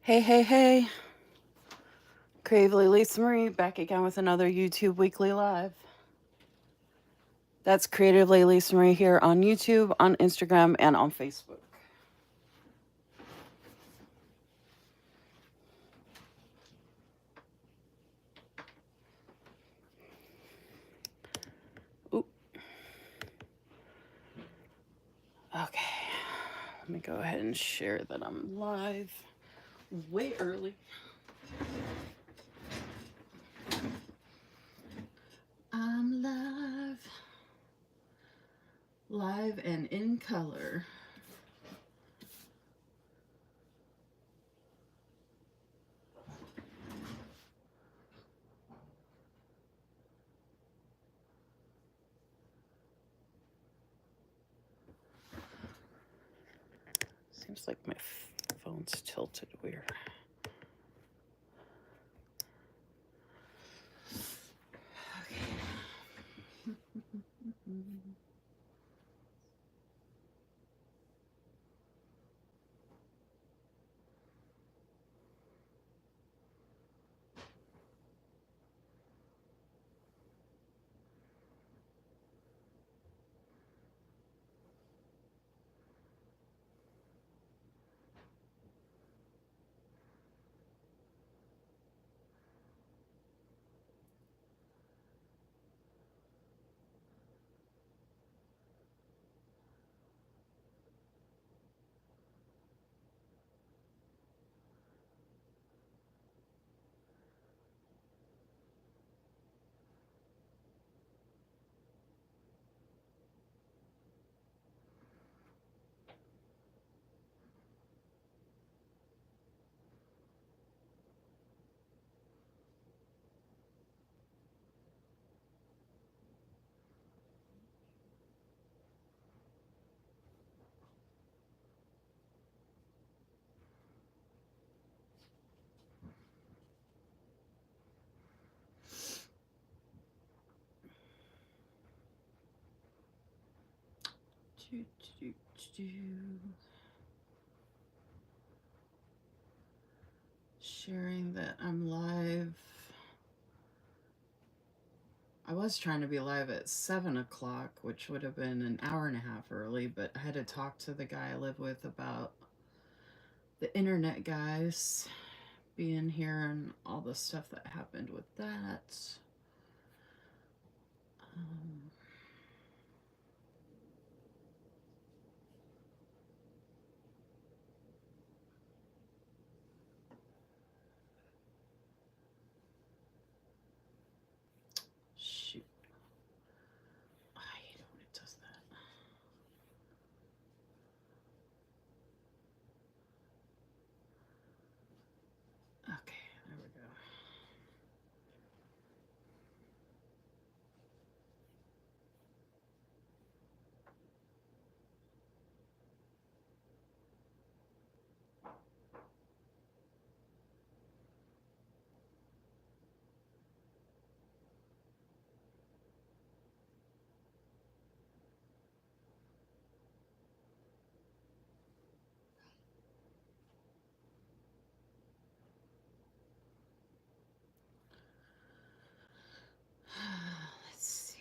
Hey, hey, hey. Creativelylisamarie back again with another YouTube Weekly Live. That's creativelylisamarie here on YouTube, on Instagram, and on Facebook. Ooh. Okay. Let me go ahead and share that I'm live way early. I'm live. Live and in color. Seems like my phone's tilted weird. Sharing that I'm live. I was trying to be live at 7 o'clock, which would have been an hour and a half early, but I had to talk to the guy I live with about the internet guys being here and all the stuff that happened with that. Shoot. I hate it when it does that. Okay, there we go. Let's see.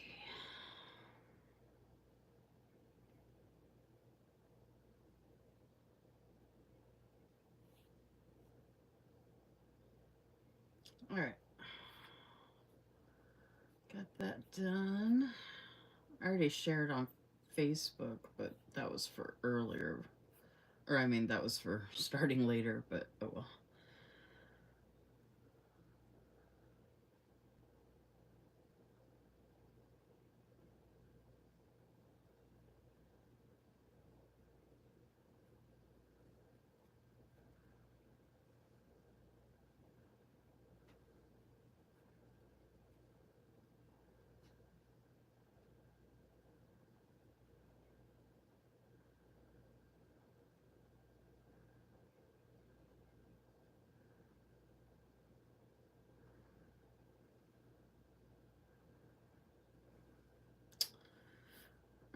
All right. Got that done. I already shared on Facebook, but that was for earlier. Or, I mean, that was for starting later, but oh well.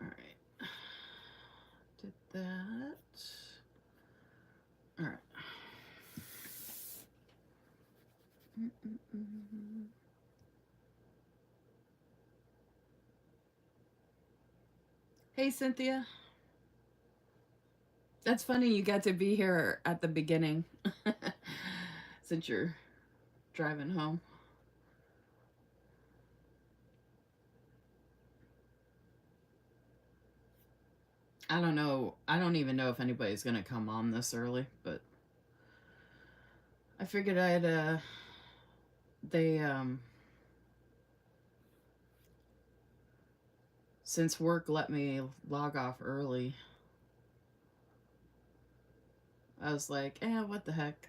All right. Did that. All right. Hey, Cynthia. That's funny you got to be here at the beginning since you're driving home. I don't know. I don't even know if anybody's going to come on this early, but I figured they, since work let me log off early, I was like, what the heck.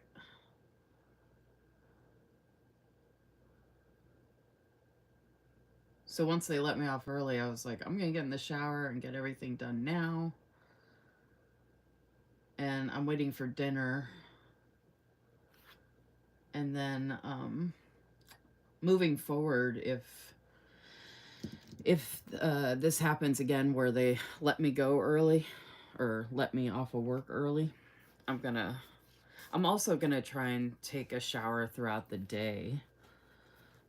So once they let me off early, I was like, I'm going to get in the shower and get everything done now. And I'm waiting for dinner. And then moving forward, if this happens again where they let me go early or let me off of work early, I'm also gonna try and take a shower throughout the day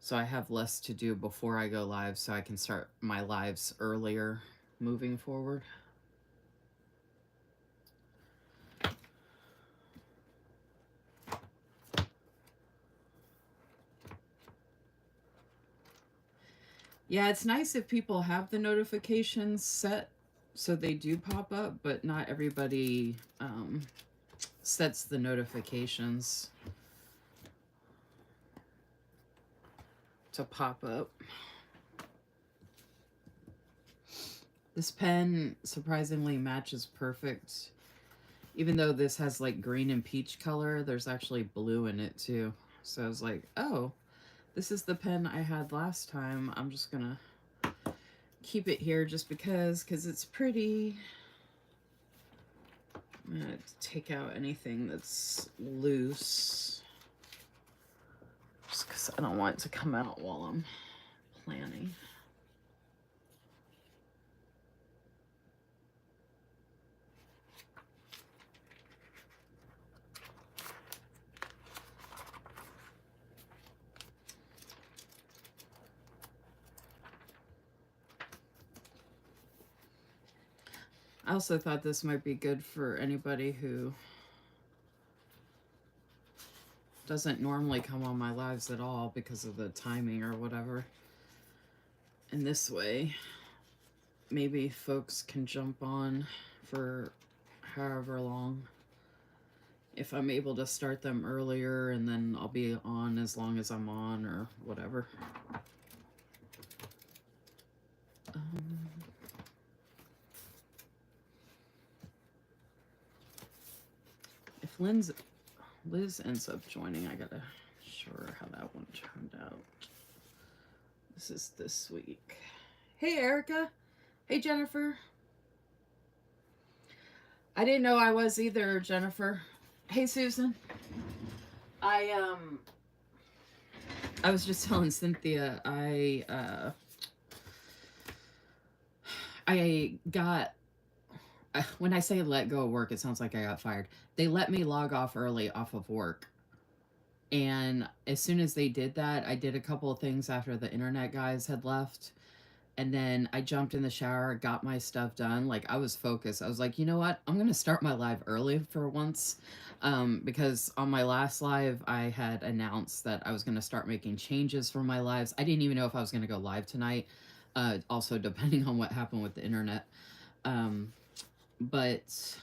so I have less to do before I go live, so I can start my lives earlier moving forward. Yeah, it's nice if people have the notifications set so they do pop up, but not everybody sets the notifications to pop up. This pen surprisingly matches perfect. Even though this has like green and peach color, there's actually blue in it too. So I was like, oh, this is the pen I had last time. I'm just gonna keep it here just because it's pretty. I'm gonna take out anything that's loose just because I don't want it to come out while I'm planning. I also thought this might be good for anybody who doesn't normally come on my lives at all because of the timing or whatever. And this way, maybe folks can jump on for however long. If I'm able to start them earlier, and then I'll be on as long as I'm on or whatever. If Liz ends up joining, I gotta show her how that one turned out. This is this week. Hey, Erica. Hey, Jennifer. I didn't know I was either, Jennifer. Hey, Susan. I was just telling Cynthia I got when I say let go of work, it sounds like I got fired. They let me log off early off of work. And as soon as they did that, I did a couple of things after the internet guys had left. And then I jumped in the shower, got my stuff done. Like, I was focused. I was like, you know what? I'm going to start my live early for once. Because on my last live, I had announced that I was going to start making changes for my lives. I didn't even know if I was going to go live tonight. Also, depending on what happened with the internet. But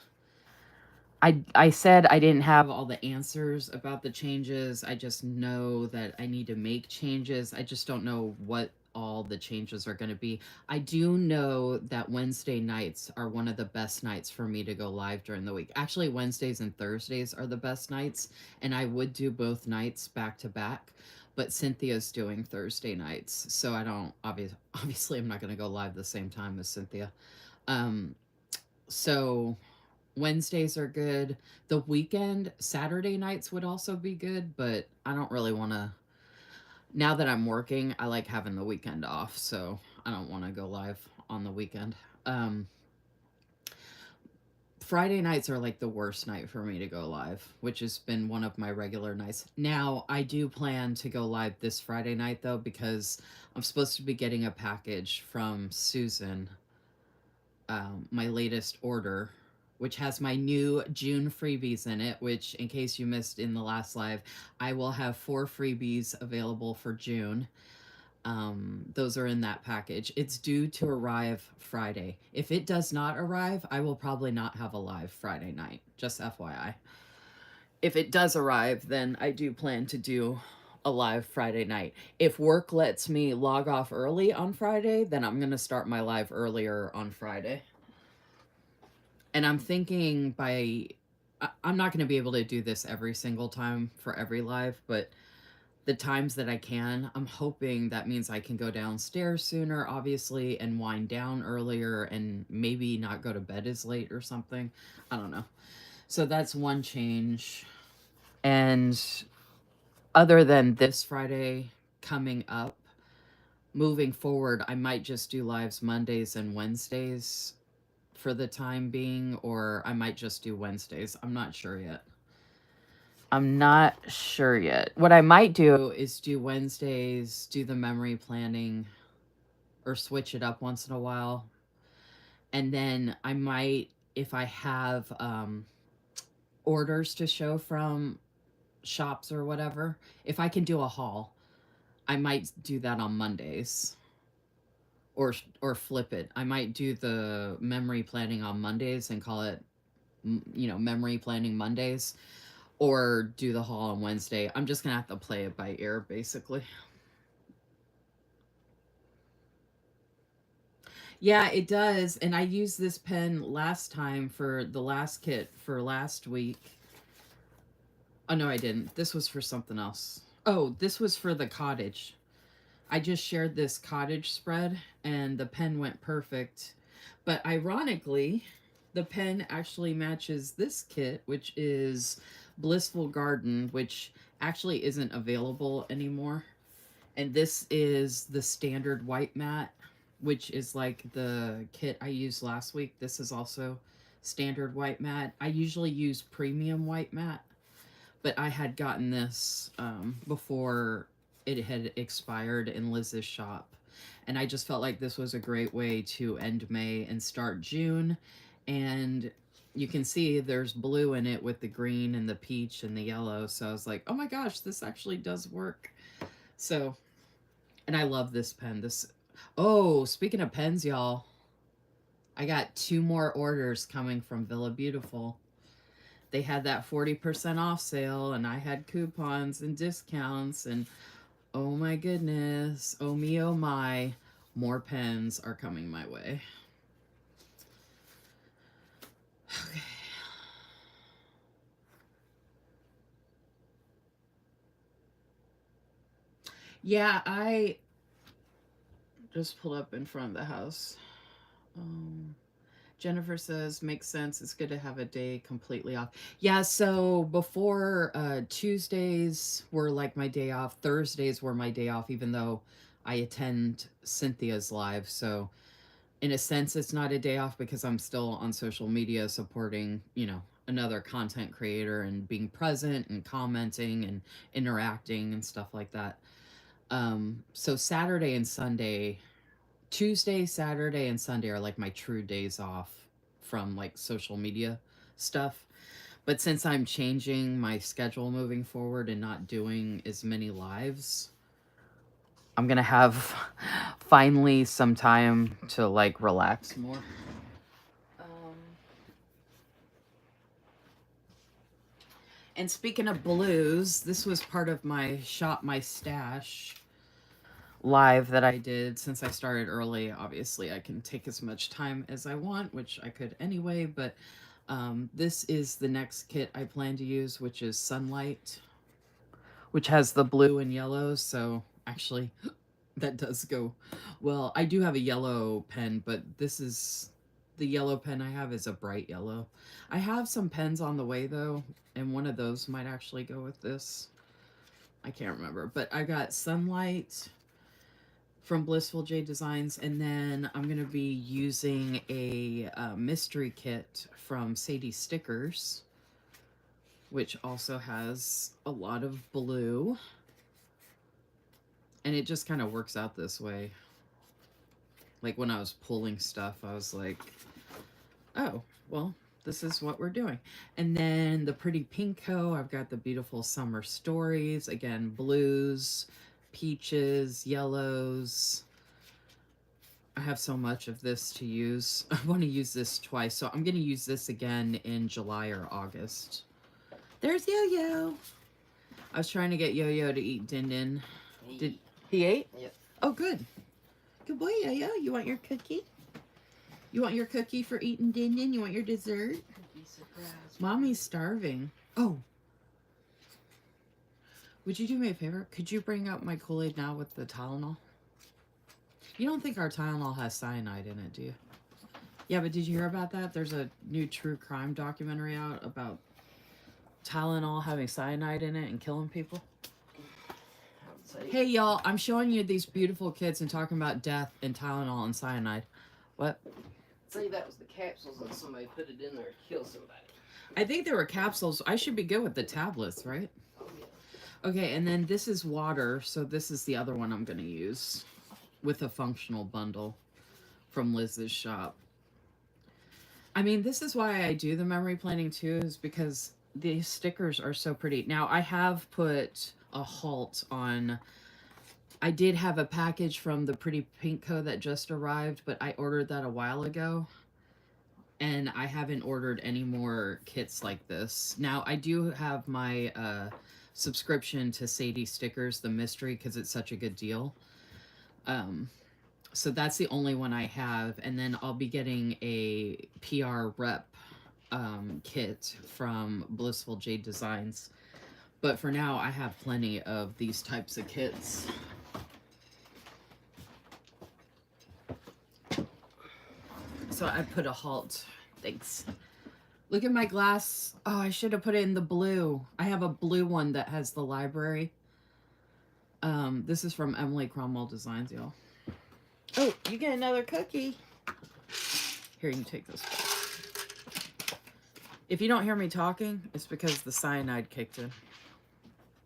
I said I didn't have all the answers about the changes. I just know that I need to make changes. I just don't know what all the changes are going to be. I do know that Wednesday nights are one of the best nights for me to go live during the week. Actually, Wednesdays and Thursdays are the best nights, and I would do both nights back to back. But Cynthia's doing Thursday nights, so I don't obviously I'm not going to go live the same time as Cynthia. So Wednesdays are good. The weekend, Saturday nights would also be good, but I don't really want to. Now that I'm working, I like having the weekend off, so I don't want to go live on the weekend. Friday nights are like the worst night for me to go live, which has been one of my regular nights. Now, I do plan to go live this Friday night though, because I'm supposed to be getting a package from Susan, my latest order, which has my new June freebies in it, which, in case you missed in the last live, I will have 4 freebies available for June. Those are in that package. It's due to arrive Friday. If it does not arrive, I will probably not have a live Friday night, just FYI. If it does arrive, then I do plan to do a live Friday night. If work lets me log off early on Friday, then I'm going to start my live earlier on Friday. And I'm thinking I'm not going to be able to do this every single time for every live, but the times that I can, I'm hoping that means I can go downstairs sooner, obviously, and wind down earlier and maybe not go to bed as late or something. I don't know. So that's one change. And other than this Friday coming up, moving forward, I might just do lives Mondays and Wednesdays for the time being, or I might just do Wednesdays. I'm not sure yet. What I might do is do Wednesdays, do the memory planning, or switch it up once in a while. And then I might, if I have orders to show from shops or whatever, if I can do a haul, I might do that on Mondays. Or flip it. I might do the memory planning on Mondays and call it, memory planning Mondays, or do the haul on Wednesday. I'm just gonna have to play it by ear, basically. Yeah, it does. And I used this pen last time for the last kit for last week. Oh, no, I didn't. This was for something else. Oh, this was for the cottage. I just shared this cottage spread and the pen went perfect. But ironically, the pen actually matches this kit, which is Blissful Garden, which actually isn't available anymore. And this is the standard white matte, which is like the kit I used last week. This is also standard white matte. I usually use premium white matte, but I had gotten this before it had expired in Liz's shop. And I just felt like this was a great way to end May and start June. And you can see there's blue in it with the green and the peach and the yellow. So I was like, oh my gosh, this actually does work. So, and I love this pen. Oh, speaking of pens, y'all, I got 2 more orders coming from Villa Beautiful. They had that 40% off sale, and I had coupons and discounts, and oh my goodness, oh me, oh my, more pens are coming my way. Okay. Yeah, I just pulled up in front of the house. Jennifer says, makes sense. It's good to have a day completely off. Yeah, so before Tuesdays were like my day off. Thursdays were my day off, even though I attend Cynthia's live. So in a sense, it's not a day off because I'm still on social media supporting, another content creator and being present and commenting and interacting and stuff like that. So Saturday and Sunday, Tuesday, Saturday, and Sunday are like my true days off from like social media stuff. But since I'm changing my schedule moving forward and not doing as many lives, I'm gonna have finally some time to like relax more. And speaking of blues, this was part of my Shop My Stash live that I did. Since I started early, obviously I can take as much time as I want, which I could anyway, but this is the next kit I plan to use, which is Sunlight, which has the blue and yellow. So actually that does go well. I do have a yellow pen, but the yellow pen I have is a bright yellow. I have some pens on the way though, and one of those might actually go with this. I can't remember, but I got Sunlight, from Blissful Jayde Designs, and then I'm going to be using a mystery kit from Sadie Stickers, which also has a lot of blue, and it just kind of works out this way. Like when I was pulling stuff, I was like, oh, well, this is what we're doing. And then the pretty pinko, I've got the beautiful summer stories, again, blues, peaches, yellows. I have so much of this to use. I want to use this twice, so I'm going to use this again in July or August. There's Yo-Yo. I was trying to get Yo-Yo to eat Din Din. Did he ate? Yep. Oh, good. Good boy, Yo-Yo. You want your cookie? You want your cookie for eating Din Din? You want your dessert? Be surprised. Mommy's starving. Oh. Would you do me a favor? Could you bring up my Kool-Aid now with the Tylenol? You don't think our Tylenol has cyanide in it, do you? Yeah, but did you hear about that? There's a new true crime documentary out about Tylenol having cyanide in it and killing people. Hey, y'all, I'm showing you these beautiful kids and talking about death and Tylenol and cyanide. What? Say that was the capsules and somebody put it in there to kill somebody. I think there were capsules. I should be good with the tablets, right? Oh, yeah. Okay, and then this is water, so this is the other one I'm going to use with a functional bundle from Liz's shop. I mean, this is why I do the memory planning too, is because these stickers are so pretty. Now, I have put a halt on... I did have a package from the Pretty Pinko that just arrived, but I ordered that a while ago. And I haven't ordered any more kits like this. Now, I do have my subscription to Sadie Stickers, the mystery, because it's such a good deal. So that's the only one I have. And then I'll be getting a PR rep kit from Blissful Jayde Designs. But for now, I have plenty of these types of kits. So I put a halt. Thanks. Look at my glass. Oh, I should have put it in the blue. I have a blue one that has the library. This is from Emily Cromwell Designs, y'all. Oh, you get another cookie. Here, you can take this back. If you don't hear me talking, it's because the cyanide kicked in.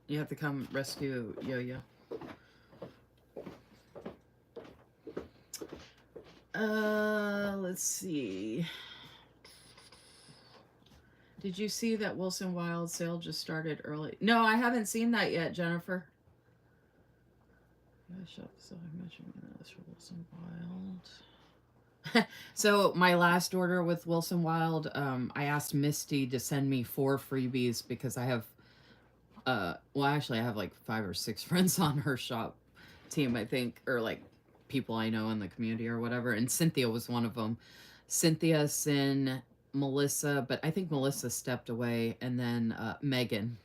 You have to come rescue Yo-Yo. Let's see. Did you see that Wilson Wild sale just started early? No, I haven't seen that yet, Jennifer. Wilson Wild. So my last order with Wilson Wild, I asked Misty to send me 4 freebies because I have, well, actually I have like 5 or 6 friends on her shop team, I think, or like people I know in the community or whatever. And Cynthia was one of them. Cynthia, Sin, Melissa, but I think Melissa stepped away, and then Megan.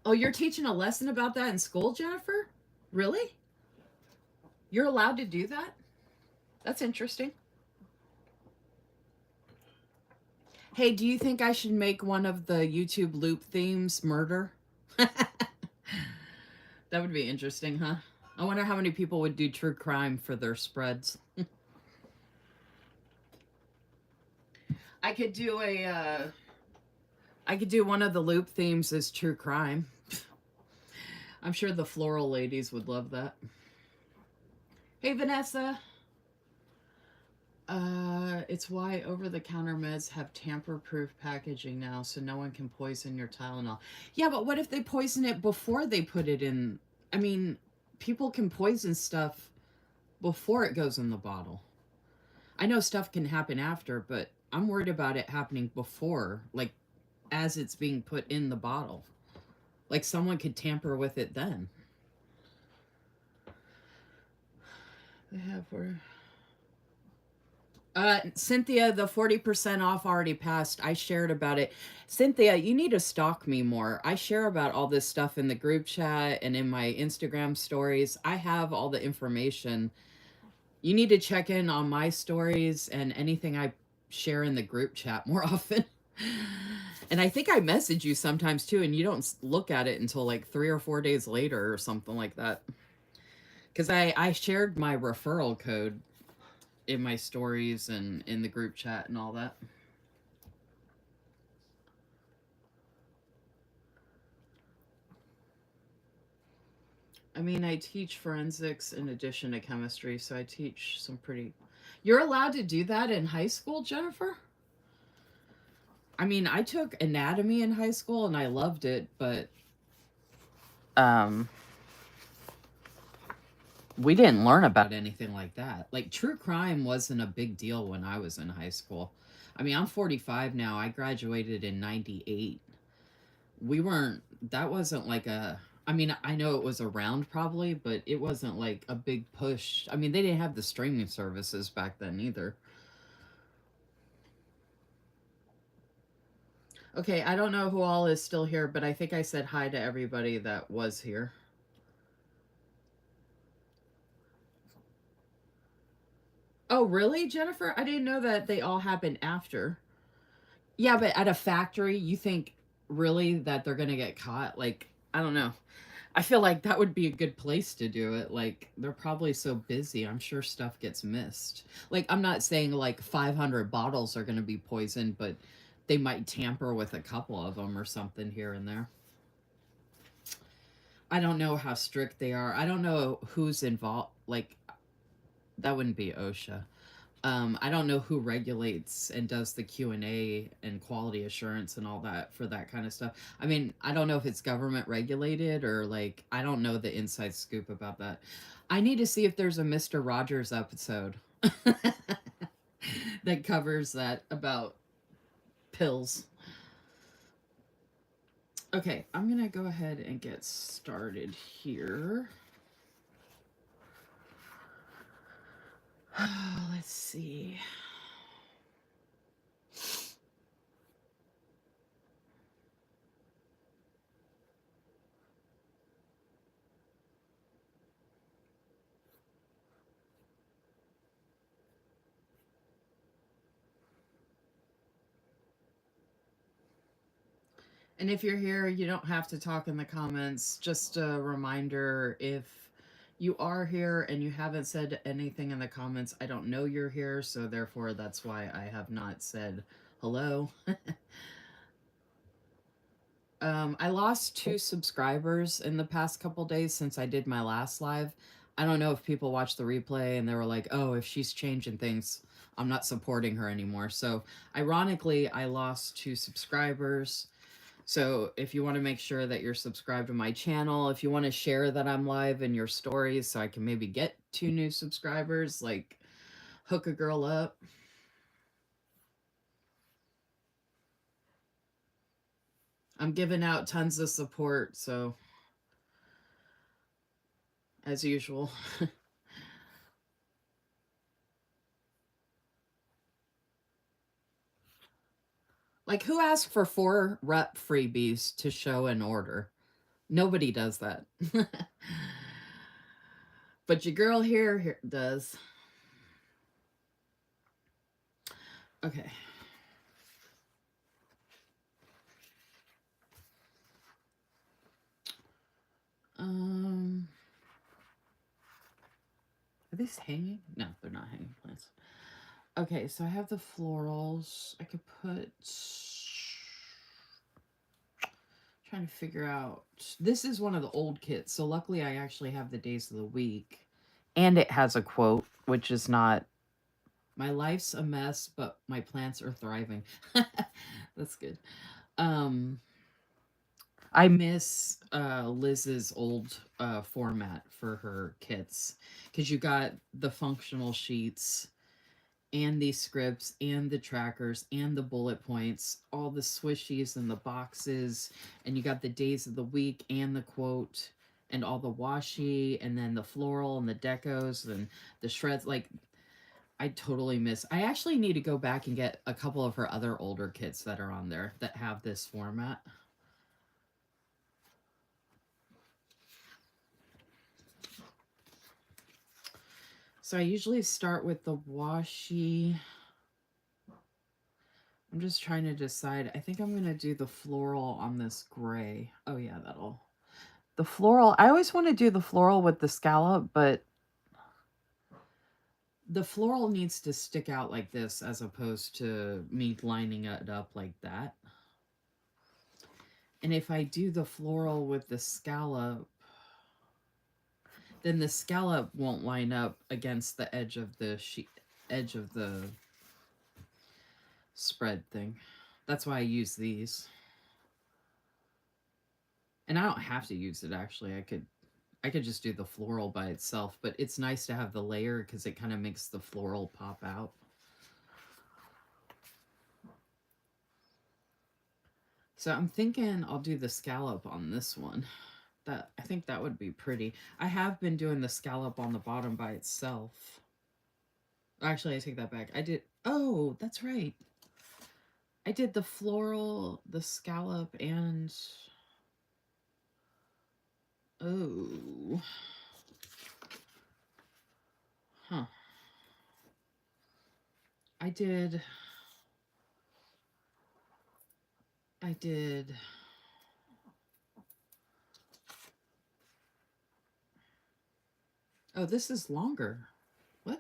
Oh, you're teaching a lesson about that in school, Jennifer? Really? You're allowed to do that? That's interesting. Hey, do you think I should make one of the YouTube loop themes murder? That would be interesting, huh? I wonder how many people would do true crime for their spreads. I could do one of the loop themes as true crime. I'm sure the floral ladies would love that. Hey, Vanessa. It's why over-the-counter meds have tamper-proof packaging now, so no one can poison your Tylenol. Yeah, but what if they poison it before they put it in? I mean, people can poison stuff before it goes in the bottle. I know stuff can happen after, but I'm worried about it happening before, like as it's being put in the bottle. Like someone could tamper with it then. They have where... Cynthia, the 40% off already passed. I shared about it. Cynthia, you need to stalk me more. I share about all this stuff in the group chat and in my Instagram stories. I have all the information. You need to check in on my stories and anything I share in the group chat more often. And I think I message you sometimes too, and you don't look at it until like 3 or 4 days later or something like that. Because I shared my referral code in my stories and in the group chat and all that. I mean, I teach forensics in addition to chemistry, so I teach some pretty. You're allowed to do that in high school, Jennifer? I mean, I took anatomy in high school and I loved it, but um we didn't learn about anything like that. Like true crime wasn't a big deal when I was in high school. I mean, I'm 45 now. I graduated in 98. We weren't that wasn't like a I mean, I know it was around probably, but it wasn't like a big push. I mean, they didn't have the streaming services back then either. Okay, I don't know who all is still here, but I think I said hi to everybody that was here. Oh, really, Jennifer? I didn't know that they all happened after. Yeah, but at a factory, you think really that they're going to get caught? Like, I don't know. I feel like that would be a good place to do it. Like, they're probably so busy. I'm sure stuff gets missed. Like, I'm not saying like 500 bottles are going to be poisoned, but they might tamper with a couple of them or something here and there. I don't know how strict they are. I don't know who's involved. Like, that wouldn't be OSHA. I don't know who regulates and does the Q&A and quality assurance and all that for that kind of stuff. I mean, I don't know if it's government regulated or like I don't know the inside scoop about that. I need to see if there's a Mr. Rogers episode that covers that about pills. Okay, I'm going to go ahead and get started here. Let's see. And if you're here, you don't have to talk in the comments. Just a reminder, if you are here and you haven't said anything in the comments, I don't know you're here, so therefore that's why I have not said hello. I lost 2 subscribers in the past couple days since I did my last live. I don't know if people watched the replay and they were like, oh, if she's changing things, I'm not supporting her anymore. So ironically, I lost 2 subscribers. So if you want to make sure that you're subscribed to my channel, if you want to share that I'm live in your stories so I can maybe get 2 new subscribers, like hook a girl up. I'm giving out tons of support, so as usual. Like who asked for 4 rep freebies to show an order? Nobody does that. But your girl here does. Okay. Are these hanging? No, they're not hanging plants. Okay, so I have the florals. I could put. Trying to figure out. This is one of the old kits, so luckily I actually have the days of the week. And it has a quote, which is not. My life's a mess, but my plants are thriving. That's good. I miss Liz's old format for her kits because you got the functional sheets and these scripts and the trackers and the bullet points, all the swishies and the boxes, and you got the days of the week and the quote and all the washi and then the floral and the decos and the shreds. Like, I totally miss. I actually need to go back and get a couple of her other older kits that are on there that have this format. So I usually start with the washi. I'm just trying to decide. I think I'm going to do the floral on this gray. Oh, yeah, that'll... The floral, I always want to do the floral with the scallop, but the floral needs to stick out like this as opposed to me lining it up like that. And if I do the floral with the scallop, then the scallop won't line up against the edge of the edge of the spread thing. That's why I use these. And I don't have to use it, actually. I could just do the floral by itself, but it's nice to have the layer because it kind of makes the floral pop out. So I'm thinking I'll do the scallop on this one. I think that would be pretty. I have been doing the scallop on the bottom by itself. Actually, I take that back. I did... Oh, that's right. I did the floral, the scallop, and... Oh. Huh. I did... Oh, this is longer. What?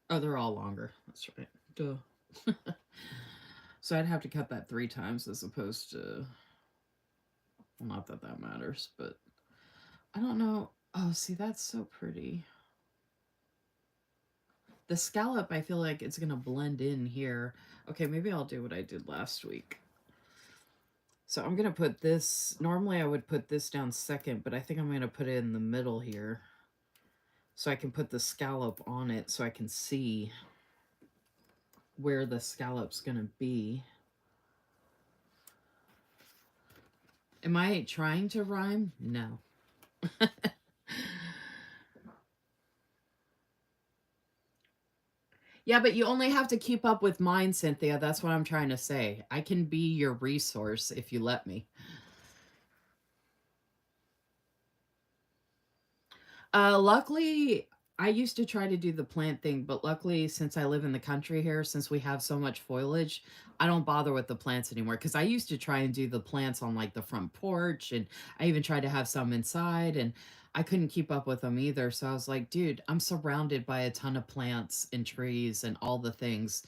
Oh, they're all longer. That's right. Duh. So I'd have to cut that 3 times as opposed to... Well, not that that matters, but... I don't know. Oh, see, that's so pretty. The scallop, I feel like it's going to blend in here. Okay, maybe I'll do what I did last week. So I'm going to put this... Normally I would put this down second, but I think I'm going to put it in the middle here. So I can put the scallop on it so I can see where the scallop's going to be. Am I trying to rhyme? No. Yeah, but you only have to keep up with mine, Cynthia. That's what I'm trying to say. I can be your resource if you let me. Luckily, I used to try to do the plant thing, but luckily, since I live in the country here, since we have so much foliage, I don't bother with the plants anymore. Because I used to try and do the plants on like the front porch, and I even tried to have some inside, and I couldn't keep up with them either. So I was like, dude, I'm surrounded by a ton of plants and trees and all the things.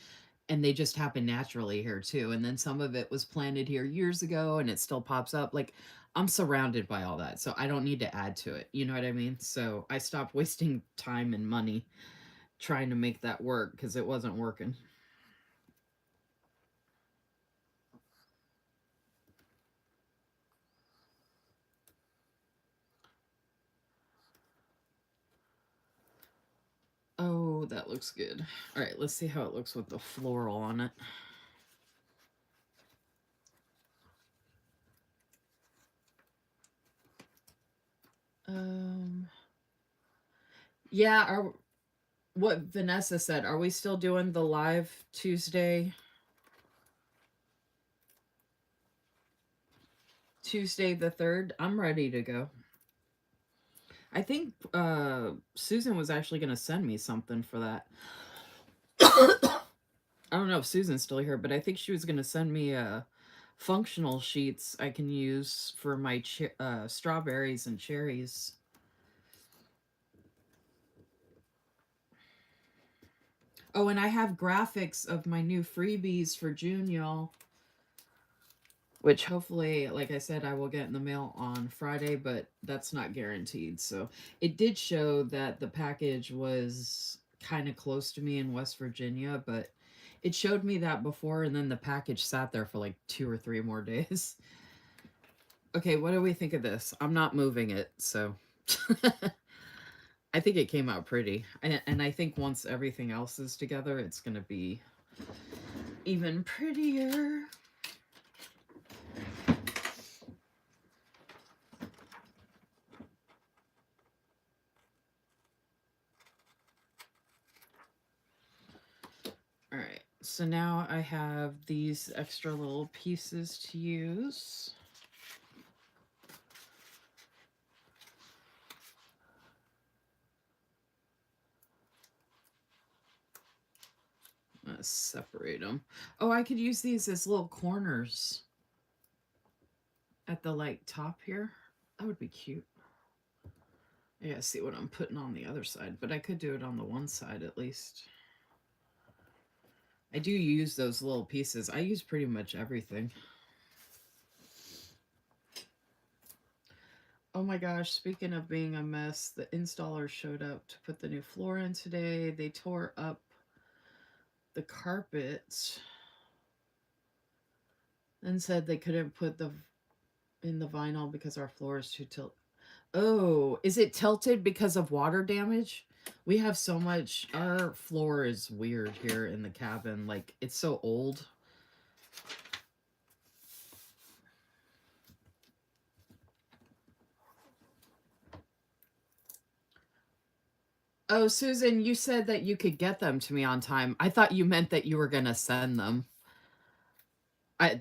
And they just happen naturally here too. And then some of it was planted here years ago and it still pops up. Like, I'm surrounded by all that, so I don't need to add to it. You know what I mean? So I stopped wasting time and money trying to make that work because it wasn't working. Oh, that looks good. All right, let's see how it looks with the floral on it. Yeah, what Vanessa said, are we still doing the live Tuesday the 3rd? I'm ready to go. I think Susan was actually going to send me something for that. I don't know if Susan's still here, but I think she was going to send me functional sheets I can use for my strawberries and cherries. Oh, and I have graphics of my new freebies for June, y'all. Which hopefully, like I said, I will get in the mail on Friday, but that's not guaranteed. So it did show that the package was kind of close to me in West Virginia, but it showed me that before, and then the package sat there for like 2 or 3 more days. Okay, what do we think of this? I'm not moving it, so... I think it came out pretty. And I think once everything else is together, it's going to be even prettier. All right, so now I have these extra little pieces to use. gonna separate them. Oh, I could use these as little corners at the like top here. That would be cute. I gotta see what I'm putting on the other side, but I could do it on the one side at least. I do use those little pieces. I use pretty much everything. Oh my gosh, speaking of being a mess, the installer showed up to put the new floor in today. They tore up the carpet and said they couldn't put the in the vinyl because our floor is too tilted. Oh, is it tilted because of water damage? We have so much. Our floor is weird here in the cabin. Like, it's so old. Oh, Susan, you said that you could get them to me on time. I thought you meant that you were going to send them.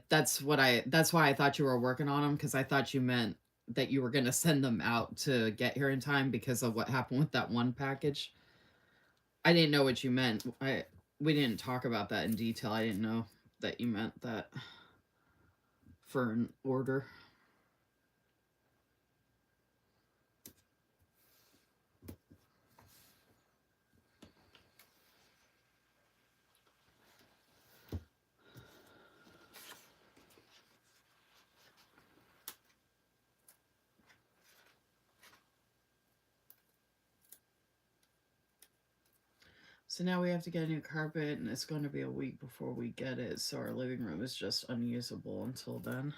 That's why I thought you were working on them, because I thought you meant that you were going to send them out to get here in time because of what happened with that one package. I didn't know what you meant. We didn't talk about that in detail. I didn't know that you meant that for an order. So now we have to get a new carpet, and it's going to be a week before we get it, so our living room is just unusable until then.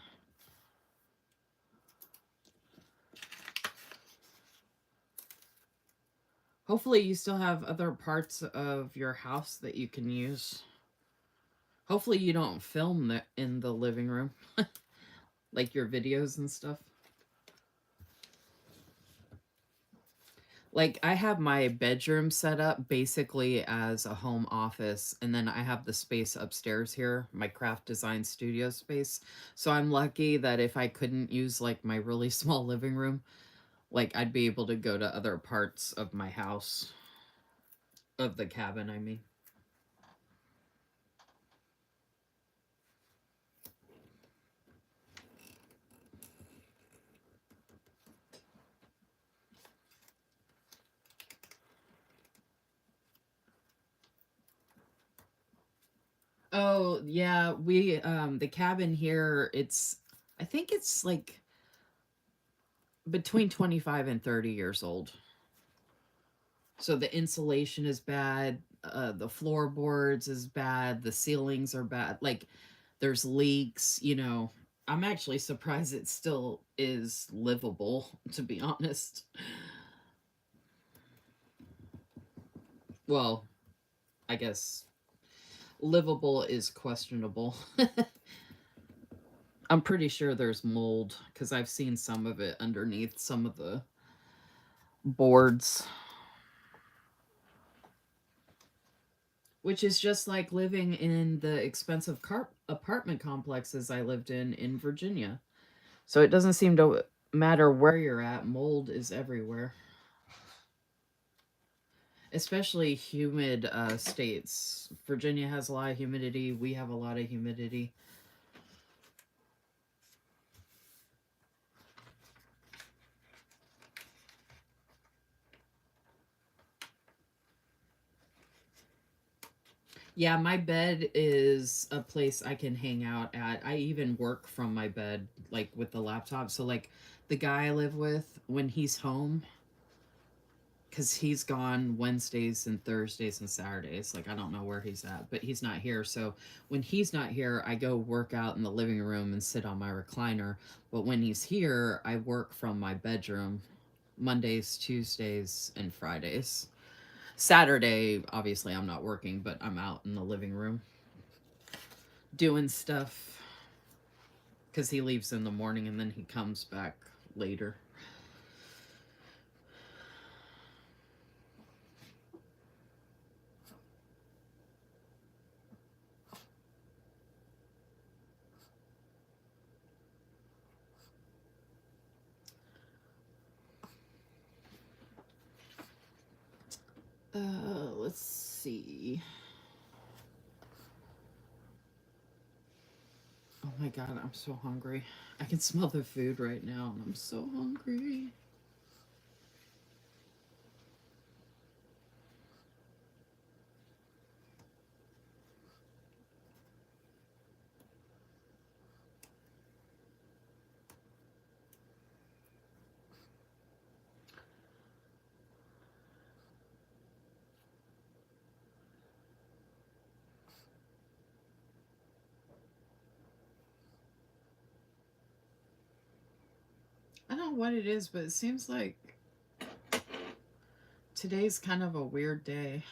Hopefully you still have other parts of your house that you can use. Hopefully you don't film in the living room, like your videos and stuff. Like, I have my bedroom set up basically as a home office, and then I have the space upstairs here, my craft design studio space. So I'm lucky that if I couldn't use like my really small living room, like I'd be able to go to other parts of my house, of the cabin, I mean. Oh, yeah, we the cabin here, I think it's like between 25 and 30 years old. So the insulation is bad, the floorboards is bad, the ceilings are bad. Like, there's leaks, you know. I'm actually surprised it still is livable, to be honest. Well, I guess livable is questionable. I'm pretty sure there's mold because I've seen some of it underneath some of the boards. Which is just like living in the expensive apartment complexes I lived in Virginia. So it doesn't seem to matter where you're at, mold is everywhere. Especially humid states. Virginia has a lot of humidity. We have a lot of humidity. Yeah, my bed is a place I can hang out at. I even work from my bed, like with the laptop. So, like, the guy I live with, when he's home, because he's gone Wednesdays and Thursdays and Saturdays. Like, I don't know where he's at, but he's not here. So when he's not here, I go work out in the living room and sit on my recliner. But when he's here, I work from my bedroom Mondays, Tuesdays, and Fridays. Saturday, obviously, I'm not working, but I'm out in the living room doing stuff because he leaves in the morning and then he comes back later. Let's see. Oh my god, I'm so hungry. I can smell the food right now, and I'm so hungry. I don't know what it is, but it seems like today's kind of a weird day.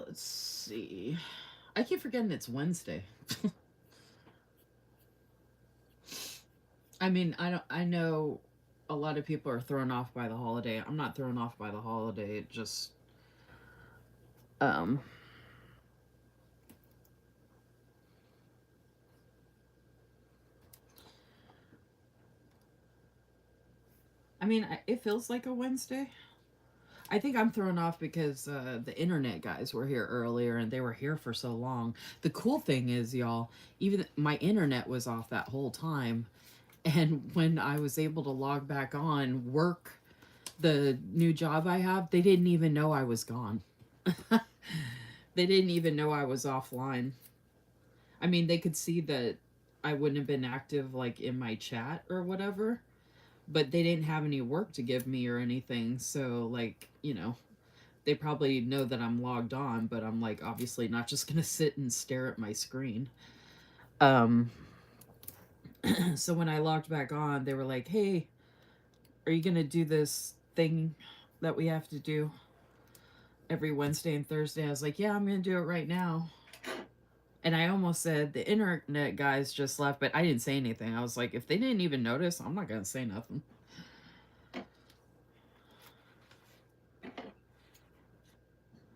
Let's see. I keep forgetting it's Wednesday. I mean, I don't. I know a lot of people are thrown off by the holiday. I'm not thrown off by the holiday. It just, um, I mean, it feels like a Wednesday. I think I'm thrown off because the internet guys were here earlier and they were here for so long. The cool thing is, y'all, even my internet was off that whole time. And when I was able to log back on, work the new job I have, they didn't even know I was gone. They didn't even know I was offline. I mean, they could see that I wouldn't have been active like in my chat or whatever, but they didn't have any work to give me or anything. So, like, they probably know that I'm logged on, but I'm like obviously not just going to sit and stare at my screen. Um so when I logged back on, they were like, "Hey, are you going to do this thing that we have to do every Wednesday and Thursday?" I was like, "Yeah, I'm going to do it right now." And I almost said the internet guys just left, but I didn't say anything. I was like, if they didn't even notice, I'm not going to say nothing.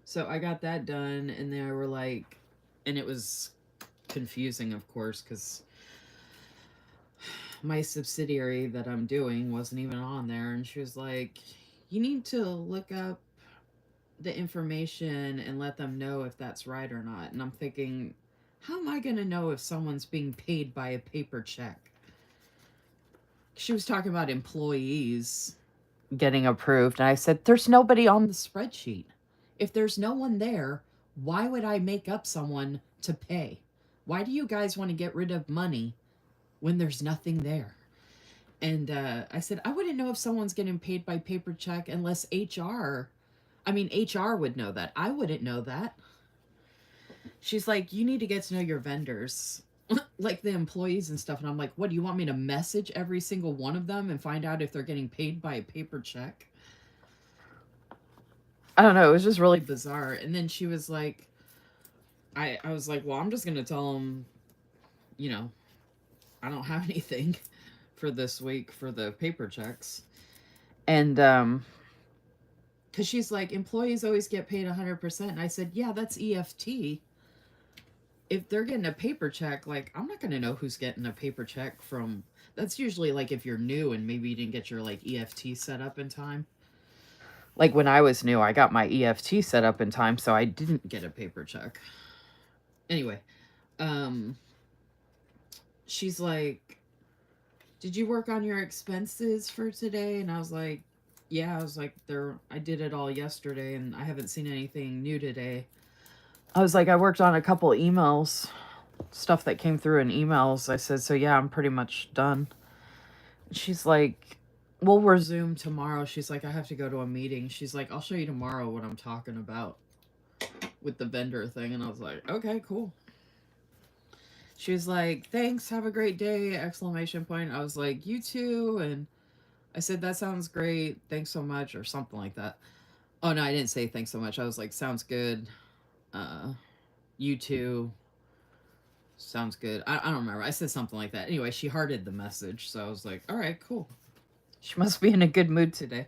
So I got that done, and they were like, and it was confusing, of course, because my subsidiary that I'm doing wasn't even on there. And she was like, "You need to look up the information and let them know if that's right or not." And I'm thinking, how am I going to know if someone's being paid by a paper check? She was talking about employees getting approved. And I said, there's nobody on the spreadsheet. If there's no one there, why would I make up someone to pay? Why do you guys want to get rid of money when there's nothing there? And I said, I wouldn't know if someone's getting paid by paper check unless HR. I mean, HR would know that. I wouldn't know that. She's like, you need to get to know your vendors, like the employees and stuff. And I'm like, what, do you want me to message every single one of them and find out if they're getting paid by a paper check? I don't know. It was just really bizarre. And then she was like, I was like, well, I'm just going to tell them, you know, I don't have anything for this week for the paper checks. And, because she's like, employees always get paid 100%. And I said, yeah, that's EFT. If they're getting a paper check, like, I'm not going to know who's getting a paper check from. That's usually like if you're new and maybe you didn't get your like EFT set up in time. Like when I was new, I got my EFT set up in time, so I didn't get a paper check. Anyway, um, she's like, did you work on your expenses for today? And I was like, yeah. I was like, there. I did it all yesterday, and I haven't seen anything new today. I was like, I worked on a couple emails, stuff that came through in emails. I said, so yeah, I'm pretty much done. She's like, we'll resume tomorrow. She's like, I have to go to a meeting. She's like, I'll show you tomorrow what I'm talking about with the vendor thing. And I was like, okay, cool. She was like, thanks, have a great day, exclamation point. I was like, you too. And I said, that sounds great. Thanks so much, or something like that. Oh, no, I didn't say thanks so much. I was like, sounds good. Uh, you too. Sounds good. I don't remember. I said something like that. Anyway, she hearted the message. So I was like, all right, cool. She must be in a good mood today.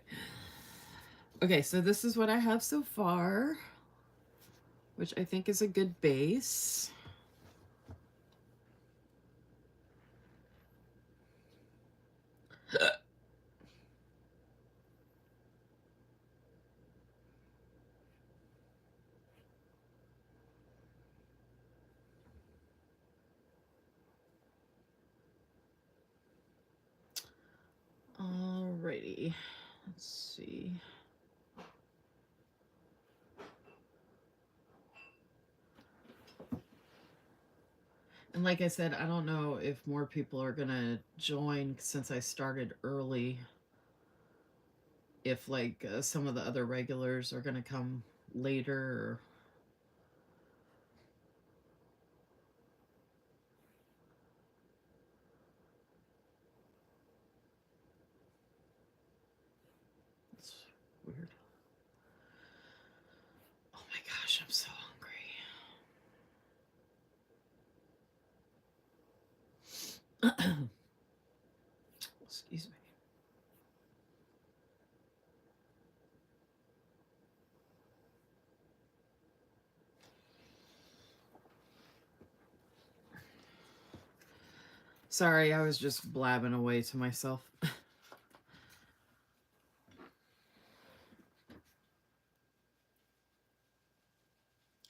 Okay, so this is what I have so far, which I think is a good base. Alrighty, let's see. And like I said, I don't know if more people are gonna join since I started early. If like some of the other regulars are gonna come later. Or... It's weird. Oh my gosh, I'm so hungry. Excuse me. Sorry, I was just blabbing away to myself.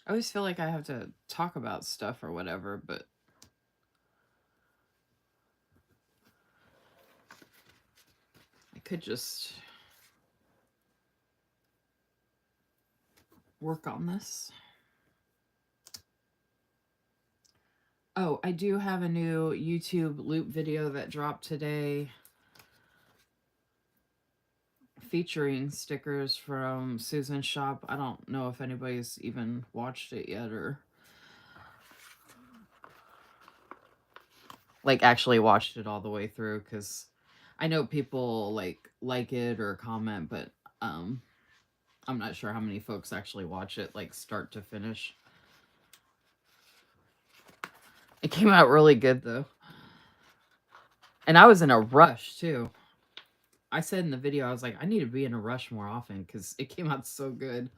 I always feel like I have to talk about stuff or whatever, but I could just work on this. Oh, I do have a new YouTube loop video that dropped today featuring stickers from Susan's shop. I don't know if anybody's even watched it yet or like actually watched it all the way through, because I know people like it or comment, but I'm not sure how many folks actually watch it like start to finish. It came out really good though. And I was in a rush too. I said in the video, I was like, I need to be in a rush more often because it came out so good.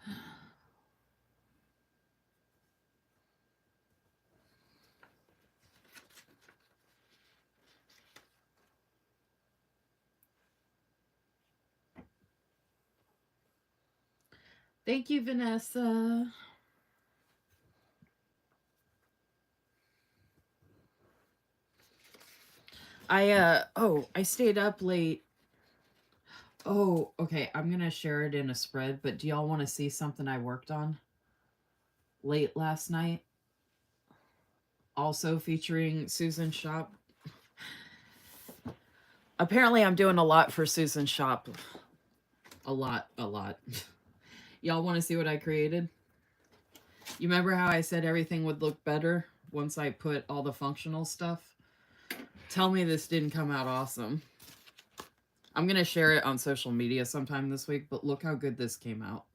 Thank you, Vanessa. I stayed up late. Oh, okay. I'm gonna share it in a spread, but do y'all want to see something I worked on late last night? Also featuring Susan's shop. Apparently I'm doing a lot for Susan's shop. A lot. Y'all want to see what I created? You remember how I said everything would look better once I put all the functional stuff? Tell me this didn't come out awesome. I'm going to share it on social media sometime this week, but look how good this came out.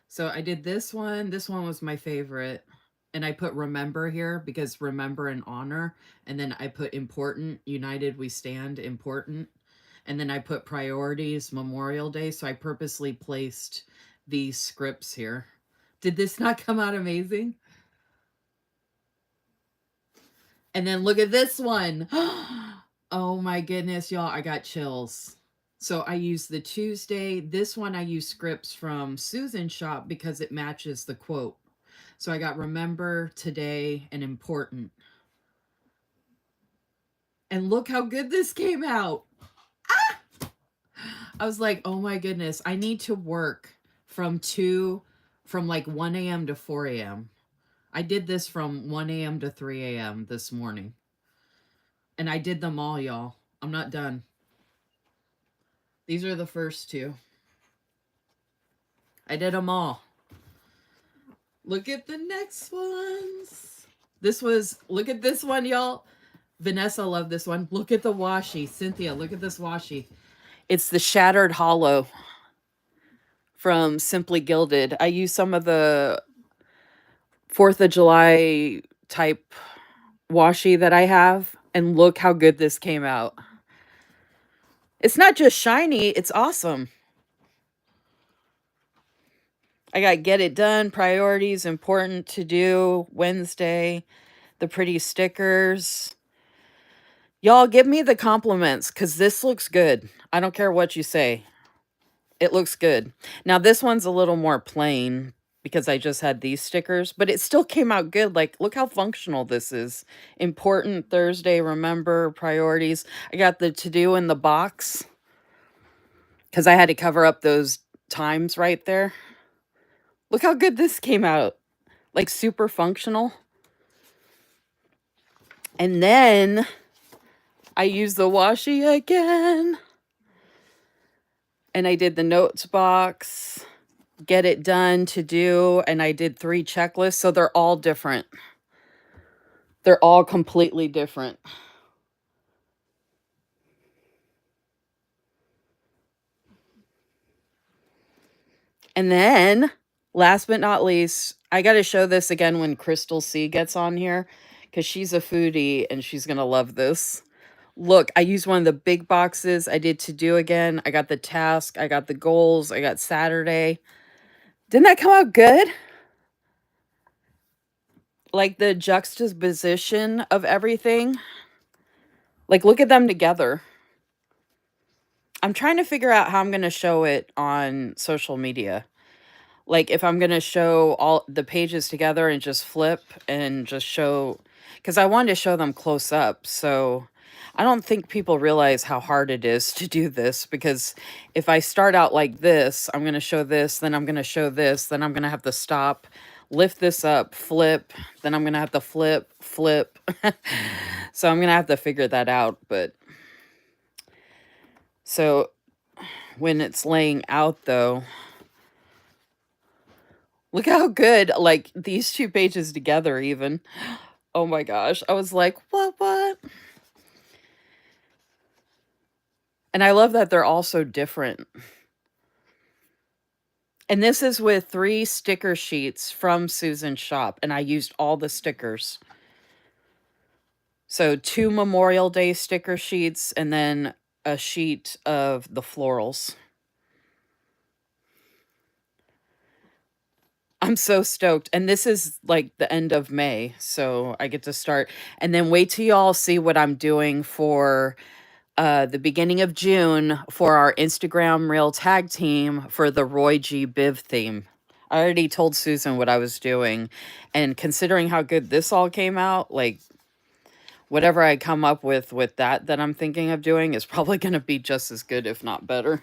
So I did this one. This one was my favorite. And I put remember here because remember and honor. And then I put important, united we stand, important. And then I put priorities, Memorial Day. So I purposely placed these scripts here. Did this not come out amazing? And then look at this one. Oh my goodness, y'all. I got chills. So I use the Tuesday. This one I use scripts from Susan's shop because it matches the quote. So I got remember, today, and important. And look how good this came out. I was like, oh my goodness, I need to work from 2, from like 1 a.m. to 4 a.m. I did this from 1 a.m. to 3 a.m. this morning. And I did them all, y'all. I'm not done. These are the first two. I did them all. Look at the next ones. Look at this one, y'all. Vanessa loved this one. Look at the washi. Cynthia, look at this washi. It's the Shattered Hollow from Simply Gilded. I used some of the 4th of July type washi that I have, and look how good this came out. It's not just shiny, it's awesome. I got Get It Done, Priorities, Important to Do, Wednesday, the pretty stickers. Y'all give me the compliments because this looks good. I don't care what you say. It looks good. Now, this one's a little more plain because I just had these stickers, but it still came out good. Like, look how functional this is. Important, Thursday, remember, priorities. I got the to do in the box because I had to cover up those times right there. Look how good this came out. Like, super functional. And then I used the washi again. And I did the notes box, Get It Done, to do, and I did 3 checklists. So they're all different. They're all completely different. And then, last but not least, I got to show this again when Crystal C gets on here because she's a foodie and she's going to love this. Look, I used one of the big boxes. I did to do again. I got the task. I got the goals. I got Saturday. Didn't that come out good? Like the juxtaposition of everything. Like, look at them together. I'm trying to figure out how I'm going to show it on social media. Like, if I'm going to show all the pages together and just flip and just show, because I wanted to show them close up. So I don't think people realize how hard it is to do this, because if I start out like this, I'm going to show this, then I'm going to show this, then I'm going to have to stop, lift this up, flip, then I'm going to have to flip. So I'm going to have to figure that out. But so when it's laying out though, look how good, like, these 2 pages together even. Oh my gosh. I was like, what? And I love that they're all so different. And this is with 3 sticker sheets from Susan's shop, and I used all the stickers. So 2 Memorial Day sticker sheets and then a sheet of the florals. I'm so stoked. And this is like the end of May, so I get to start. And then wait till y'all see what I'm doing for the beginning of June for our Instagram Reel tag team for the Roy G. Biv theme. I already told Susan what I was doing. And considering how good this all came out, like, whatever I come up with that I'm thinking of doing is probably going to be just as good, if not better.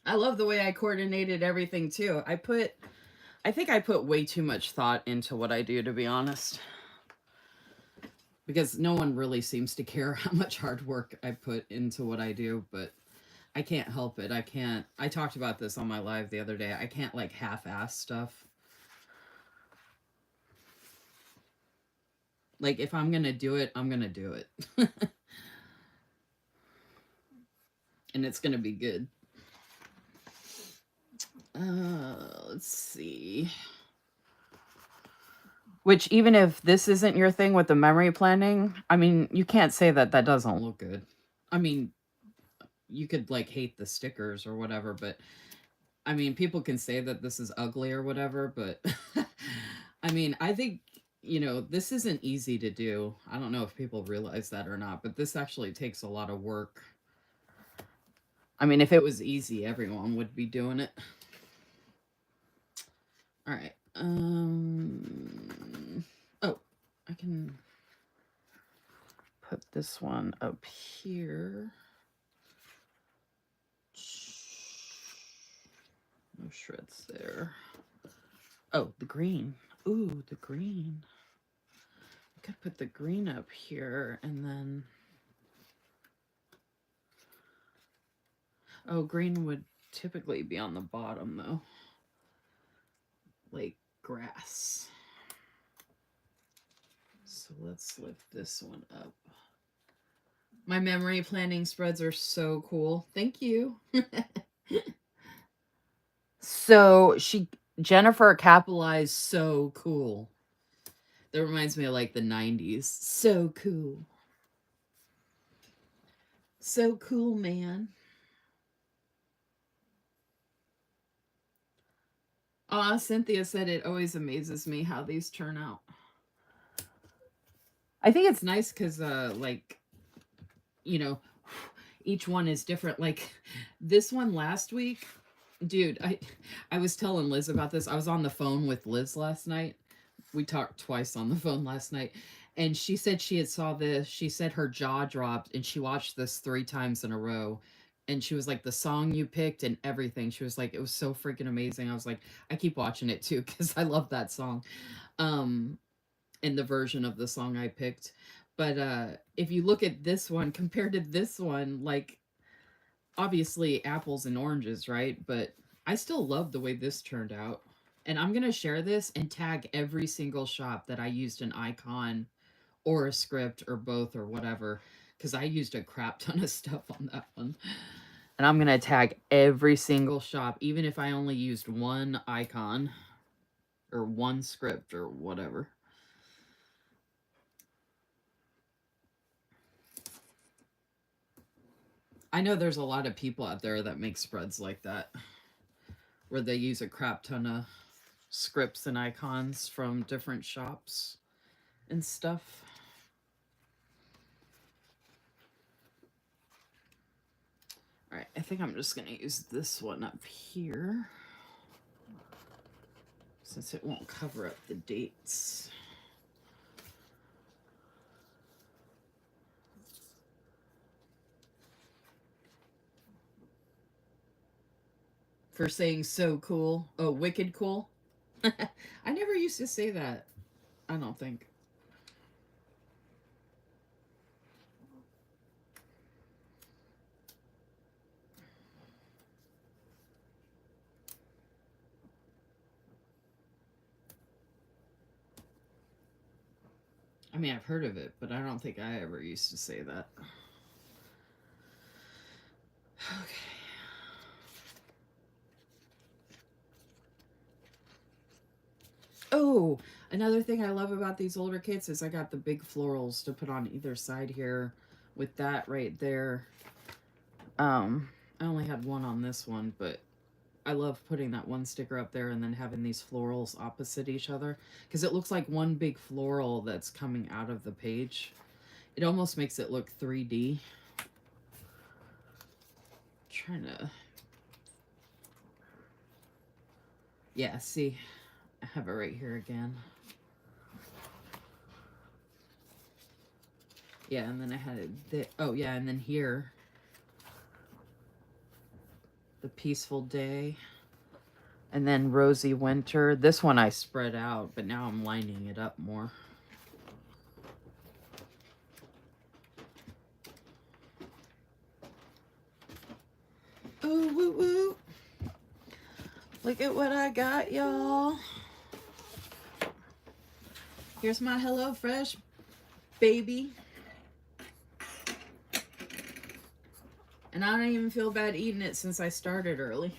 I love the way I coordinated everything too. I think I put way too much thought into what I do, to be honest. Because no one really seems to care how much hard work I put into what I do, but I can't help it. I talked about this on my live the other day. I can't, like, half-ass stuff. Like, if I'm gonna do it, I'm gonna do it. And it's gonna be good. Let's see. Which, even if this isn't your thing with the memory planning, I mean, you can't say that that doesn't look good. I mean, you could, like, hate the stickers or whatever, but I mean, people can say that this is ugly or whatever, but I mean, I think, you know, this isn't easy to do. I don't know if people realize that or not, but this actually takes a lot of work. I mean, if it was easy, everyone would be doing it. All right. Oh, I can put this one up here. No shreds there. Oh, the green. Ooh, the green. I could put the green up here and then. Oh, green would typically be on the bottom though. Like grass. So let's lift this one up. My memory planning spreads are so cool. Thank you. So Jennifer capitalized so cool. That reminds me of like the 90s. So cool. So cool, man. Cynthia said it always amazes me how these turn out. I think it's nice because, like, you know, each one is different. Like this one last week, dude, I was telling Liz about this. I was on the phone with Liz last night. We talked twice on the phone last night. And she said she had saw this. She said her jaw dropped and she watched this 3 times in a row. And she was like, the song you picked and everything. She was like, it was so freaking amazing. I was like, I keep watching it too because I love that song. And the version of the song I picked. But if you look at this one compared to this one, like obviously apples and oranges, right? But I still love the way this turned out. And I'm going to share this and tag every single shop that I used an icon or a script or both or whatever, because I used a crap ton of stuff on that one. And I'm going to tag every single shop, even if I only used one icon or one script or whatever. I know there's a lot of people out there that make spreads like that, where they use a crap ton of scripts and icons from different shops and stuff. All right, I think I'm just going to use this one up here since it won't cover up the dates. For saying so cool. Oh, wicked cool. I never used to say that. I don't think. I mean, I've heard of it, but I don't think I ever used to say that. Okay. Oh, another thing I love about these older kits is I got the big florals to put on either side here with that right there. I only had one on this one, but I love putting that one sticker up there and then having these florals opposite each other because it looks like one big floral that's coming out of the page. It almost makes it look 3D. Trying to... Yeah, see, I have it right here again. Yeah, and then I had it... Oh, yeah, and then here... The Peaceful Day. And then Rosy Winter. This one I spread out, but now I'm lining it up more. Ooh, woo, woo. Look at what I got, y'all. Here's my HelloFresh baby. And I don't even feel bad eating it since I started early.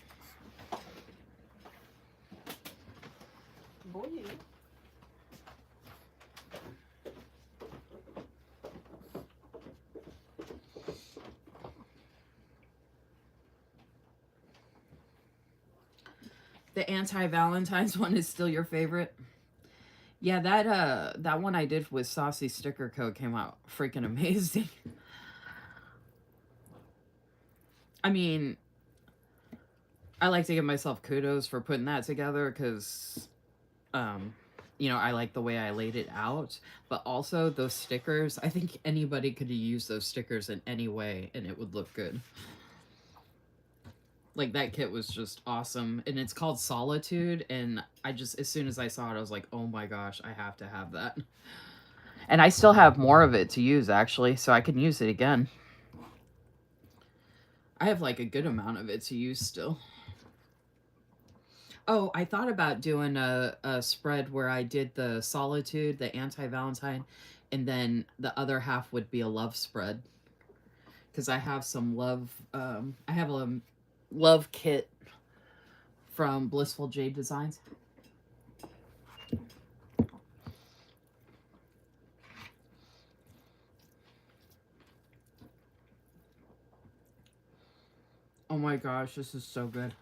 Boy, you. The anti-Valentine's one is still your favorite? Yeah, that one I did with Saucy Sticker Co. came out freaking amazing. I mean, I like to give myself kudos for putting that together because, um, you know, I like the way I laid it out. But also, those stickers, I think anybody could use those stickers in any way and it would look good. Like, that kit was just awesome. And it's called Solitude. And I just, as soon as I saw it, I was like, oh my gosh, I have to have that. And I still have more of it to use, actually, so I can use it again. I have like a good amount of it to use still. Oh, I thought about doing a spread where I did the Solitude, the anti-Valentine, and then the other half would be a love spread. Because I have some love, I have a love kit from Blissful Jayde Designs. Oh my gosh, this is so good.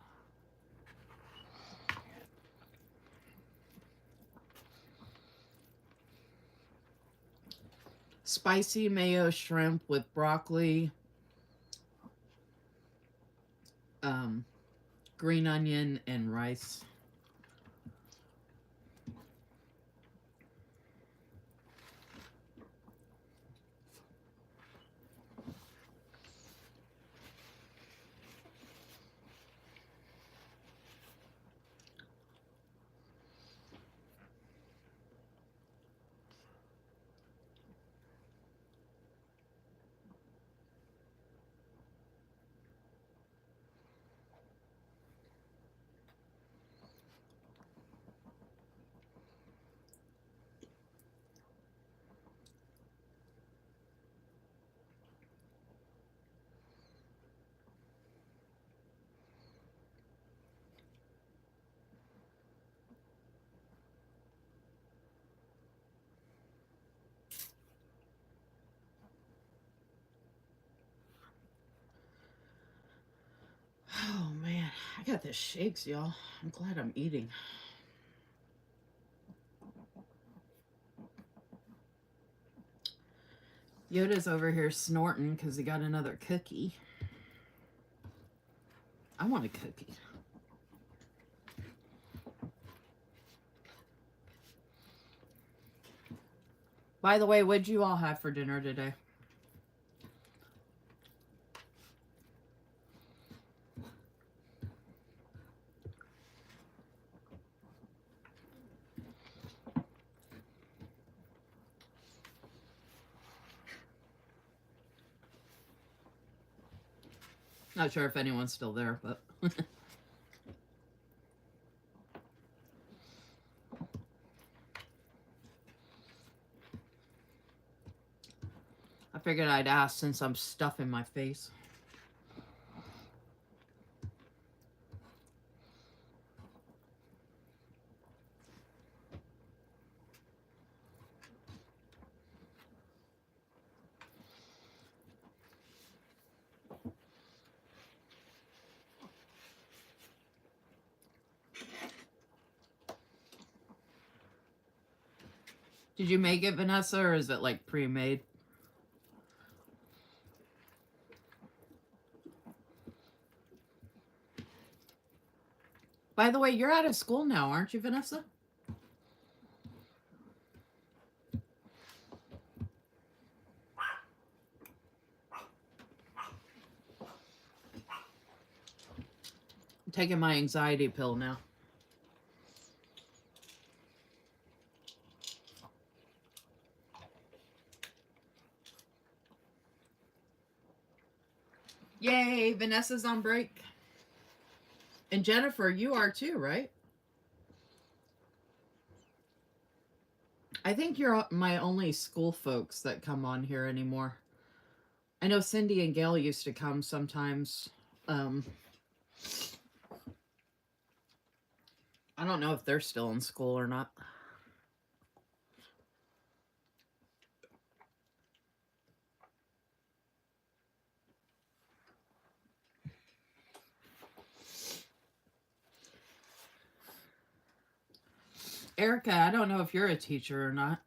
Spicy mayo shrimp with broccoli, green onion, and rice. Oh man, I got the shakes, y'all. I'm glad I'm eating. Yoda's over here snorting because he got another cookie. I want a cookie. By the way, what'd you all have for dinner today? Not sure if anyone's still there, but I figured I'd ask since I'm stuffing my face. Did you make it, Vanessa, or is it like pre-made? By the way, you're out of school now, aren't you, Vanessa? I'm taking my anxiety pill now. Yay, Vanessa's on break. And Jennifer, you are too, right? I think you're my only school folks that come on here anymore. I know Cindy and Gail used to come sometimes. I don't know if they're still in school or not. Erica, I don't know if you're a teacher or not.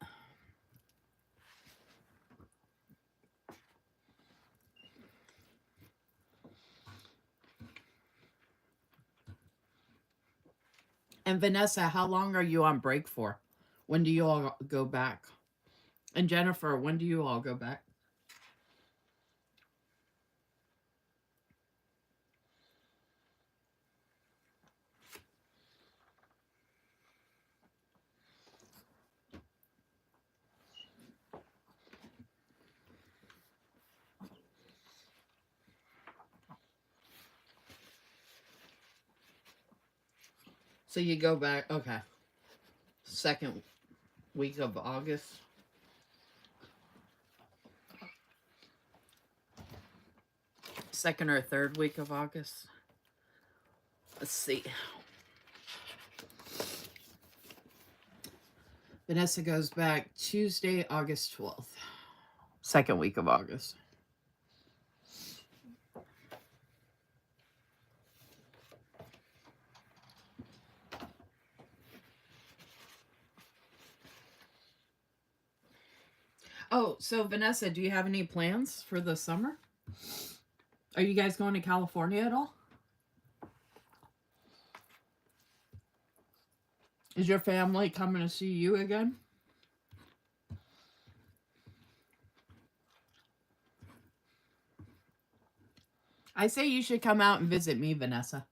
And Vanessa, how long are you on break for? When do you all go back? And Jennifer, when do you all go back? So you go back, okay. Second week of August. Second or third week of August. Let's see. Vanessa goes back Tuesday, August 12th. Second week of August. Oh, so Vanessa, do you have any plans for the summer? Are you guys going to California at all? Is your family coming to see you again? I say you should come out and visit me, Vanessa.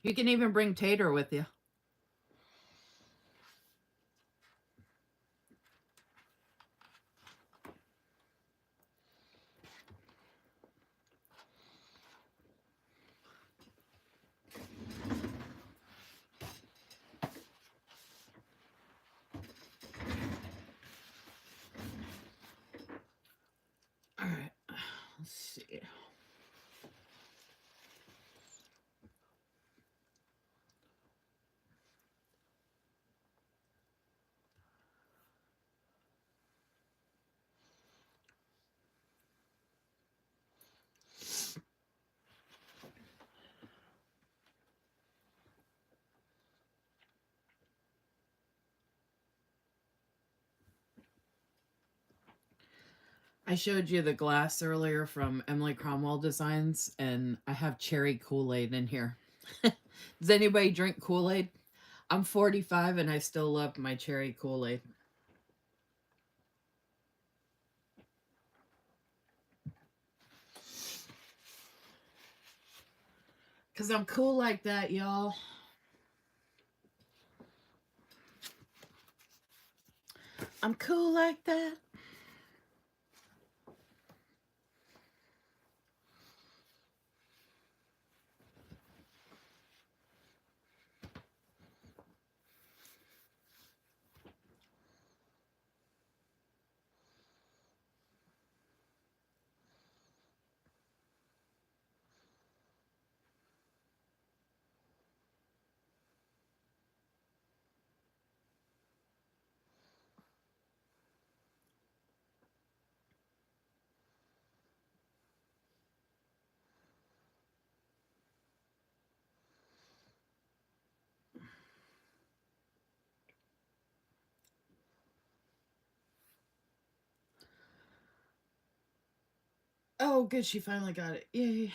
You can even bring Tater with you. All right. Let's see. I showed you the glass earlier from Emily Cromwell Designs, and I have cherry Kool-Aid in here. Does anybody drink Kool-Aid? I'm 45 and I still love my cherry Kool-Aid. Because I'm cool like that, y'all. I'm cool like that. Oh, good. She finally got it. Yay.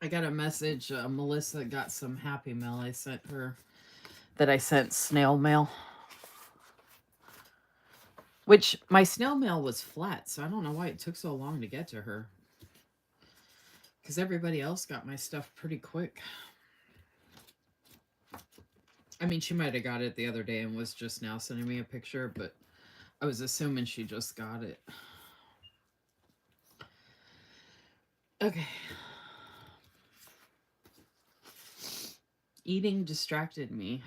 I got a message. Melissa got some Happy Mail I sent her that I sent snail mail. Which my snail mail was flat, so I don't know why it took so long to get to her. Because everybody else got my stuff pretty quick. I mean, she might have got it the other day and was just now sending me a picture, but I was assuming she just got it. Okay. Eating distracted me.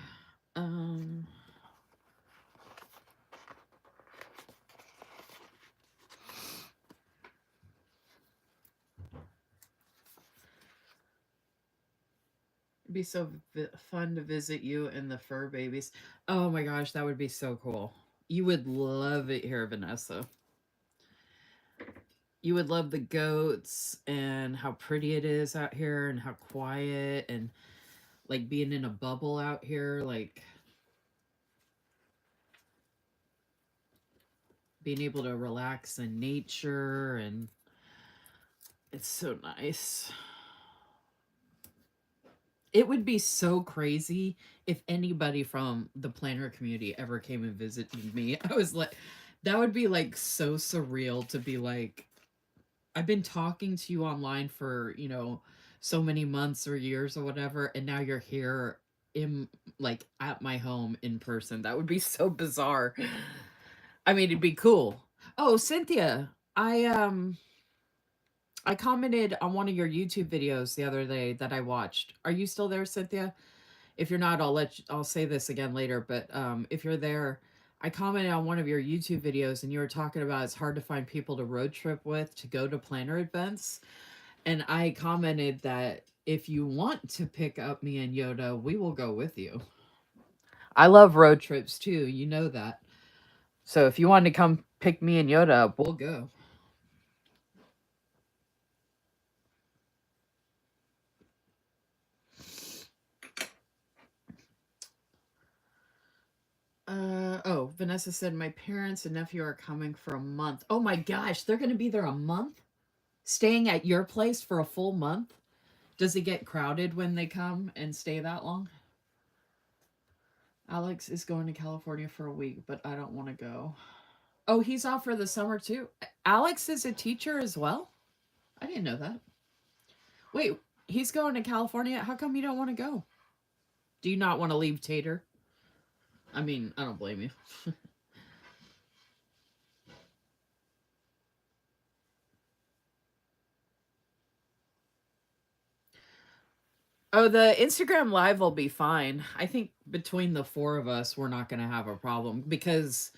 Be so fun to visit you and the fur babies. Oh my gosh, that would be so cool. You would love it here, Vanessa. You would love the goats and how pretty it is out here and how quiet and like being in a bubble out here, like being able to relax in nature, and it's so nice. It would be so crazy if anybody from the planner community ever came and visited me. I was like, that would be like so surreal to be like, I've been talking to you online for, so many months or years or whatever, and now you're here in like at my home in person. That would be so bizarre. I mean, it'd be cool. Oh, Cynthia, I commented on one of your YouTube videos the other day that I watched. Are you still there, Cynthia? If you're not, I'll say this again later, but if you're there, I commented on one of your YouTube videos and you were talking about it's hard to find people to road trip with to go to planner events. And I commented that if you want to pick up me and Yoda, we will go with you. I love road trips too, you know that. So if you want to come pick me and Yoda up, we'll go. Oh, Vanessa said my parents and nephew are coming for a month. Oh my gosh, they're going to be there a month? Staying at your place for a full month? Does it get crowded when they come and stay that long? Alex is going to California for a week, but I don't want to go. Oh, he's off for the summer too. Alex is a teacher as well? I didn't know that. Wait, he's going to California. How come you don't want to go? Do you not want to leave Tater? I mean, I don't blame you. Oh, the Instagram live will be fine. I think between the four of us, we're not going to have a problem because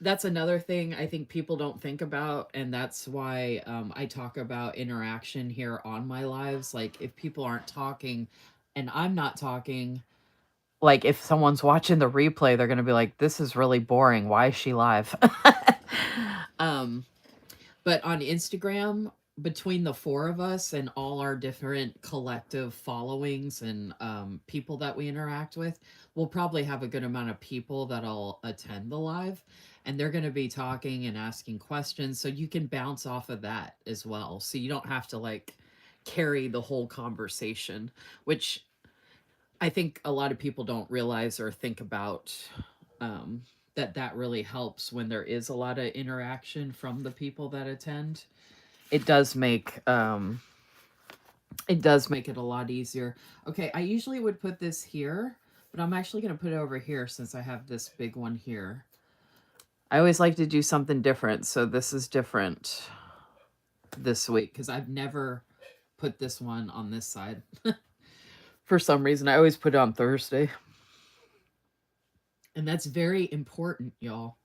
that's another thing I think people don't think about. And that's why I talk about interaction here on my lives. Like, if people aren't talking and I'm not talking, like, if someone's watching the replay, they're going to be like, this is really boring. Why is she live? um, but on Instagram, between the four of us and all our different collective followings and people that we interact with, we'll probably have a good amount of people that'll attend the live. And they're going to be talking and asking questions. So you can bounce off of that as well. So you don't have to like carry the whole conversation, which I think a lot of people don't realize or think about, that really helps when there is a lot of interaction from the people that attend. It does make it a lot easier. Okay, I usually would put this here, but I'm actually going to put it over here since I have this big one here. I always like to do something different, so this is different this week because I've never put this one on this side. For some reason, I always put it on Thursday. And that's very important, y'all.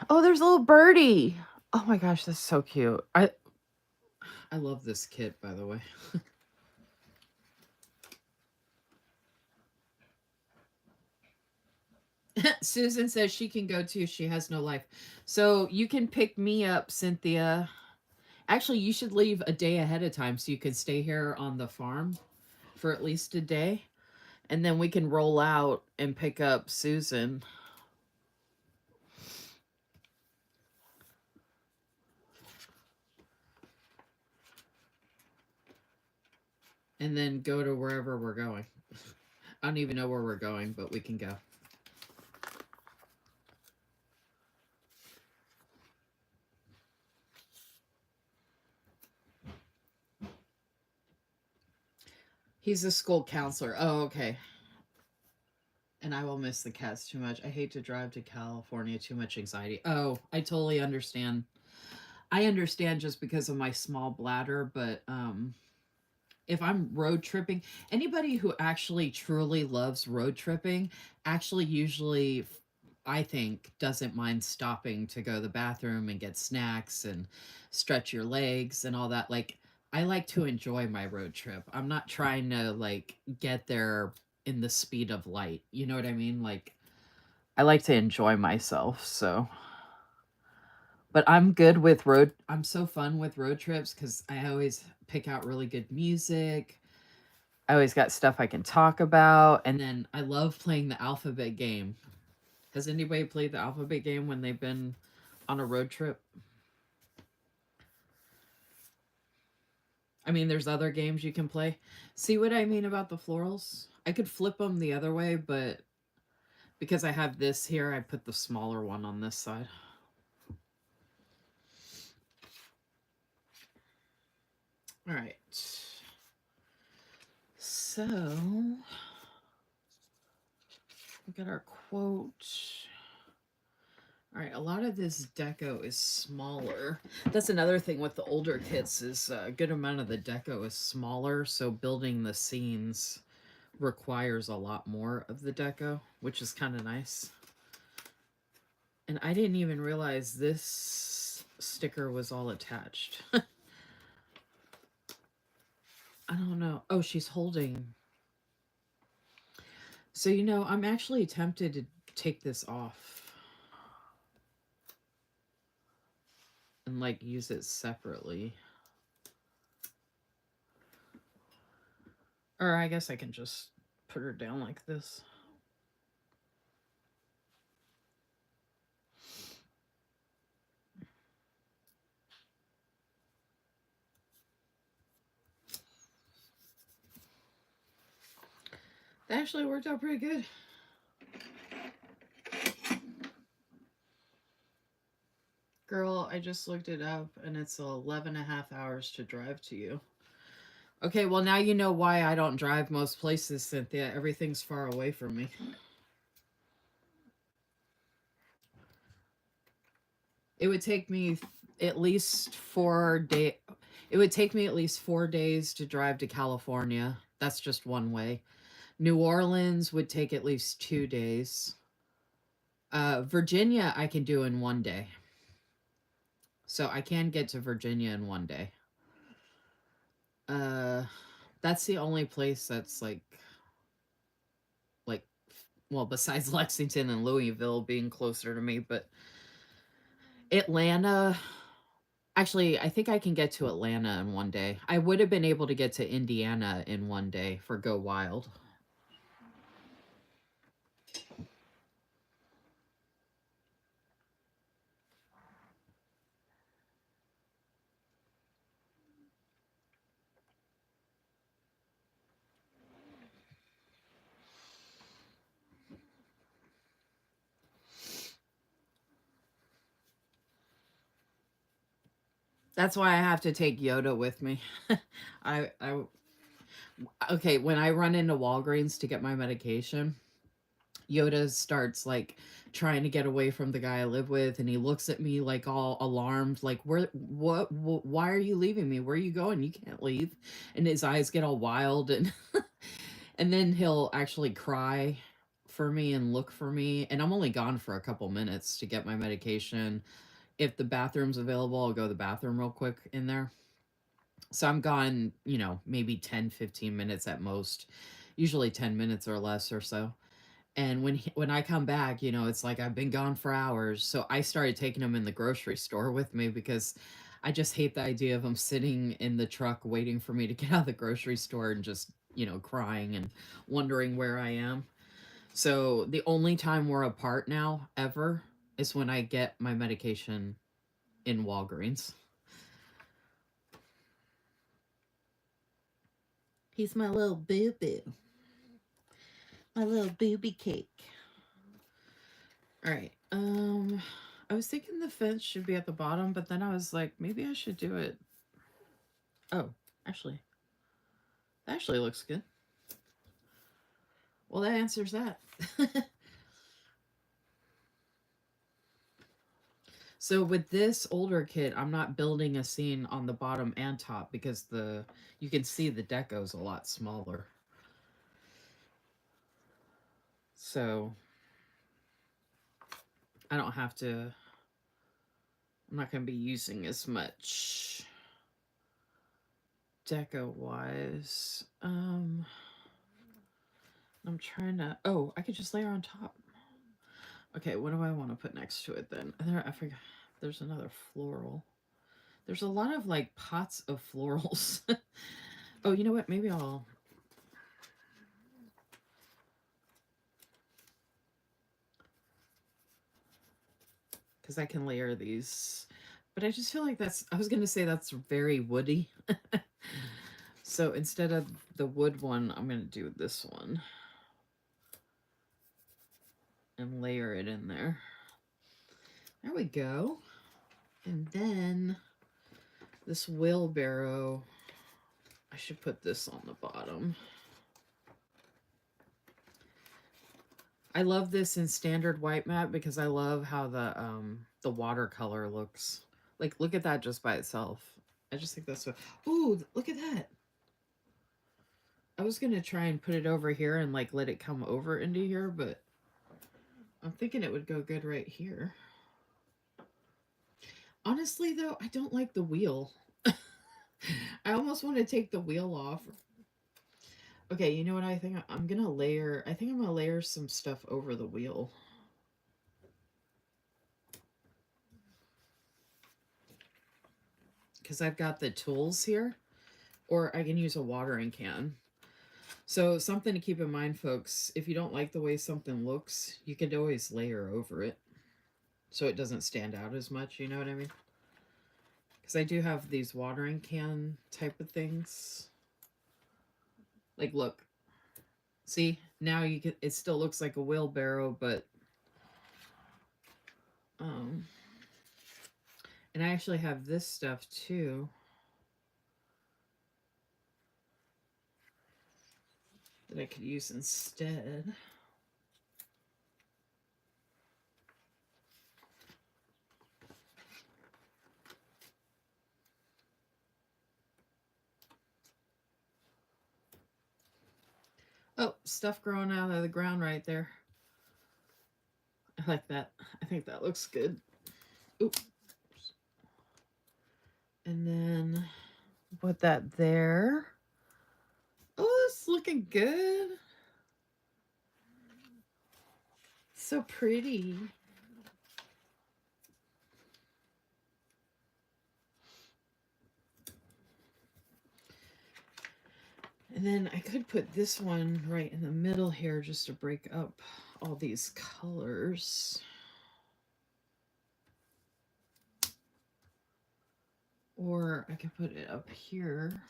Oh, there's a little birdie. Oh my gosh, that's so cute. I love this kit, by the way. Susan says she can go too. She has no life. So you can pick me up, Cynthia. Actually, you should leave a day ahead of time so you can stay here on the farm for at least a day. And then we can roll out and pick up Susan. And then go to wherever we're going. I don't even know where we're going, but we can go. He's a school counselor. Oh, okay. And I will miss the cats too much. I hate to drive to California. Too much anxiety. Oh, I totally understand. I understand just because of my small bladder, but if I'm road tripping, anybody who actually truly loves road tripping actually usually, I think, doesn't mind stopping to go to the bathroom and get snacks and stretch your legs and all that. Like, I like to enjoy my road trip. I'm not trying to like get there in the speed of light. You know what I mean? Like I like to enjoy myself, so but I'm good with road I'm so fun with road trips cuz I always pick out really good music. I always got stuff I can talk about, and then I love playing the alphabet game. Has anybody played the alphabet game when they've been on a road trip? I mean, there's other games you can play. See what I mean about the florals? I could flip them the other way, but because I have this here, I put the smaller one on this side. All right. So, we got our quote. All right, a lot of this deco is smaller. That's another thing with the older kits is a good amount of the deco is smaller, so building the scenes requires a lot more of the deco, which is kind of nice. And I didn't even realize this sticker was all attached. I don't know. Oh, she's holding. So, you know, I'm actually tempted to take this off and like use it separately. Or I guess I can just put her down like this. That actually worked out pretty good. Girl, I just looked it up and it's 11 and a half hours to drive to you. Okay, well, now you know why I don't drive most places, Cynthia. Everything's far away from me. It would take me at least 4 days. It would take me at least 4 days to drive to California. That's just one way. New Orleans would take at least 2 days. Virginia, I can do in one day. So I can get to Virginia in one day. Uh, that's the only place that's like, well, besides Lexington and Louisville being closer to me, but Atlanta. Actually, I think I can get to Atlanta in one day. I would have been able to get to Indiana in one day for Go Wild. That's why I have to take Yoda with me. I okay, when I run into Walgreens to get my medication, Yoda starts like trying to get away from the guy I live with, and he looks at me like all alarmed, like why are you leaving me? Where are you going? You can't leave. And his eyes get all wild, and and then he'll actually cry for me and look for me, and I'm only gone for a couple minutes to get my medication. If the bathroom's available, I'll go to the bathroom real quick in there. So I'm gone, you know, maybe 10, 15 minutes at most, usually 10 minutes or less or so. And when I come back, you know, it's like I've been gone for hours. So I started taking him in the grocery store with me because I just hate the idea of him sitting in the truck waiting for me to get out of the grocery store and just, you know, crying and wondering where I am. So the only time we're apart now ever is when I get my medication in Walgreens. He's my little boo boo. My little booby cake. All right. I was thinking the fence should be at the bottom, but then I was like, maybe I should do it. Oh, actually, that actually looks good. Well, that answers that. So with this older kit, I'm not building a scene on the bottom and top because you can see the deco's a lot smaller. So I don't have to. I'm not going to be using as much deco wise. I'm trying to. Oh, I could just layer on top. Okay, what do I want to put next to it then? I forgot. There's another floral. There's a lot of like pots of florals. Oh, you know what? Maybe I'll. Because I can layer these. But I just feel like I was going to say that's very woody. So instead of the wood one, I'm going to do this one. And layer it in there. There we go. And then this wheelbarrow, I should put this on the bottom. I love this in standard white matte because I love how the watercolor looks. Like, look at that just by itself. I just think that's so. Ooh, look at that. I was gonna try and put it over here and like let it come over into here, but I'm thinking it would go good right here. Honestly, though, I don't like the wheel. I almost want to take the wheel off. Okay, you know what I think? I'm gonna layer. I think I'm gonna layer some stuff over the wheel. Because I've got the tools here, or I can use a watering can. So something to keep in mind, folks, if you don't like the way something looks, you could always layer over it so it doesn't stand out as much, you know what I mean? Because I do have these watering can type of things. Like, look. See, now you can, it still looks like a wheelbarrow, but and I actually have this stuff too that I could use instead. Oh, stuff growing out of the ground right there. I like that. I think that looks good. Oops. And then put that there. Oh, it's looking good. So pretty. And then I could put this one right in the middle here just to break up all these colors. Or I could put it up here.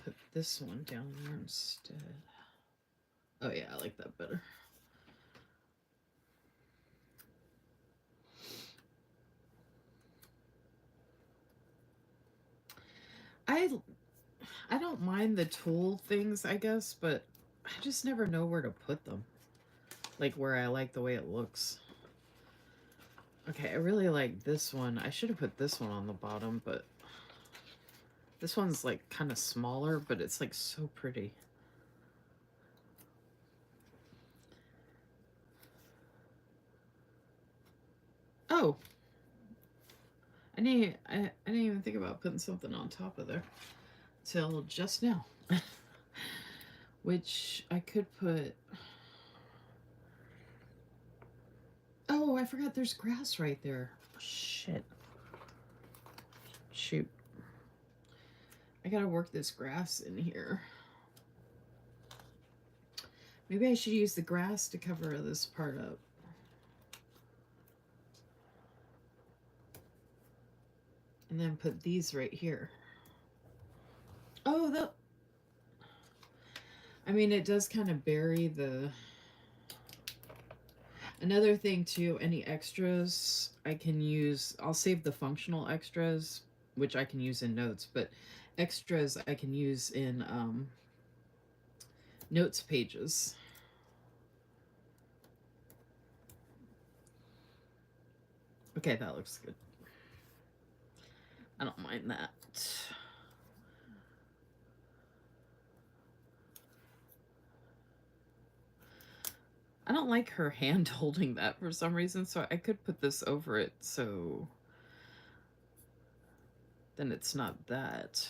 Put this one down there instead. Oh yeah, I like that better. I don't mind the tool things, I guess, but I just never know where to put them. Like where I like the way it looks. Okay, I really like this one. I should have put this one on the bottom, but this one's like kind of smaller, but it's like so pretty. Oh, I didn't even think about putting something on top of there till just now. Which I could put. Oh, I forgot there's grass right there. Shit. Shoot. I gotta work this grass in here. Maybe I should use the grass to cover this part up. And then put these right here. Oh, I mean, it does kind of bury the... Another thing too, any extras I can use, I'll save the functional extras, which I can use in notes, but extras I can use in notes pages. Okay, that looks good. I don't mind that. I don't like her hand holding that for some reason, so I could put this over it so then it's not that.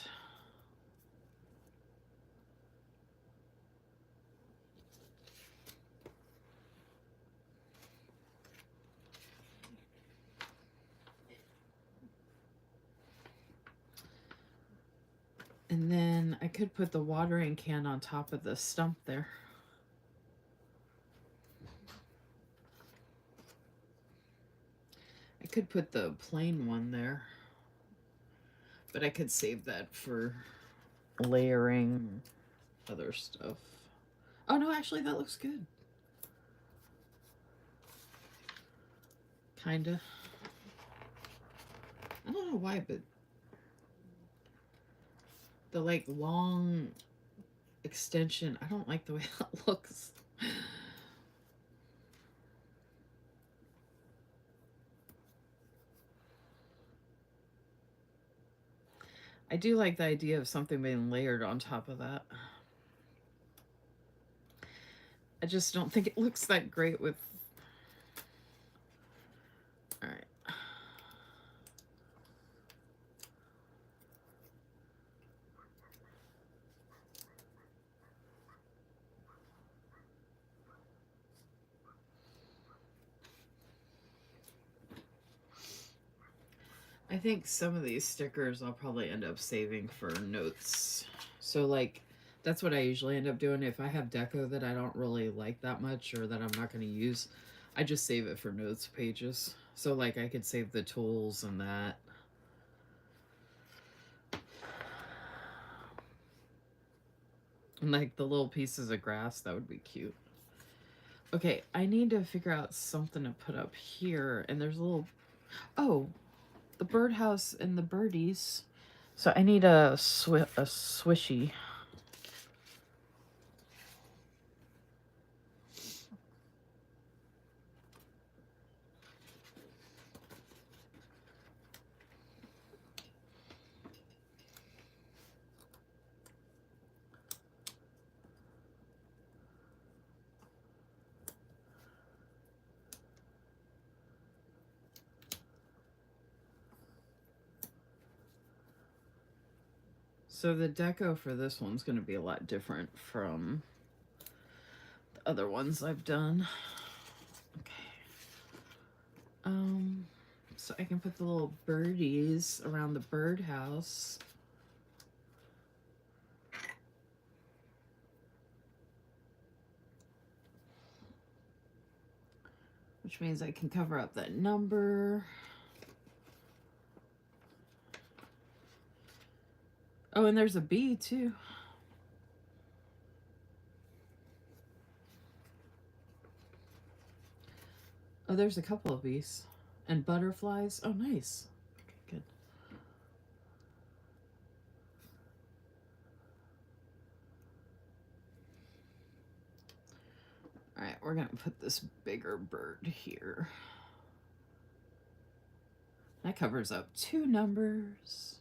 And then I could put the watering can on top of the stump there. I could put the plain one there, but I could save that for layering other stuff. Oh no, actually that looks good. Kinda. I don't know why, but the like long extension, I don't like the way that looks. I do like the idea of something being layered on top of that. I just don't think it looks that great with. All right. I think some of these stickers I'll probably end up saving for notes. So, like, that's what I usually end up doing. If I have deco that I don't really like that much or that I'm not going to use, I just save it for notes pages. So, like, I could save the tools and that. And, like, the little pieces of grass, that would be cute. Okay, I need to figure out something to put up here. And there's a little. Oh, the birdhouse and the birdies. So I need a swishy. So the deco for this one's going to be a lot different from the other ones I've done. Okay. So I can put the little birdies around the birdhouse. Which means I can cover up that number. Oh, and there's a bee too. Oh, there's a couple of bees. And butterflies. Oh, nice. Okay, good. Alright, we're going to put this bigger bird here. That covers up 2 numbers.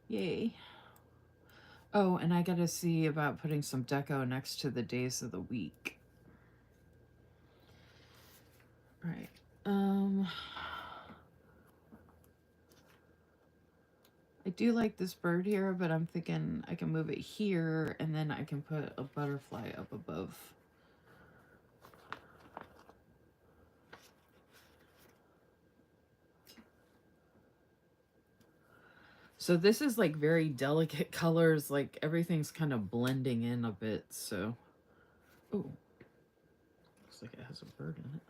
Yay. Oh, and I gotta see about putting some deco next to the days of the week. Right. I do like this bird here, but I'm thinking I can move it here and then I can put a butterfly up above. So this is like very delicate colors, like everything's kind of blending in a bit, so. Oh, looks like it has a bird in it.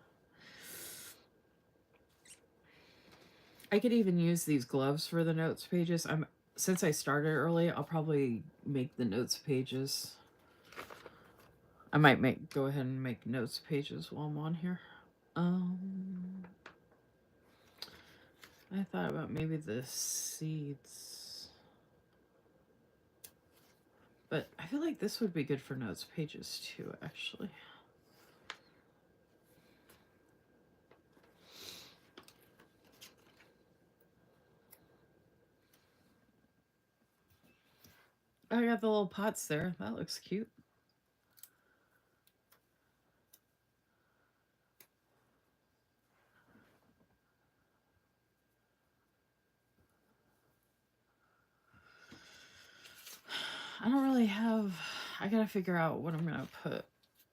I could even use these gloves for the notes pages. Since I started early, I'll probably make the notes pages. I might go ahead and make notes pages while I'm on here. I thought about maybe the seeds. But I feel like this would be good for notes pages too, actually. I got the little pots there. That looks cute. I don't really have, I gotta figure out what I'm gonna put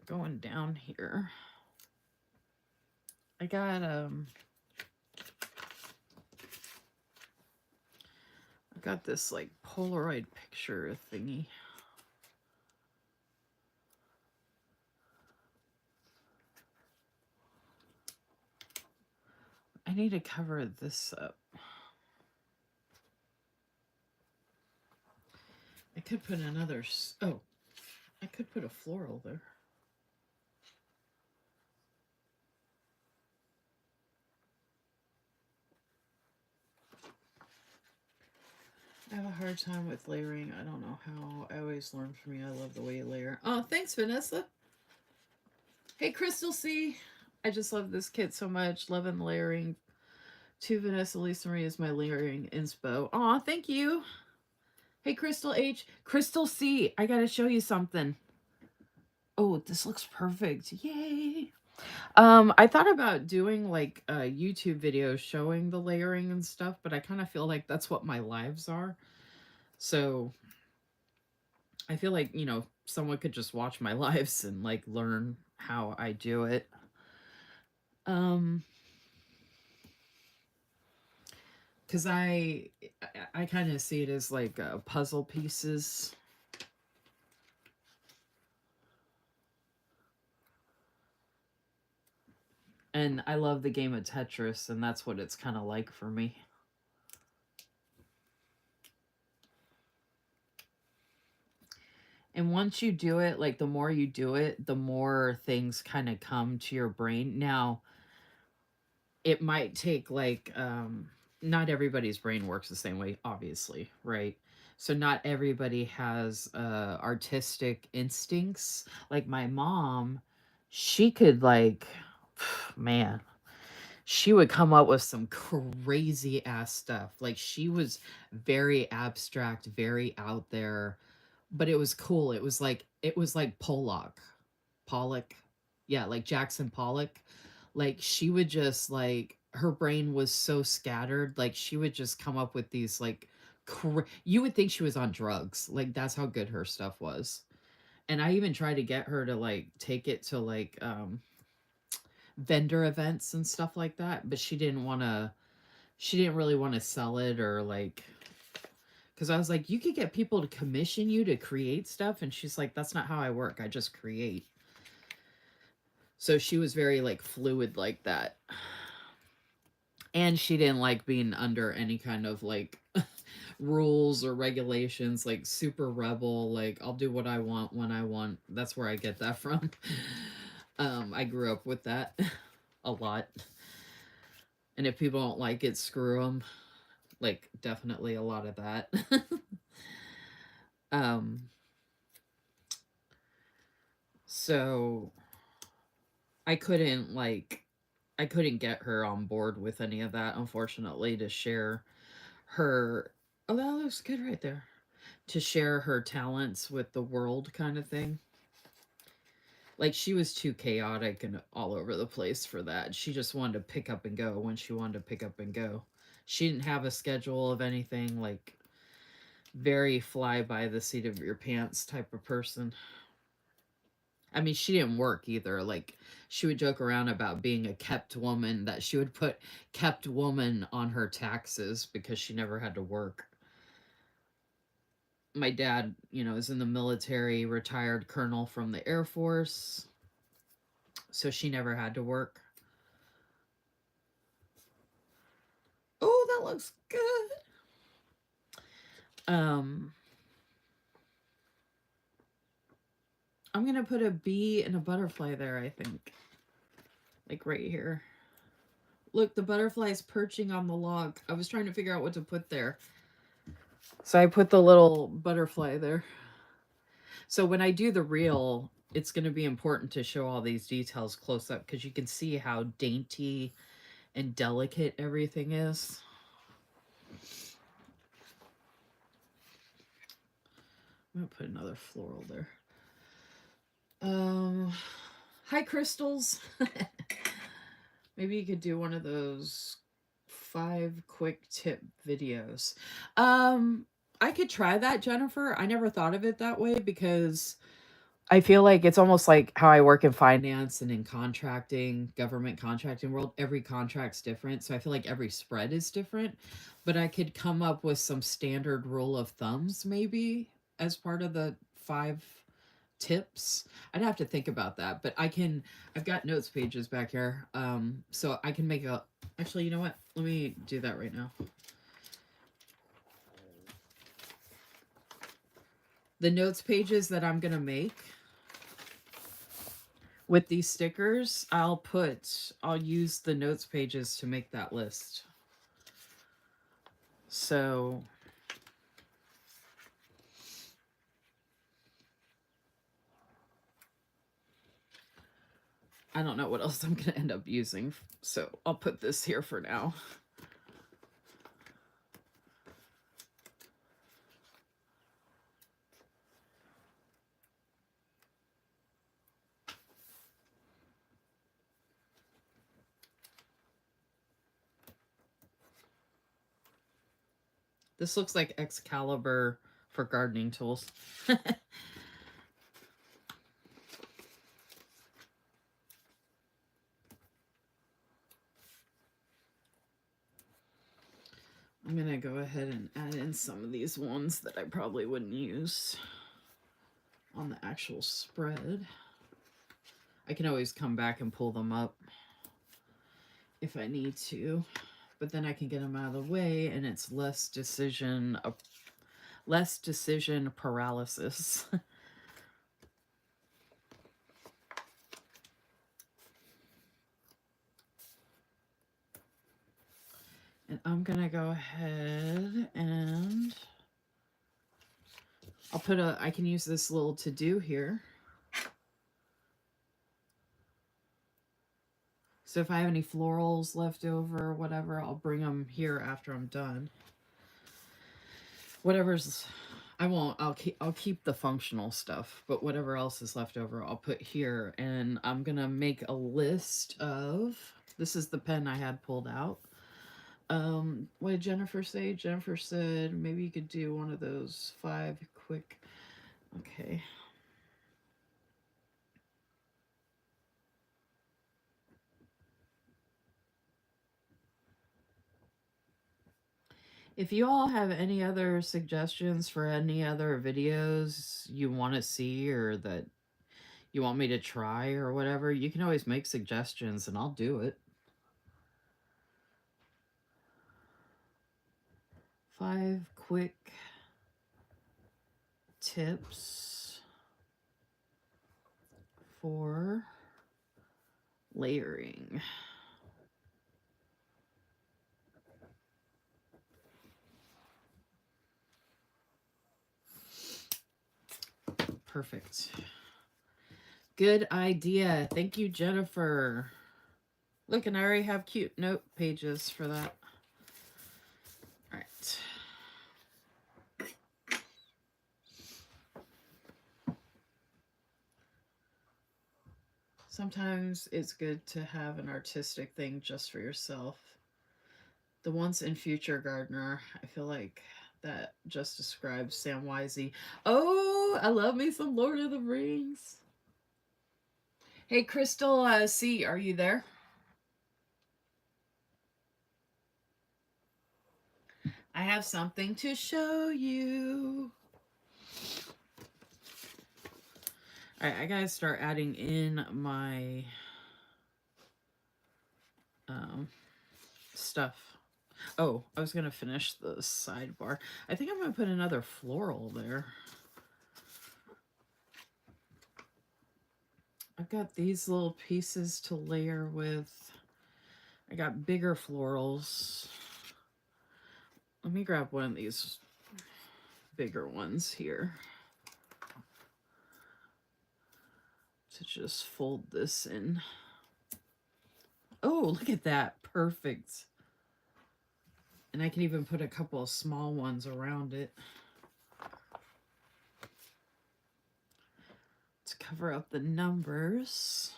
going down here. I got this like Polaroid picture thingy. I need to cover this up. I could put another, oh, I could put a floral there. I have a hard time with layering. I don't know how. I always learn from you. I love the way you layer. Oh, thanks, Vanessa. Hey, Crystal C. I just love this kit so much. Loving layering. To Vanessa Lisamarie is my layering inspo. Aw, thank you. Hey, Crystal H. Crystal C. I gotta show you something. Oh, this looks perfect. Yay. I thought about doing like a YouTube video showing the layering and stuff, but I kind of feel like that's what my lives are. So I feel like, you know, someone could just watch my lives and like learn how I do it. Because I kind of see it as like puzzle pieces. And I love the game of Tetris, and that's what it's kind of like for me. And once you do it, like the more you do it, the more things kind of come to your brain. Now, it might take like not everybody's brain works the same way, obviously, right? So not everybody has artistic instincts. Like my mom, she could like man, she would come up with some crazy ass stuff. Like she was very abstract, very out there, but it was cool. It was like Pollock. Yeah, like Jackson Pollock. Like she would just like her brain was so scattered. Like she would just come up with these like you would think she was on drugs. Like that's how good her stuff was. And I even tried to get her to like take it to like vendor events and stuff like that, but she didn't really want to sell it or like because I was like, you could get people to commission you to create stuff, and she's like, that's not how I work. I just create. So she was very like fluid like that. And she didn't like being under any kind of like rules or regulations, like super rebel, like I'll do what I want when I want. That's where I get that from. I grew up with that a lot. And if people don't like it, screw them. Like definitely a lot of that. So I couldn't get her on board with any of that, unfortunately, to share her. Oh, that looks good right there. To share her talents with the world, kind of thing. Like she was too chaotic and all over the place for that. She just wanted to pick up and go when she wanted to pick up and go. She didn't have a schedule of anything, like very fly by the seat of your pants type of person. I mean, she didn't work either. Like, she would joke around about being a kept woman, that she would put kept woman on her taxes because she never had to work. My dad, you know, is in the military, retired colonel from the Air Force. So she never had to work. Oh, that looks good. I'm going to put a bee and a butterfly there, I think. Like right here. Look, the butterfly's perching on the log. I was trying to figure out what to put there. So I put the little butterfly there. So when I do the reel, it's going to be important to show all these details close up because you can see how dainty and delicate everything is. I'm going to put another floral there. Hi, crystals. Maybe you could do one of those 5 quick tip videos. I could try that, Jennifer. I never thought of it that way because I feel like it's almost like how I work in finance and in contracting, government contracting world. Every contract's different. So I feel like every spread is different. But I could come up with some standard rule of thumbs maybe as part of the 5 tips. I'd have to think about that. But I've got notes pages back here. So I can make a, actually, you know what? Let me do that right now. The notes pages that I'm going to make with these stickers, I'll use the notes pages to make that list. So I don't know what else I'm going to end up using. So I'll put this here for now. This looks like Excalibur for gardening tools. I'm going to go ahead and add in some of these ones that I probably wouldn't use on the actual spread. I can always come back and pull them up if I need to, but then I can get them out of the way and it's less decision paralysis. And I'm gonna go ahead and I can use this little to-do here. So if I have any florals left over or whatever, I'll bring them here after I'm done. Whatever's, I'll keep the functional stuff, but whatever else is left over, I'll put here. And I'm gonna make a list of, this is the pen I had pulled out. What did Jennifer say? Jennifer said maybe you could do one of those 5 quick, okay. If you all have any other suggestions for any other videos you want to see or that you want me to try or whatever, you can always make suggestions and I'll do it. 5 quick tips for layering. Perfect. Good idea. Thank you, Jennifer. Look, and I already have cute note pages for that. All right. Sometimes it's good to have an artistic thing just for yourself. The Once and Future Gardener, I feel like that just describes Samwise. Oh, I love me some Lord of the Rings. Hey, Crystal C, are you there? I have something to show you. All right, I gotta start adding in my stuff. Oh, I was gonna finish the sidebar. I think I'm gonna put another floral there. I've got these little pieces to layer with. I got bigger florals. Let me grab one of these bigger ones here to just fold this in. Oh, look at that. Perfect. And I can even put a couple of small ones around it to cover up the numbers.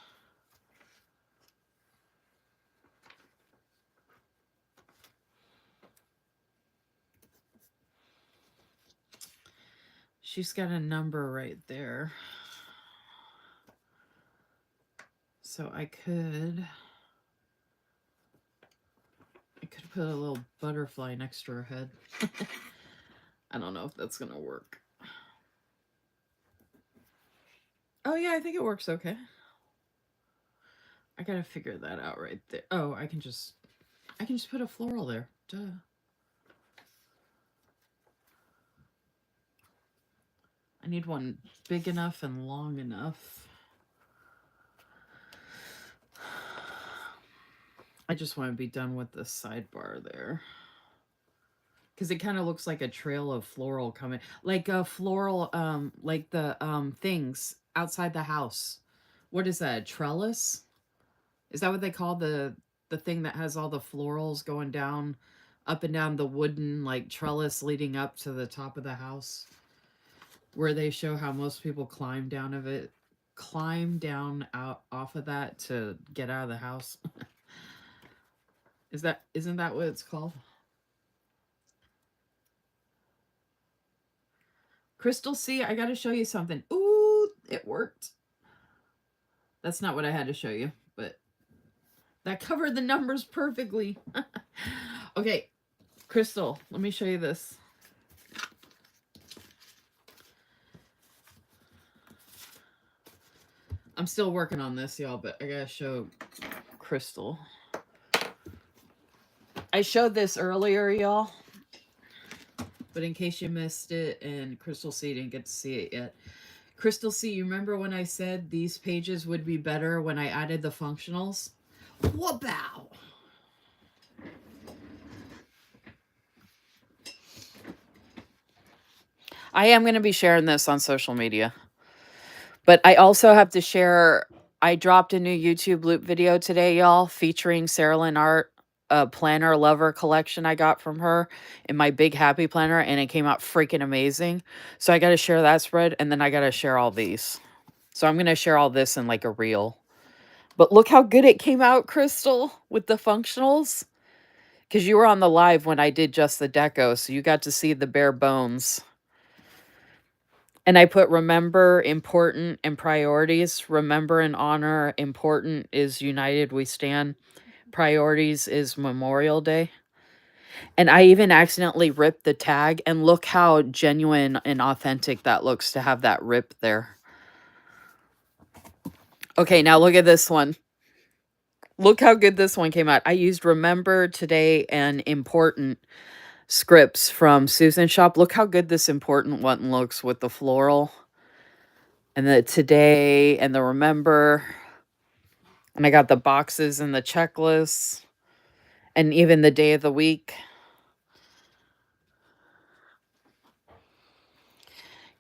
She's got a number right there. So I could put a little butterfly next to her head. I don't know if that's going to work. Oh yeah, I think it works okay. I got to figure that out right there. Oh, I can just put a floral there. Duh. I need one big enough and long enough. I just want to be done with the sidebar there. Because it kind of looks like a trail of floral coming. Like a floral, like the things outside the house. What is that, a trellis? Is that what they call the thing that has all the florals going down, up and down the wooden, like, trellis leading up to the top of the house? Where they show how most people climb down out off of that to get out of the house. Isn't that what it's called? Crystal C, I gotta show you something. Ooh, it worked. That's not what I had to show you, but that covered the numbers perfectly. Okay, Crystal, let me show you this. I'm still working on this, y'all, but I gotta show Crystal. I showed this earlier, y'all, but in case you missed it and Crystal C didn't get to see it yet. Crystal C, you remember when I said these pages would be better when I added the functionals? Whoop-ow! I am going to be sharing this on social media. But I also have to share, I dropped a new YouTube loop video today, y'all, featuring Sarah Lynn Art, a planner lover collection I got from her in my big happy planner, and it came out freaking amazing. So I got to share that spread, and then I got to share all these. So I'm going to share all this in like a reel. But look how good it came out, Crystal, with the functionals. Because you were on the live when I did just the deco, so you got to see the bare bones. And I put remember, important, and priorities. Remember and honor. Important is United We Stand. Priorities is Memorial Day. And I even accidentally ripped the tag. And look how genuine and authentic that looks to have that rip there. Okay, now look at this one. Look how good this one came out. I used remember, today, and important scripts from Susan Shop. Look how good this important one looks with the floral. And the today and the remember. And I got the boxes and the checklists. And even the day of the week.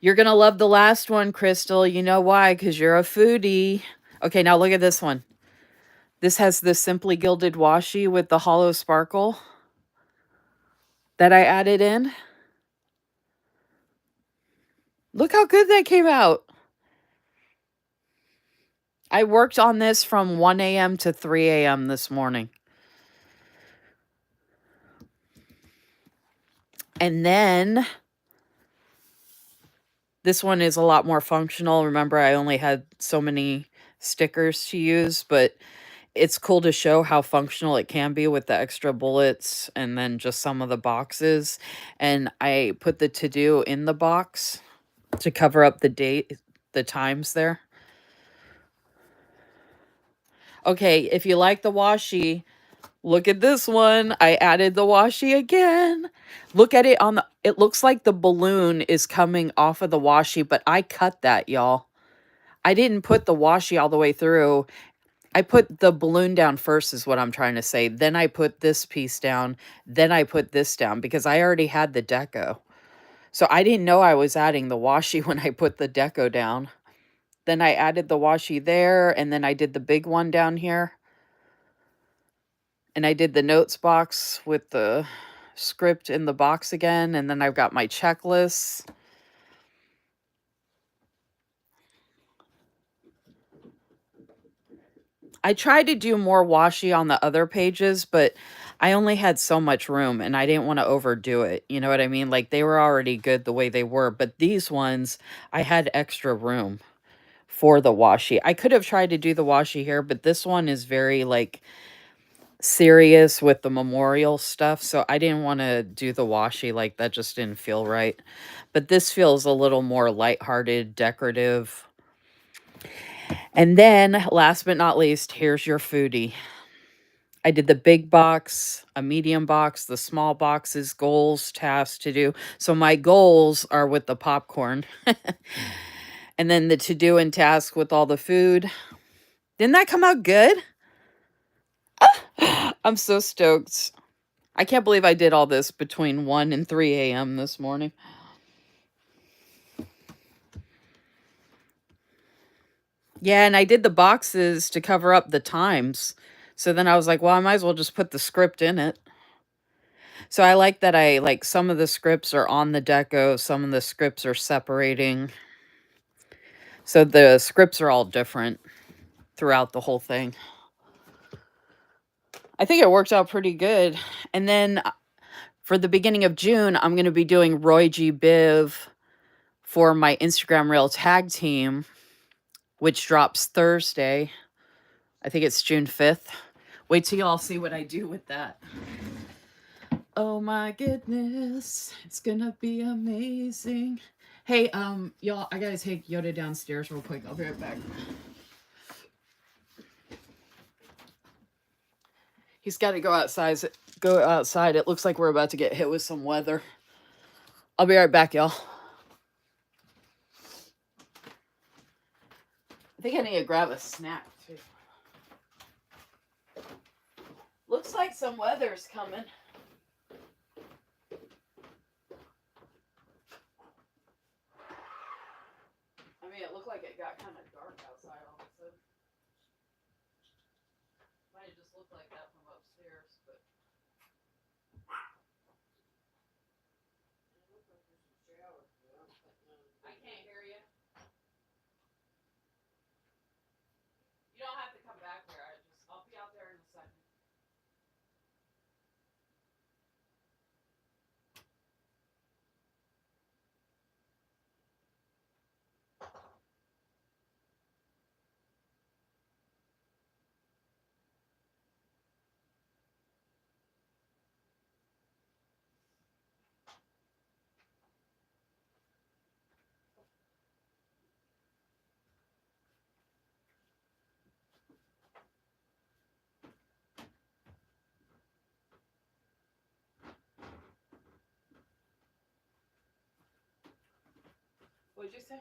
You're going to love the last one, Crystal. You know why? Because you're a foodie. Okay, now look at this one. This has the Simply Gilded washi with the hollow sparkle that I added in. Look how good that came out. I worked on this from 1 a.m. to 3 a.m. this morning. And then this one is a lot more functional. Remember, I only had so many stickers to use, but it's cool to show how functional it can be with the extra bullets and then just some of the boxes. And I put the to-do in the box to cover up the date, the times there. Okay, if you like the washi, look at this one. I added the washi again. Look at it on the, it looks like the balloon is coming off of the washi, but I cut that, y'all. I didn't put the washi all the way through. I put the balloon down first is what I'm trying to say. Then I put this piece down. Then I put this down because I already had the deco. So I didn't know I was adding the washi when I put the deco down. Then I added the washi there, and then I did the big one down here. And I did the notes box with the script in the box again. And then I've got my checklists. I tried to do more washi on the other pages, but I only had so much room and I didn't want to overdo it. You know what I mean? Like they were already good the way they were, but these ones I had extra room for the washi. I could have tried to do the washi here, but this one is very like serious with the memorial stuff, so I didn't want to do the washi. Like that just didn't feel right. But this feels a little more lighthearted, decorative. And then last but not least, here's your foodie. I did the big box, a medium box, the small boxes, goals, tasks to do. So my goals are with the popcorn. And then the to do and task with all the food. Didn't that come out good? I'm so stoked. I can't believe I did all this between 1 and 3 a.m. this morning. Yeah, and I did the boxes to cover up the times. So then I was like, well, I might as well just put the script in it. So I like that I like some of the scripts are on the deco, some of the scripts are separating. So the scripts are all different throughout the whole thing. I think it worked out pretty good. And then for the beginning of June, I'm going to be doing Roy G. Biv for my Instagram Reel tag team, which drops Thursday. I think it's June 5th. Wait till y'all see what I do with that. Oh my goodness. It's gonna be amazing. Hey, y'all, I gotta take Yoda downstairs real quick. I'll be right back. He's gotta go outside. Go outside. It looks like we're about to get hit with some weather. I'll be right back, y'all. I think I need to grab a snack too. Looks like some weather's coming. I mean, it looked like it got kind of dark outside all of a sudden. Might have just looked like that from upstairs, but I can't hear you. You don't have to come back here. I'll be out there in a second. What'd you say?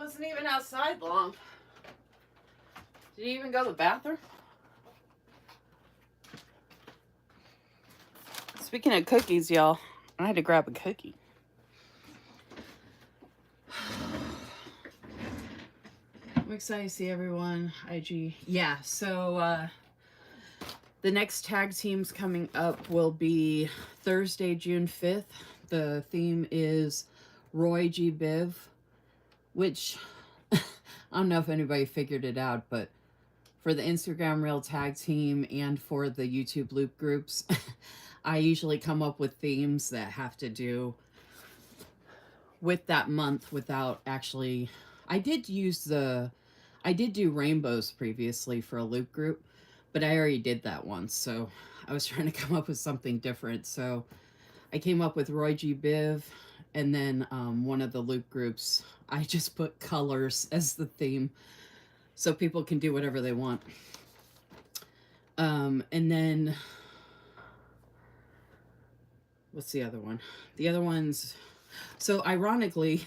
wasn't even outside long. Did he even go to the bathroom? Speaking of cookies, y'all, I had to grab a cookie. I'm excited to see everyone. IG. Yeah, so the next tag teams coming up will be Thursday, June 5th. The theme is Roy G. Biv, which I don't know if anybody figured it out, but for the Instagram Reel tag team and for the YouTube loop groups, I usually come up with themes that have to do with that month without actually... I did do rainbows previously for a loop group, but I already did that once, so I was trying to come up with something different. So I came up with Roy G. Biv, and then one of the loop groups, I just put colors as the theme so people can do whatever they want. And then, what's the other one? The other one's, so ironically,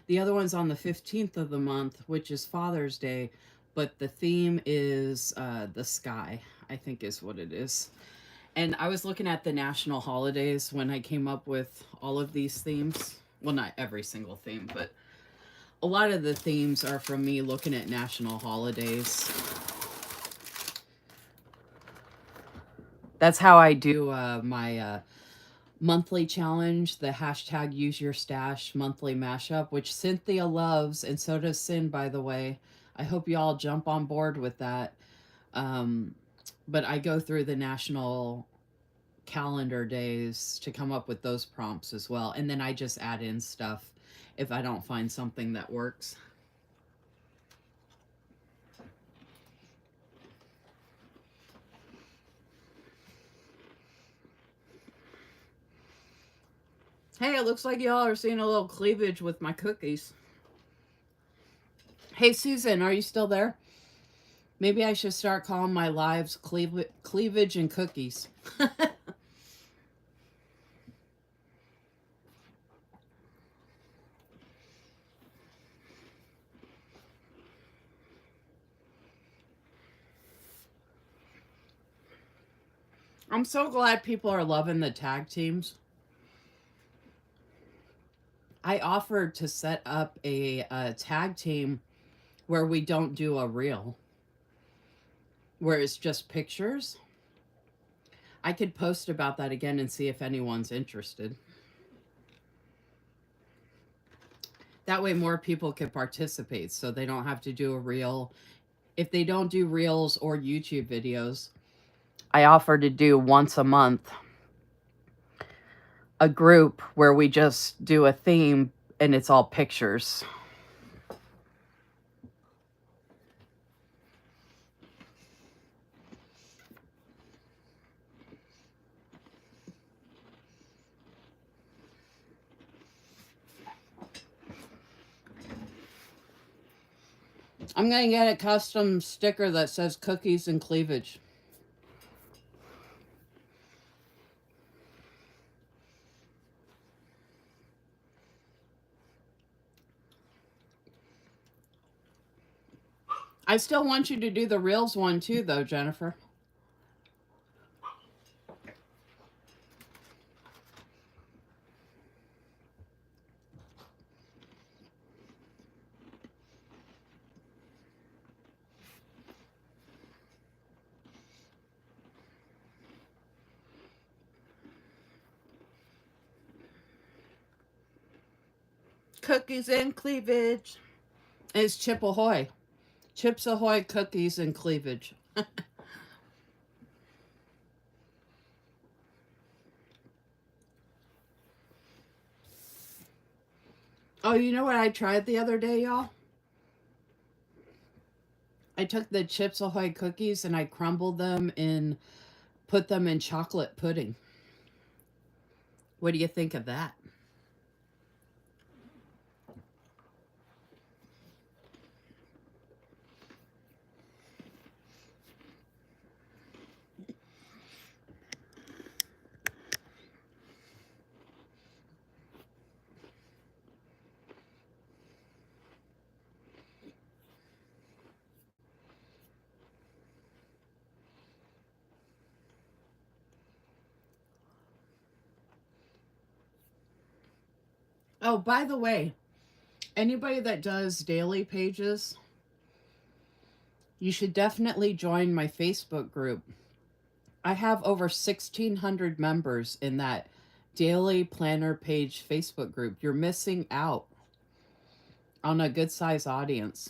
the other one's on the 15th of the month, which is Father's Day, but the theme is the sky, I think is what it is. And I was looking at the national holidays when I came up with all of these themes. Well, not every single theme, but a lot of the themes are from me looking at national holidays. That's how I do my monthly challenge, the hashtag Use Your Stash monthly mashup, which Cynthia loves, and so does Sin, by the way. I hope you all jump on board with that. But I go through the national calendar days to come up with those prompts as well. And then I just add in stuff if I don't find something that works. Hey, it looks like y'all are seeing a little cleavage with my cookies. Hey, Susan, are you still there? Maybe I should start calling my lives cleavage and cookies. I'm so glad people are loving the tag teams. I offered to set up a tag team where we don't do a reel, where it's just pictures. I could post about that again and see if anyone's interested. That way more people can participate so they don't have to do a reel. If they don't do reels or YouTube videos, I offer to do once a month a group where we just do a theme and it's all pictures. I'm going to get a custom sticker that says cookies and cleavage. I still want you to do the reels one too, though, Jennifer. Cookies and cleavage. It's Chip Ahoy. Chips Ahoy, cookies and cleavage. Oh, you know what I tried the other day, y'all? I took the Chips Ahoy cookies and I crumbled them and put them in chocolate pudding. What do you think of that? Oh, by the way, anybody that does daily pages, you should definitely join my Facebook group. I have over 1,600 members in that daily planner page Facebook group. You're missing out on a good size audience.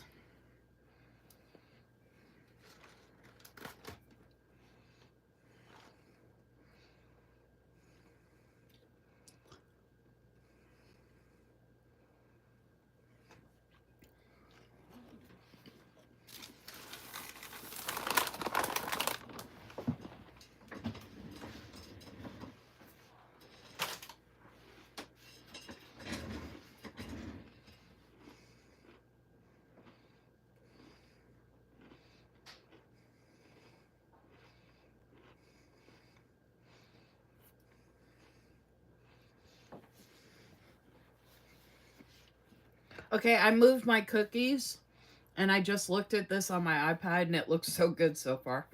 Okay, I moved my cookies and I just looked at this on my iPad and it looks so good so far.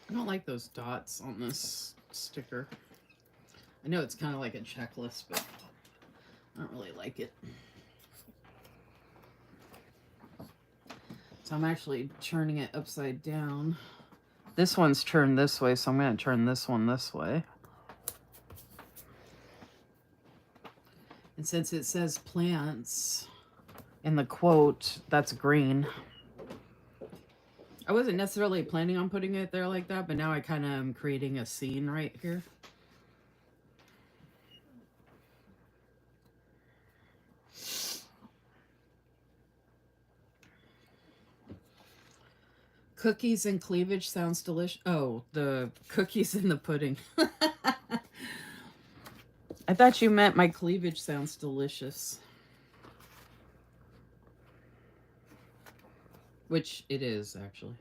I don't like those dots on this sticker. I know it's kind of like a checklist, but I don't really like it. So I'm actually turning it upside down. This one's turned this way, so I'm going to turn this one this way. And since it says plants in the quote, that's green. I wasn't necessarily planning on putting it there like that, but now I kind of am creating a scene right here. Cookies and cleavage sounds delicious. Oh, the cookies in the pudding. I thought you meant my cleavage sounds delicious. Which it is, actually.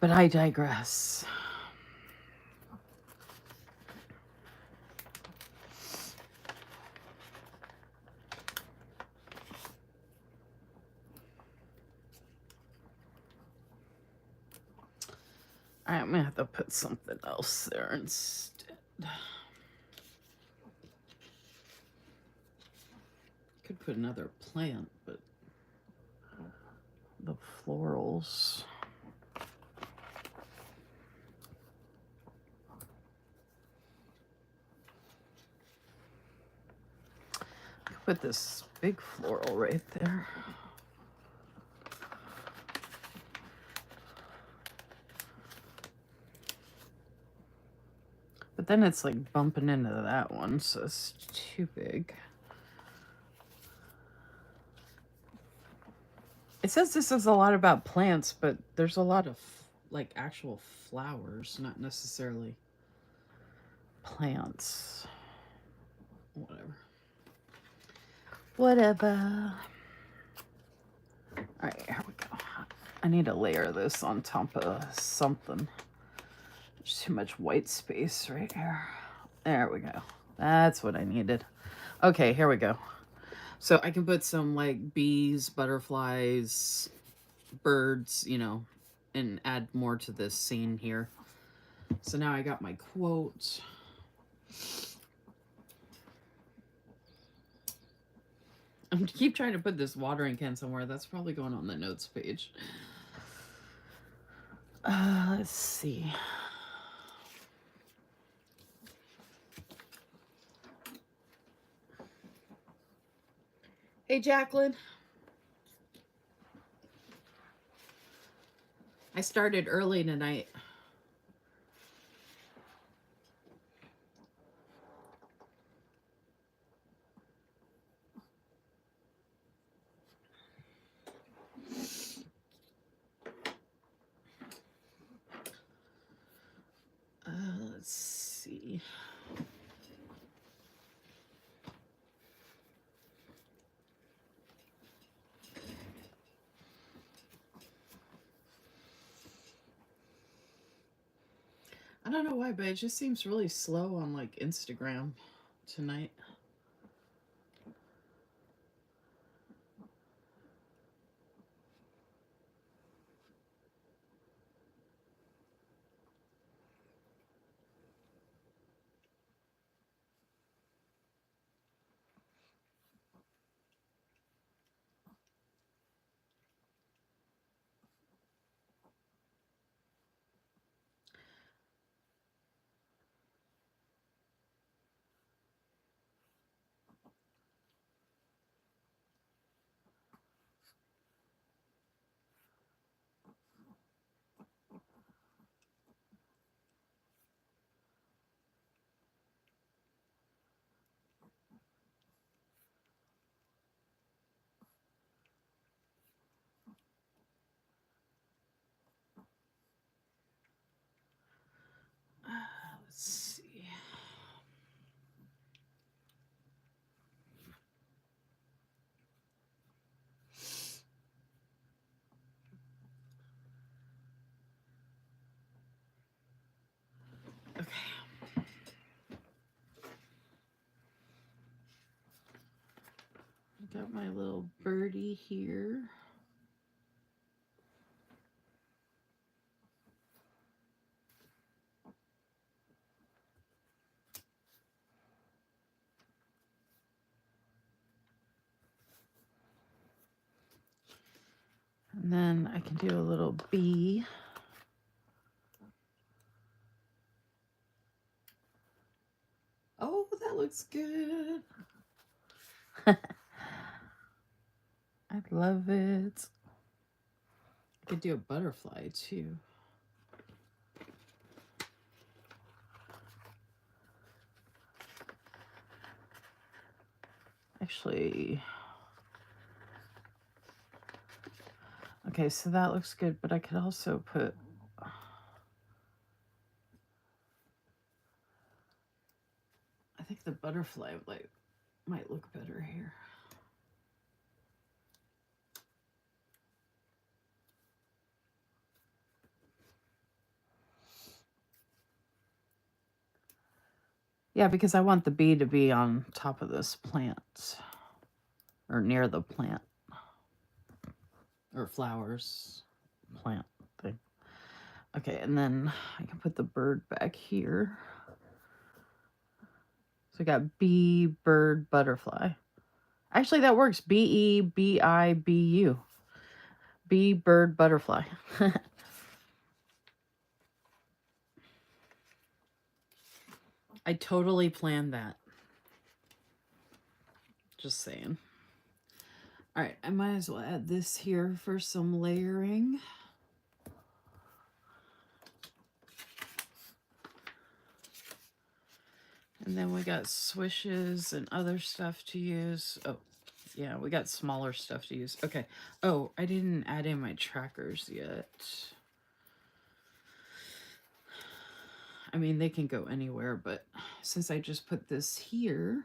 But I digress. Alright, I'm gonna have to put something else there instead. Could put another plant, but the florals. Put this big floral right there. But then it's like bumping into that one, so it's too big. It says this is a lot about plants, but there's a lot of like actual flowers, not necessarily plants. Whatever. Whatever. Alright, here we go. I need to layer this on top of something. There's too much white space right here. There we go. That's what I needed. Okay, here we go. So I can put some like bees, butterflies, birds, you know, and add more to this scene here. So now I got my quote. I'm gonna keep trying to put this watering can somewhere. That's probably going on the notes page. Let's see. Hey, Jacqueline. I started early tonight. I don't know why, but it just seems really slow on like Instagram tonight. Let's see. Okay. I got my little birdie here. And then I can do a little bee. Oh, that looks good. I love it. I could do a butterfly too. Actually, okay, so that looks good, but I could also put, I think the butterfly might look better here. Yeah, because I want the bee to be on top of this plant or near the plant or flowers plant thing. Okay, and then I can put the bird back here. So I got bee, bird, butterfly. Actually, that works. BEBIBU. Bee, bird, butterfly. I totally planned that. Just saying. All right, I might as well add this here for some layering. And then we got swishes and other stuff to use. Oh, yeah, we got smaller stuff to use. Okay. Oh, I didn't add in my trackers yet. I mean, they can go anywhere, but since I just put this here,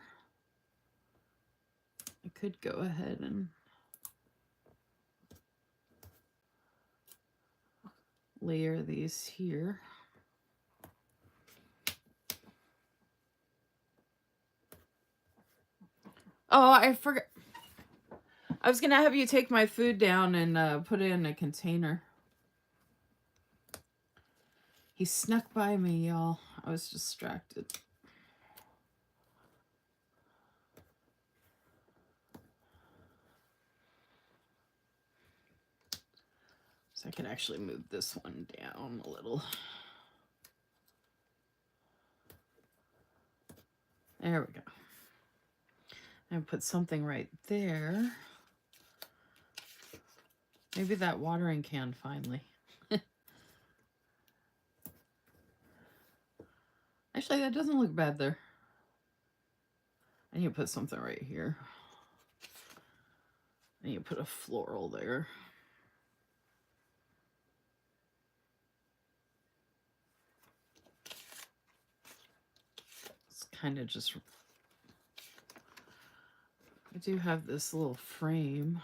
I could go ahead and layer these here. Oh, I forgot. I was going to have you take my food down and put it in a container. He snuck by me, y'all. I was distracted. So I can actually move this one down a little. There we go. And put something right there. Maybe that watering can finally. Actually, that doesn't look bad there. I need to put something right here. I need to put a floral there. It's kind of just... I do have this little frame.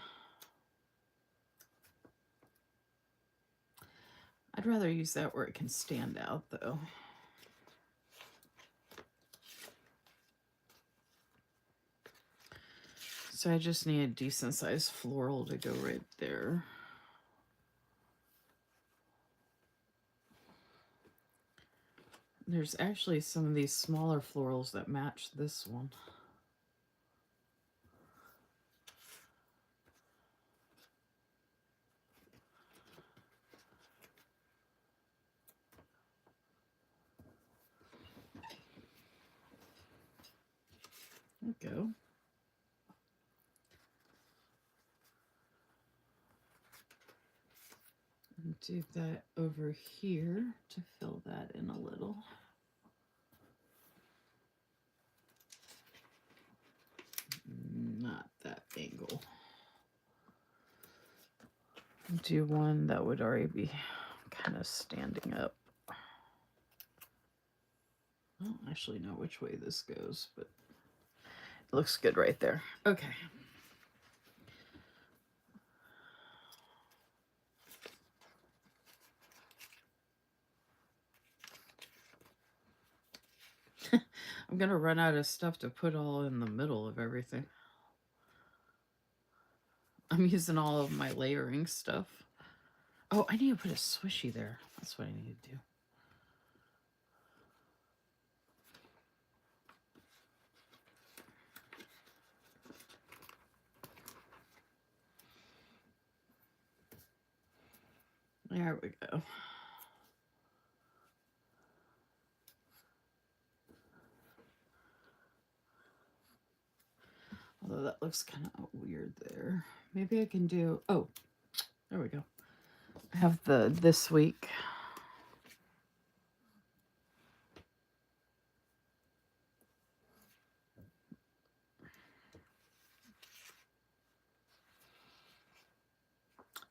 I'd rather use that where it can stand out, though. So I just need a decent sized floral to go right there. There's actually some of these smaller florals that match this one. There we go. And do that over here to fill that in a little. Not that angle. Do one that would already be kind of standing up. I don't actually know which way this goes, but it looks good right there. Okay. I'm gonna run out of stuff to put all in the middle of everything. I'm using all of my layering stuff. Oh, I need to put a swishy there. That's what I need to do. There we go. Although that looks kind of weird there. Maybe I can do, oh, there we go. I have the this week.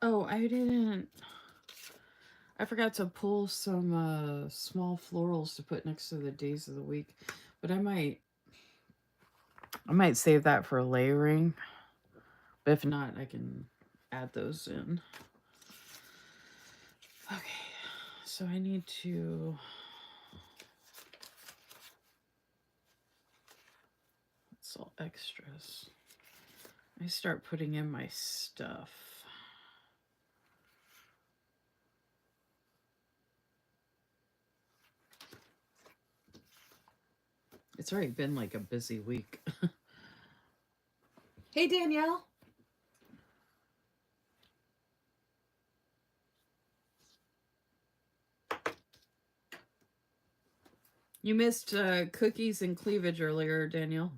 Oh, I forgot to pull some small florals to put next to the days of the week, but I might save that for layering. But if not, I can add those in. Okay, so I need to, that's all extras. I start putting in my stuff. It's already been like a busy week. Hey, Danielle. You missed cookies and cleavage earlier, Danielle.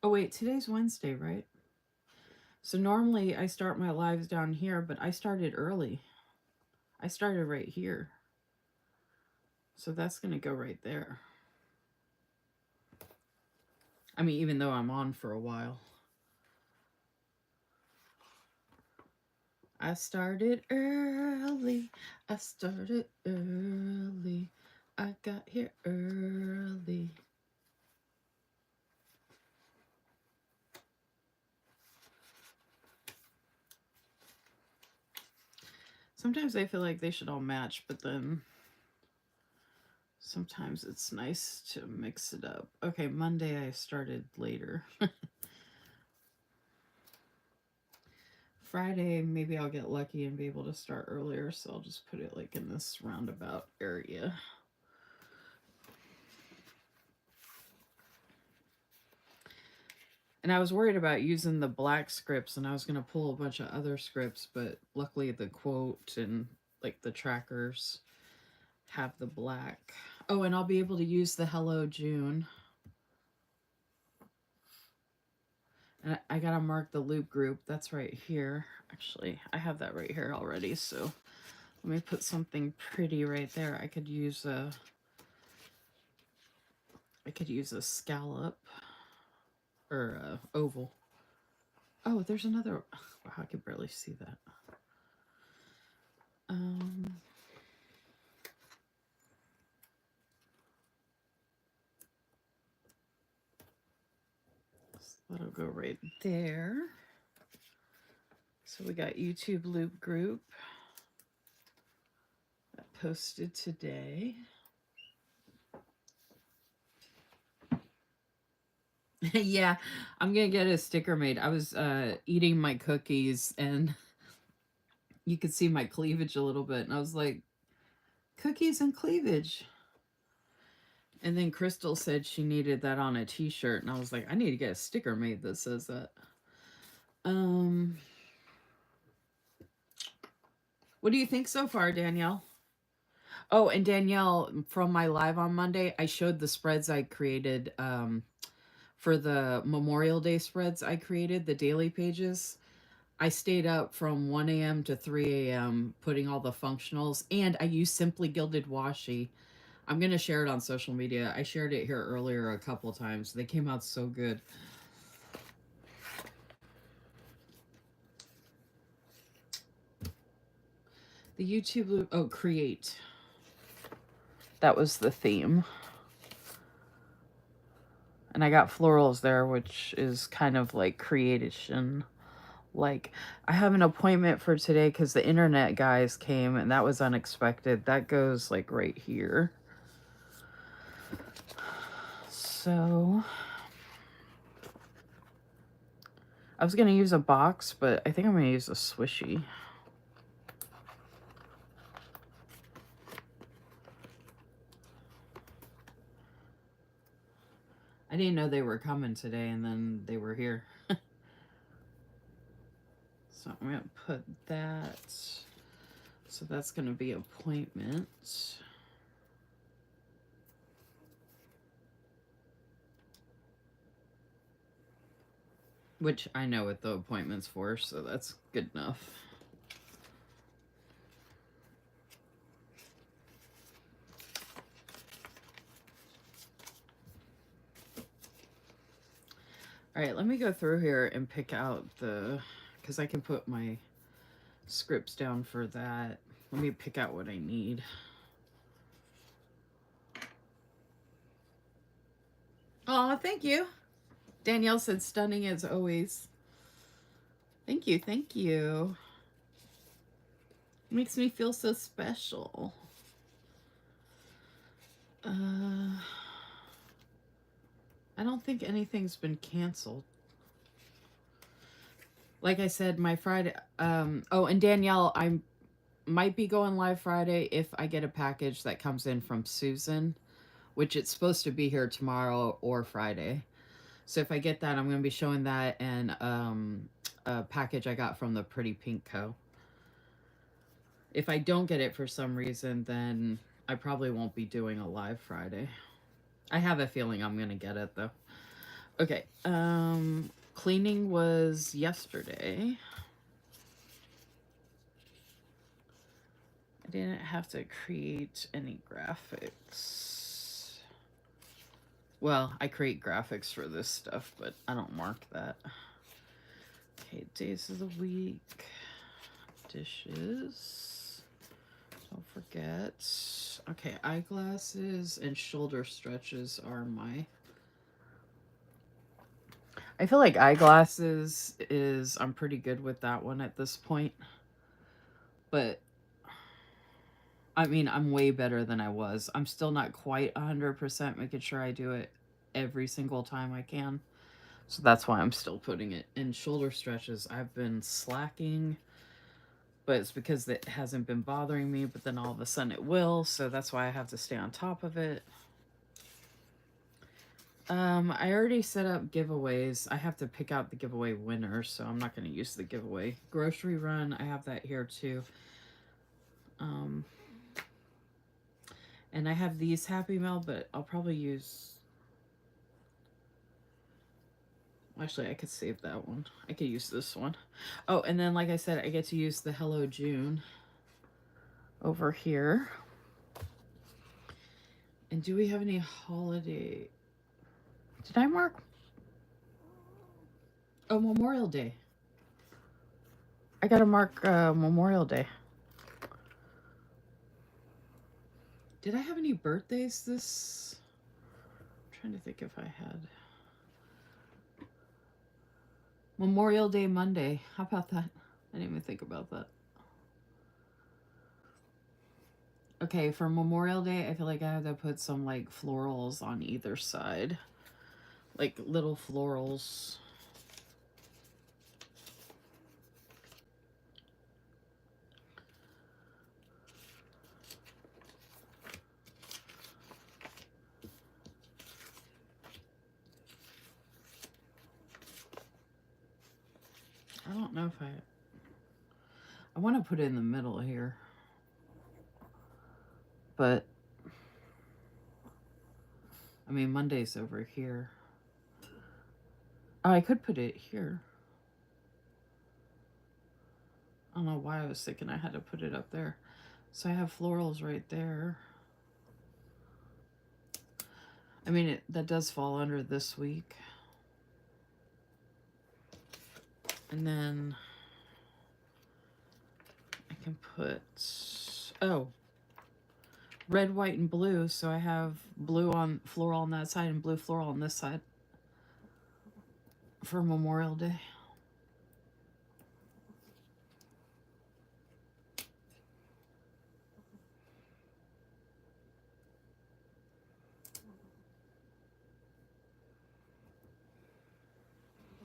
Oh, wait, today's Wednesday, right? So normally I start my lives down here, but I started early. I started right here. So that's going to go right there. I mean, even though I'm on for a while. I started early. I started early. I got here early. Sometimes I feel like they should all match, but then sometimes it's nice to mix it up. Okay, Monday I started later. Friday, maybe I'll get lucky and be able to start earlier, so I'll just put it like in this roundabout area. And I was worried about using the black scripts, and I was going to pull a bunch of other scripts, but luckily the quote and like the trackers have the black. Oh, and I'll be able to use the Hello June. And I got to mark the loop group. That's right here. Actually, I have that right here already, so let me put something pretty right there. I could use a scallop or a oval. Oh, there's another. Wow, I can barely see that. So that'll go right there. So we got YouTube loop group that posted today. Yeah, I'm gonna get a sticker made. I was eating my cookies and you could see my cleavage a little bit, and I was like, cookies and cleavage. And then Crystal said she needed that on a t-shirt, and I was like, I need to get a sticker made that says that. Um what do you think so far, Danielle? Oh, and Danielle, from my live on Monday, I showed the spreads I created for the Memorial Day spreads I created, the daily pages. I stayed up from 1 a.m. to 3 a.m. putting all the functionals, and I used Simply Gilded Washi. I'm going to share it on social media. I shared it here earlier a couple times. They came out so good. The YouTube loop, oh, create. That was the theme. And I got florals there, which is kind of like creation. Like, I have an appointment for today because the internet guys came and that was unexpected. That goes like right here. So I was going to use a box, but I think I'm going to use a swishy. I didn't know they were coming today, and then they were here. So I'm going to put that. So that's going to be appointment. Which I know what the appointment's for, so that's good enough. All right, let me go through here and pick out the, because I can put my scripts down for that. Let me pick out what I need. Oh, thank you. Danielle said stunning as always. Thank you, thank you. Makes me feel so special. I don't think anything's been canceled. Like I said, my Friday, oh, and Danielle, I might be going live Friday if I get a package that comes in from Susan, which it's supposed to be here tomorrow or Friday. So if I get that, I'm going to be showing that and a package I got from the Pretty Pink Co. If I don't get it for some reason, then I probably won't be doing a live Friday. I have a feeling I'm going to get it though. Okay. Cleaning was yesterday. I didn't have to create any graphics. Well, I create graphics for this stuff, but I don't mark that. Okay, days of the week. Dishes. Don't forget. Okay, eyeglasses and shoulder stretches are my... I feel like eyeglasses is... I'm pretty good with that one at this point. But... I mean, I'm way better than I was. I'm still not quite 100% making sure I do it every single time I can. So that's why I'm still putting it in. Shoulder stretches, I've been slacking, but it's because it hasn't been bothering me, but then all of a sudden it will, so that's why I have to stay on top of it. I already set up giveaways. I have to pick out the giveaway winner, so I'm not going to use the giveaway. Grocery run, I have that here too. And I have these Happy Mail, but I'll probably use... Actually, I could save that one. I could use this one. Oh, and then, like I said, I get to use the Hello June over here. And do we have any holiday... Did I mark? Oh, Memorial Day. I gotta mark Memorial Day. Did I have any birthdays this... I'm trying to think if I had... Memorial Day Monday. How about that? I didn't even think about that. Okay, for Memorial Day, I feel like I have to put some like florals on either side. like little florals. I don't know if I want to put it in the middle here, but I mean Monday's over here. Oh, I could put it here. I don't know why I was thinking I had to put it up there. So I have florals right there. I mean, that does fall under this week. And then I can put, oh, red, white, and blue. So I have blue on floral on that side and blue floral on this side for Memorial Day.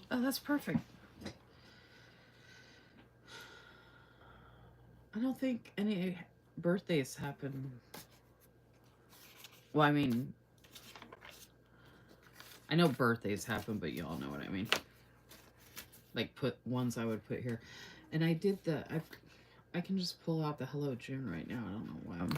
Oh, that's perfect. I don't think any birthdays happen. Well, I mean, I know birthdays happen, but you all know what I mean. Like put ones I would put here. And I did the, I can just pull out the Hello June right now. I don't know why I'm...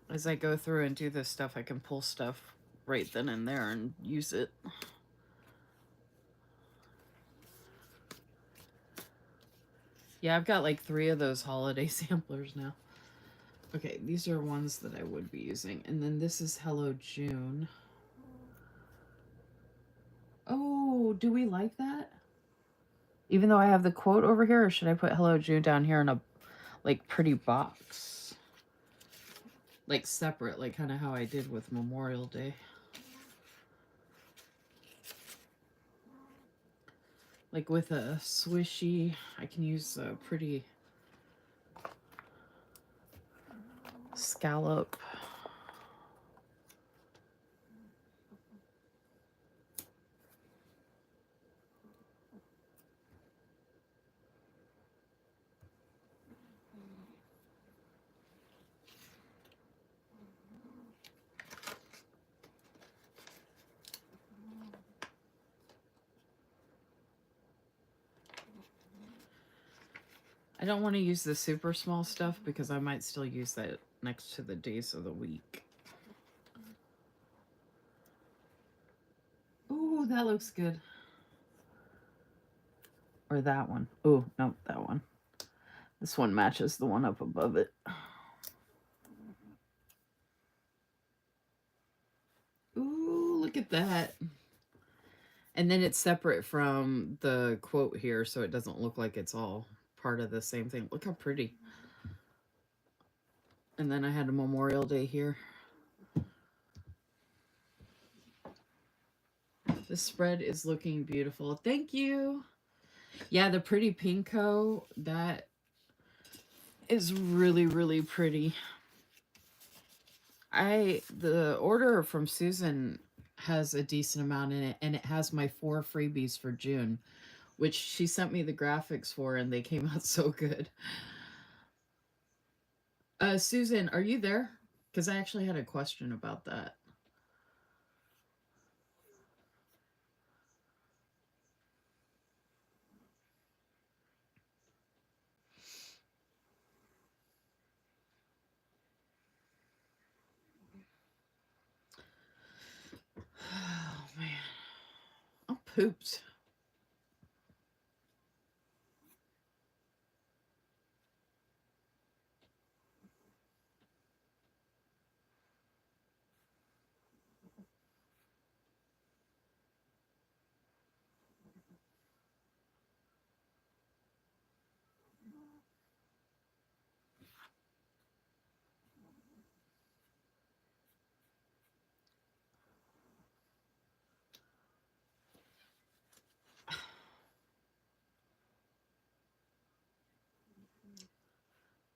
As I go through and do this stuff, I can pull stuff right then and there and use it. Yeah, I've got like 3 of those holiday samplers now. Okay, these are ones that I would be using. And then this is Hello June. Oh, do we like that? Even though I have the quote over here, or should I put Hello June down here in a like pretty box? Like separate, like kind of how I did with Memorial Day. Like with a swishy, I can use a pretty scallop. I don't want to use the super small stuff because I might still use that next to the days of the week. Ooh, that looks good. Or that one. Ooh, nope, that one. This one matches the one up above it. Ooh, look at that. And then it's separate from the quote here, so it doesn't look like it's all part of the same thing. Look how pretty. And then I had a Memorial Day here. This spread is looking beautiful. Thank you. Yeah, the pretty pinko, that is really, really pretty. The order from Susan has a decent amount in it, and it has my 4 freebies for June, which she sent me the graphics for, and they came out so good. Susan, are you there? Because I actually had a question about that. Oh, man. I'm pooped.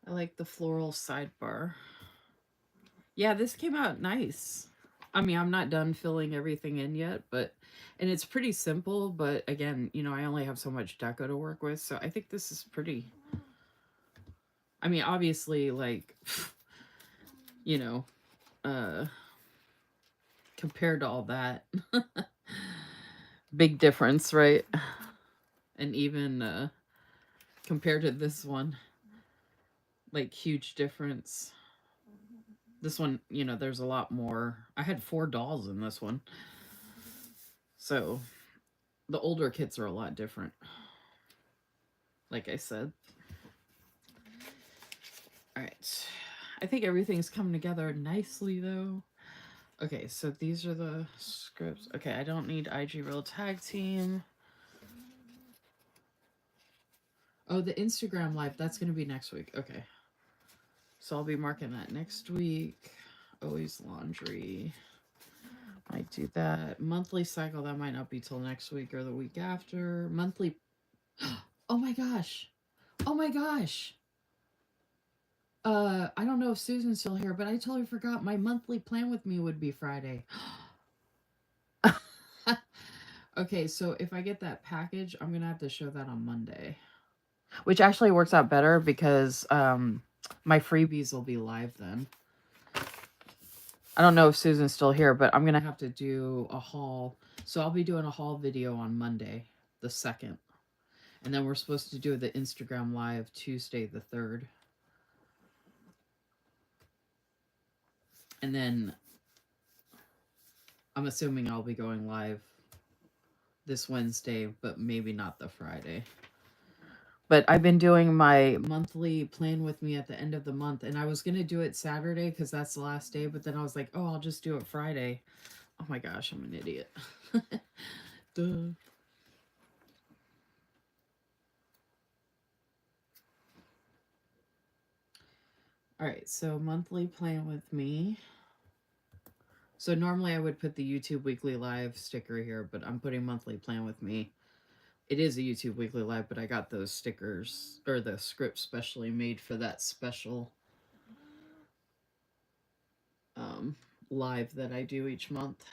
I like the floral sidebar. Yeah, this came out nice. I mean, I'm not done filling everything in yet, but and it's pretty simple, but again, I only have so much deco to work with, so I think this is pretty. I mean, obviously like you know, uh compared to all that, big difference, right? And even compared to this one, like huge difference. This one, there's a lot more. I had 4 dolls in this one. So the older kits are a lot different. Like I said. All right. I think everything's coming together nicely though. Okay, so these are the scripts. Okay, I don't need IG Real Tag Team. Oh, the Instagram live, that's going to be next week. Okay. So I'll be marking that next week. Always laundry. I do that. Monthly cycle, that might not be till next week or the week after. Monthly. Oh my gosh. Oh my gosh. I don't know if Susan's still here, but I totally forgot my monthly plan with me would be Friday. Okay, so if I get that package, I'm gonna have to show that on Monday. Which actually works out better because my freebies will be live then. I don't know if Susan's still here, but I'm gonna have to do a haul. So I'll be doing a haul video on Monday, the 2nd. And then we're supposed to do the Instagram live Tuesday the 3rd. And then I'm assuming I'll be going live this Wednesday, but maybe not the Friday. But I've been doing my monthly plan with me at the end of the month, and I was going to do it Saturday because that's the last day, but then I was like, oh, I'll just do it Friday. Oh my gosh, I'm an idiot. Duh. All right, so monthly plan with me. So normally I would put the YouTube Weekly Live sticker here, but I'm putting monthly plan with me. It is a YouTube Weekly Live, but I got those stickers, or the script specially made for that special live that I do each month.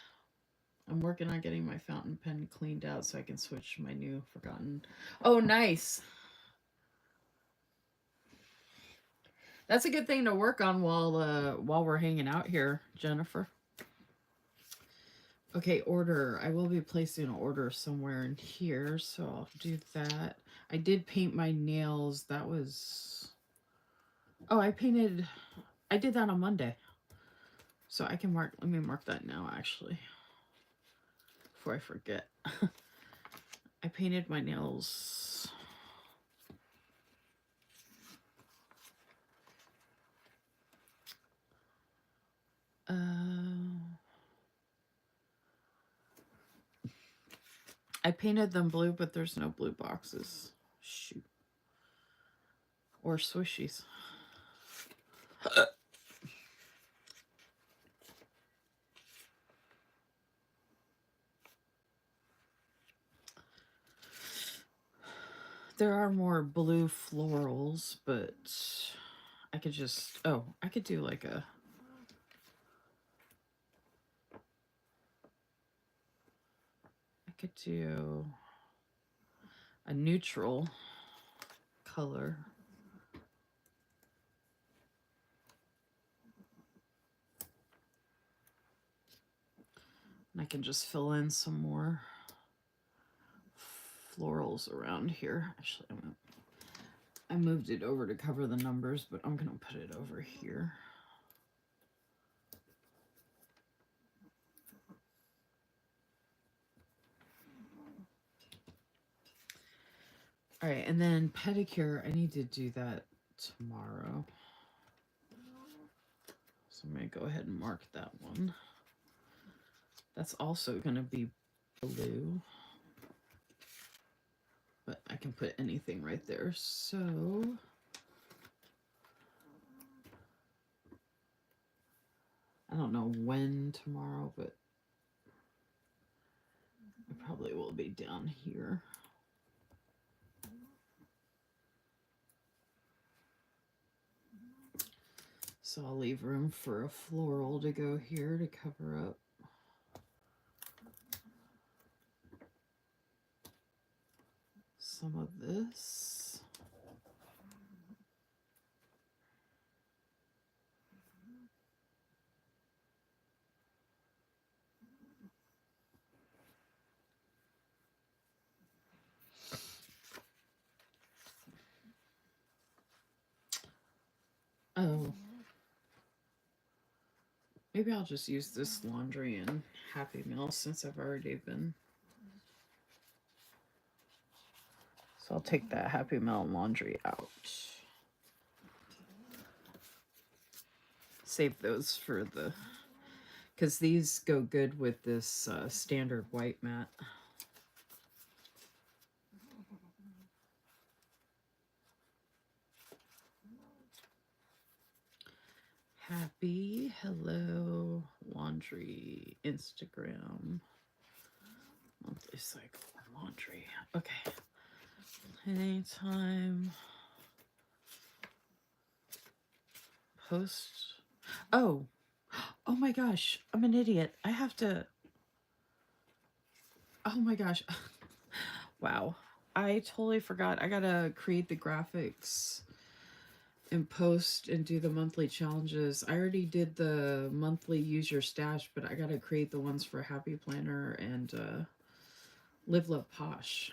I'm working on getting my fountain pen cleaned out so I can switch to my new forgotten. Oh, nice. That's a good thing to work on while we're hanging out here, Jennifer. Okay, order. I will be placing an order somewhere in here, so I'll do that. I did paint my nails. That was... Oh, I did that on Monday. So I can let me mark that now, actually. Before I forget. I painted my nails... I painted them blue, but there's no blue boxes. Shoot. Or swishies. There are more blue florals, but I could just... Oh, I could do like a... I could do a neutral color. And I can just fill in some more florals around here. Actually, I moved it over to cover the numbers, but I'm going to put it over here. All right, and then pedicure, I need to do that tomorrow. So I'm going to go ahead and mark that one. That's also going to be blue. But I can put anything right there. So I don't know when tomorrow, but it probably will be down here. So I'll leave room for a floral to go here to cover up. Some of this. Oh. Maybe I'll just use this laundry and Happy Meal since I've already been. So I'll take that Happy Meal and laundry out. Save those for the... because these go good with this standard white mat. Happy Hello Laundry Instagram monthly cycle laundry. Okay. Anytime. Post. Oh my gosh, I'm an idiot. I have to... oh my gosh. Wow. I totally forgot. I gotta create the graphics and post and do the monthly challenges. I already did the monthly use your stash, but I gotta create the ones for Happy Planner and Live Love Posh.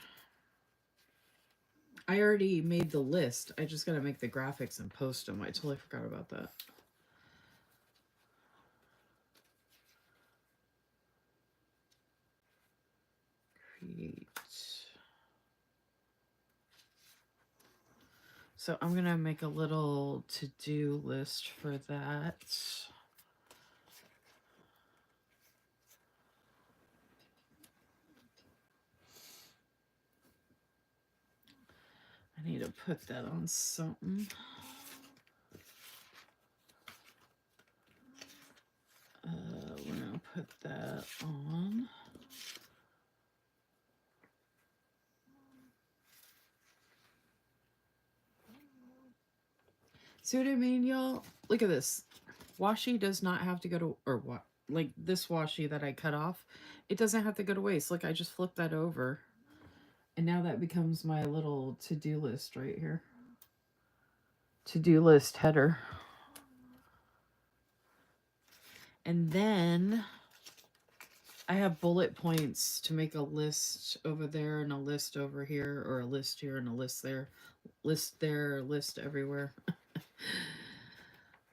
I already made the list. I just gotta make the graphics and post them. I totally forgot about that. Create. So I'm gonna make a little to-do list for that. I need to put that on something. We're gonna put that on. See what I mean, y'all? Look at this. Washi does not have to go to, or what? Like this washi that I cut off, it doesn't have to go to waste. Look, I just flipped that over. And now that becomes my little to-do list right here. To-do list header. And then I have bullet points to make a list over there and a list over here, or a list here and a list there. List there, list everywhere.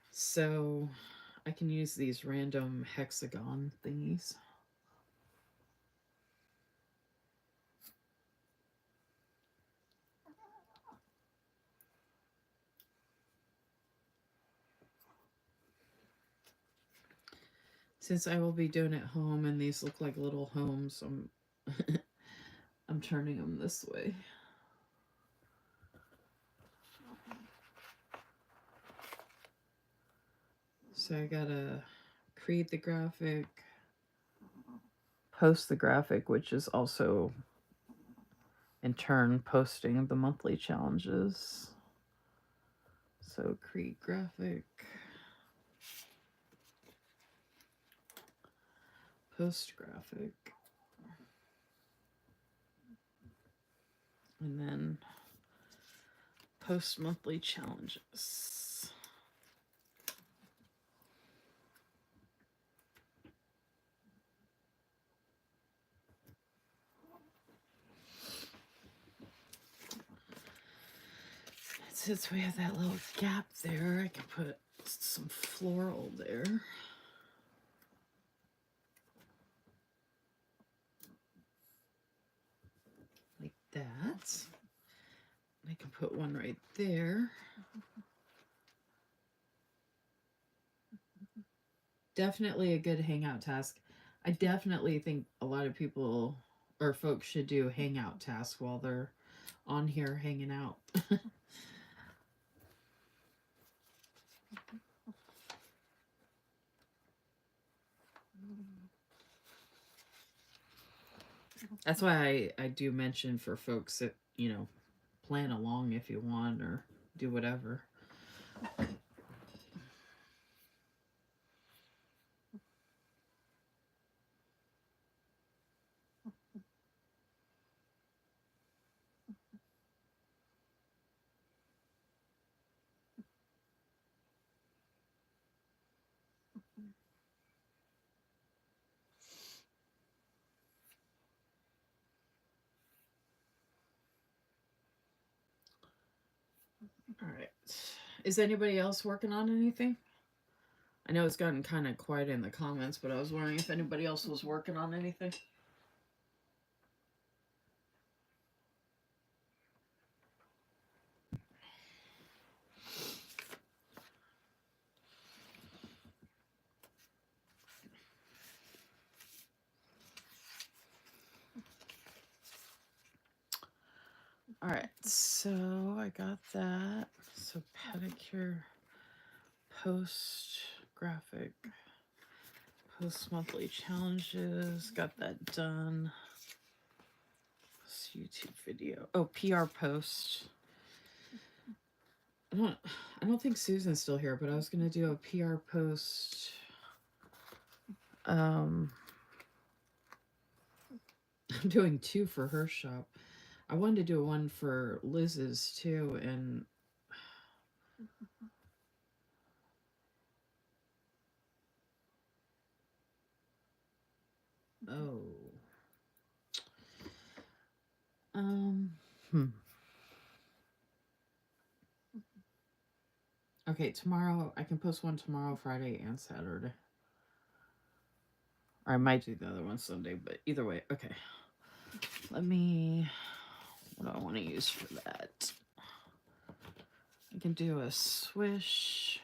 So I can use these random hexagon thingies. Since I will be doing it at home and these look like little homes, I'm turning them this way. So I gotta create the graphic, post the graphic, which is also in turn posting the monthly challenges. So create graphic, post graphic, and then post monthly challenges. Since we have that little gap there, I can put some floral there. Like that. I can put one right there. Definitely a good hangout task. I definitely think a lot of people or folks should do hangout tasks while they're on here hanging out. That's why I do mention for folks that, you know, plan along if you want or do whatever. All right. Is anybody else working on anything? I know it's gotten kind of quiet in the comments, but I was wondering if anybody else was working on anything. All right, so I got that. So pedicure, post graphic, post monthly challenges, got that done. This YouTube video. Oh, PR post. I don't think Susan's still here, but I was gonna do a PR post. I'm doing 2 for her shop. I wanted to do one for Liz's too, and oh, hmm. Okay, tomorrow I can post one tomorrow, Friday, and Saturday. Or I might do the other one Sunday, but either way, okay. Let me. What do I want to use for that? I can do a swish.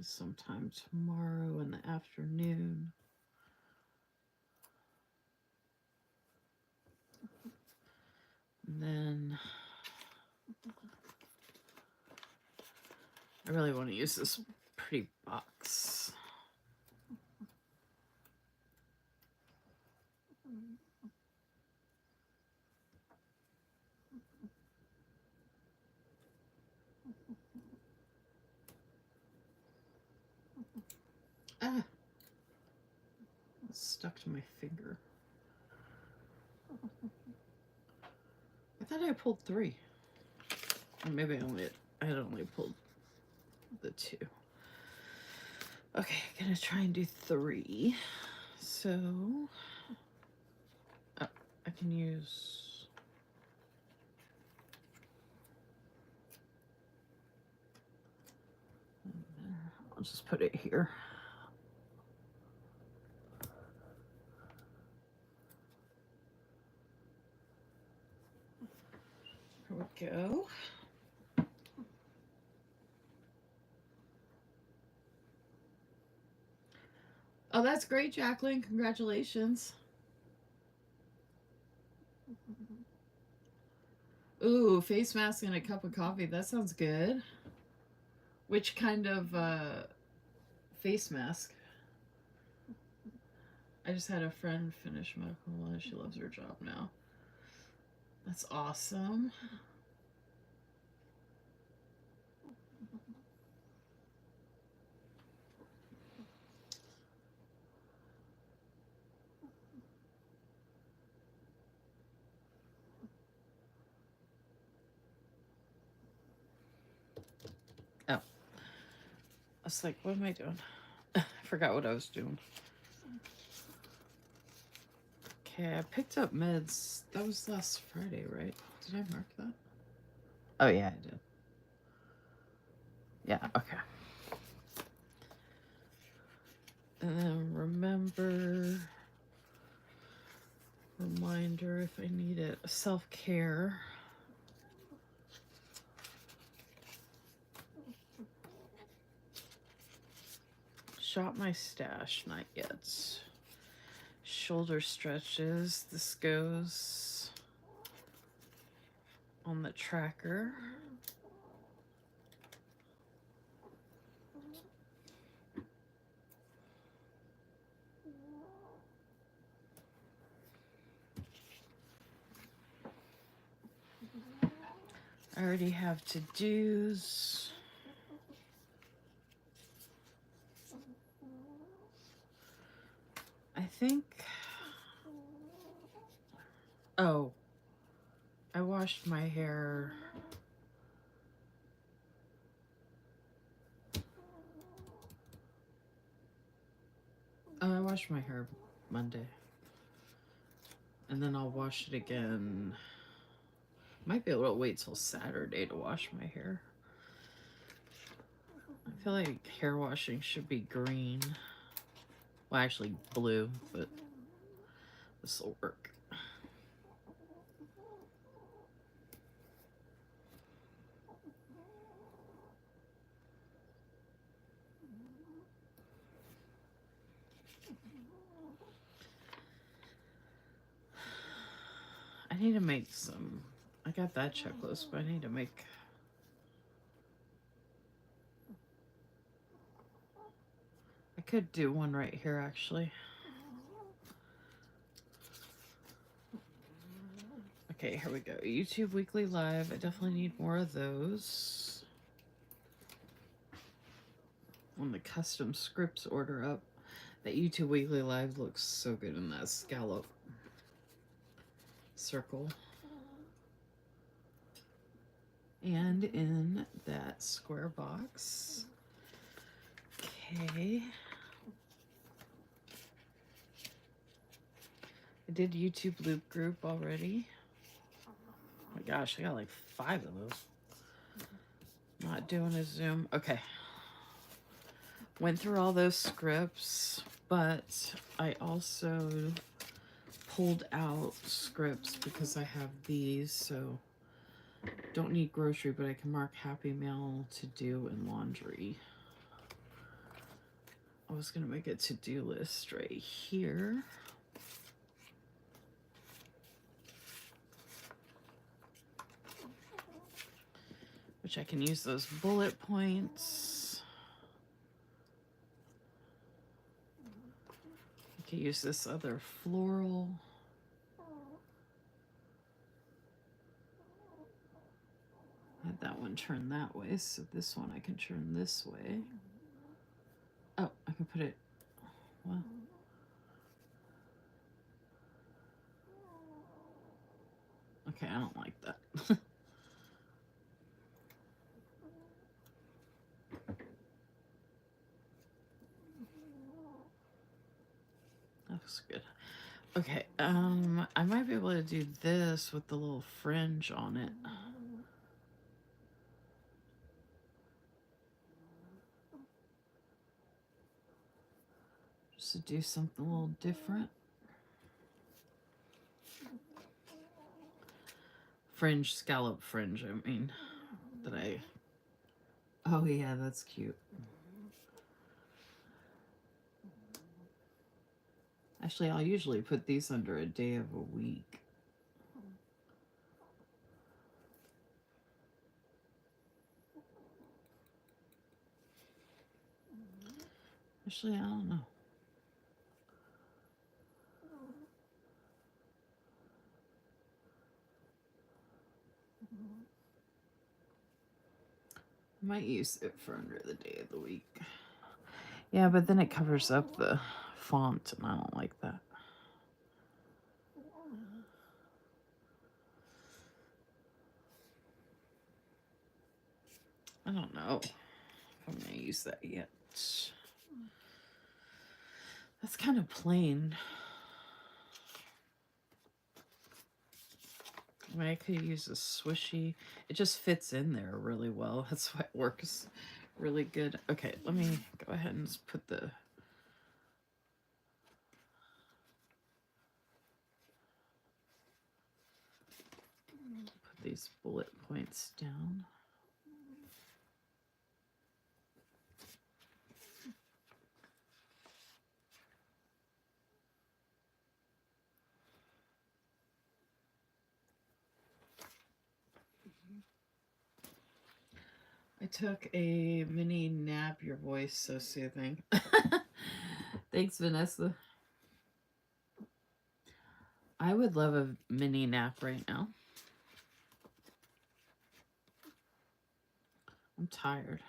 Sometime tomorrow in the afternoon. And then I really want to use this pretty box. Ah, it's stuck to my finger. I thought I pulled 3. Or maybe I had only pulled the 2. Okay, gonna try and do 3. So I can use I'll just put it here. Here we go. Oh, that's great, Jacqueline. Congratulations. Ooh, face mask and a cup of coffee. That sounds good. Which kind of face mask? I just had a friend finish medical and she loves her job now. That's awesome. Oh. I was like, what am I doing? I forgot what I was doing. Okay, I picked up meds. That was last Friday, right? Did I mark that? Oh, yeah, I did. Yeah, okay. And then reminder if I need it, self-care. Shop my stash, not yet. Shoulder stretches. This goes on the tracker. I already have to-dos. I think. Oh, I washed my hair. I wash my hair Monday. And then I'll wash it again. Might be able to wait till Saturday to wash my hair. I feel like hair washing should be green. Well, actually blue, but this will work. I need to make some. I got that checklist, but I need to make. I could do one right here, actually. Okay, here we go. YouTube Weekly Live. I definitely need more of those. When the custom scripts order up, that YouTube Weekly Live looks so good in that scallop circle. And in that square box. Okay. I did YouTube Loop Group already. Oh my gosh, I got like 5 of those. Not doing a Zoom. Okay. Went through all those scripts, but I also pulled out scripts because I have these, so don't need grocery, but I can mark Happy Mail, to do, and laundry. I was gonna make a to-do list right here. Which I can use those bullet points. I can use this other floral. I had that one turned that way, so this one I can turn this way. Oh, I can put it, well. Okay, I don't like that. That looks good. Okay, I might be able to do this with the little fringe on it. Just to do something a little different. Fringe, scallop fringe, I mean, that I... Oh yeah, that's cute. Actually, I'll usually put these under a day of a week. Actually, I don't know. I might use it for under the day of the week. Yeah, but then it covers up the font, and I don't like that. I don't know if I'm going to use that yet. That's kind of plain. I mean, I could use a swishy. It just fits in there really well. That's why it works really good. Okay, let me go ahead and just put the... Put these bullet points down. I took a mini nap. Your voice so soothing. Thanks, Vanessa. I would love a mini nap right now. I'm tired.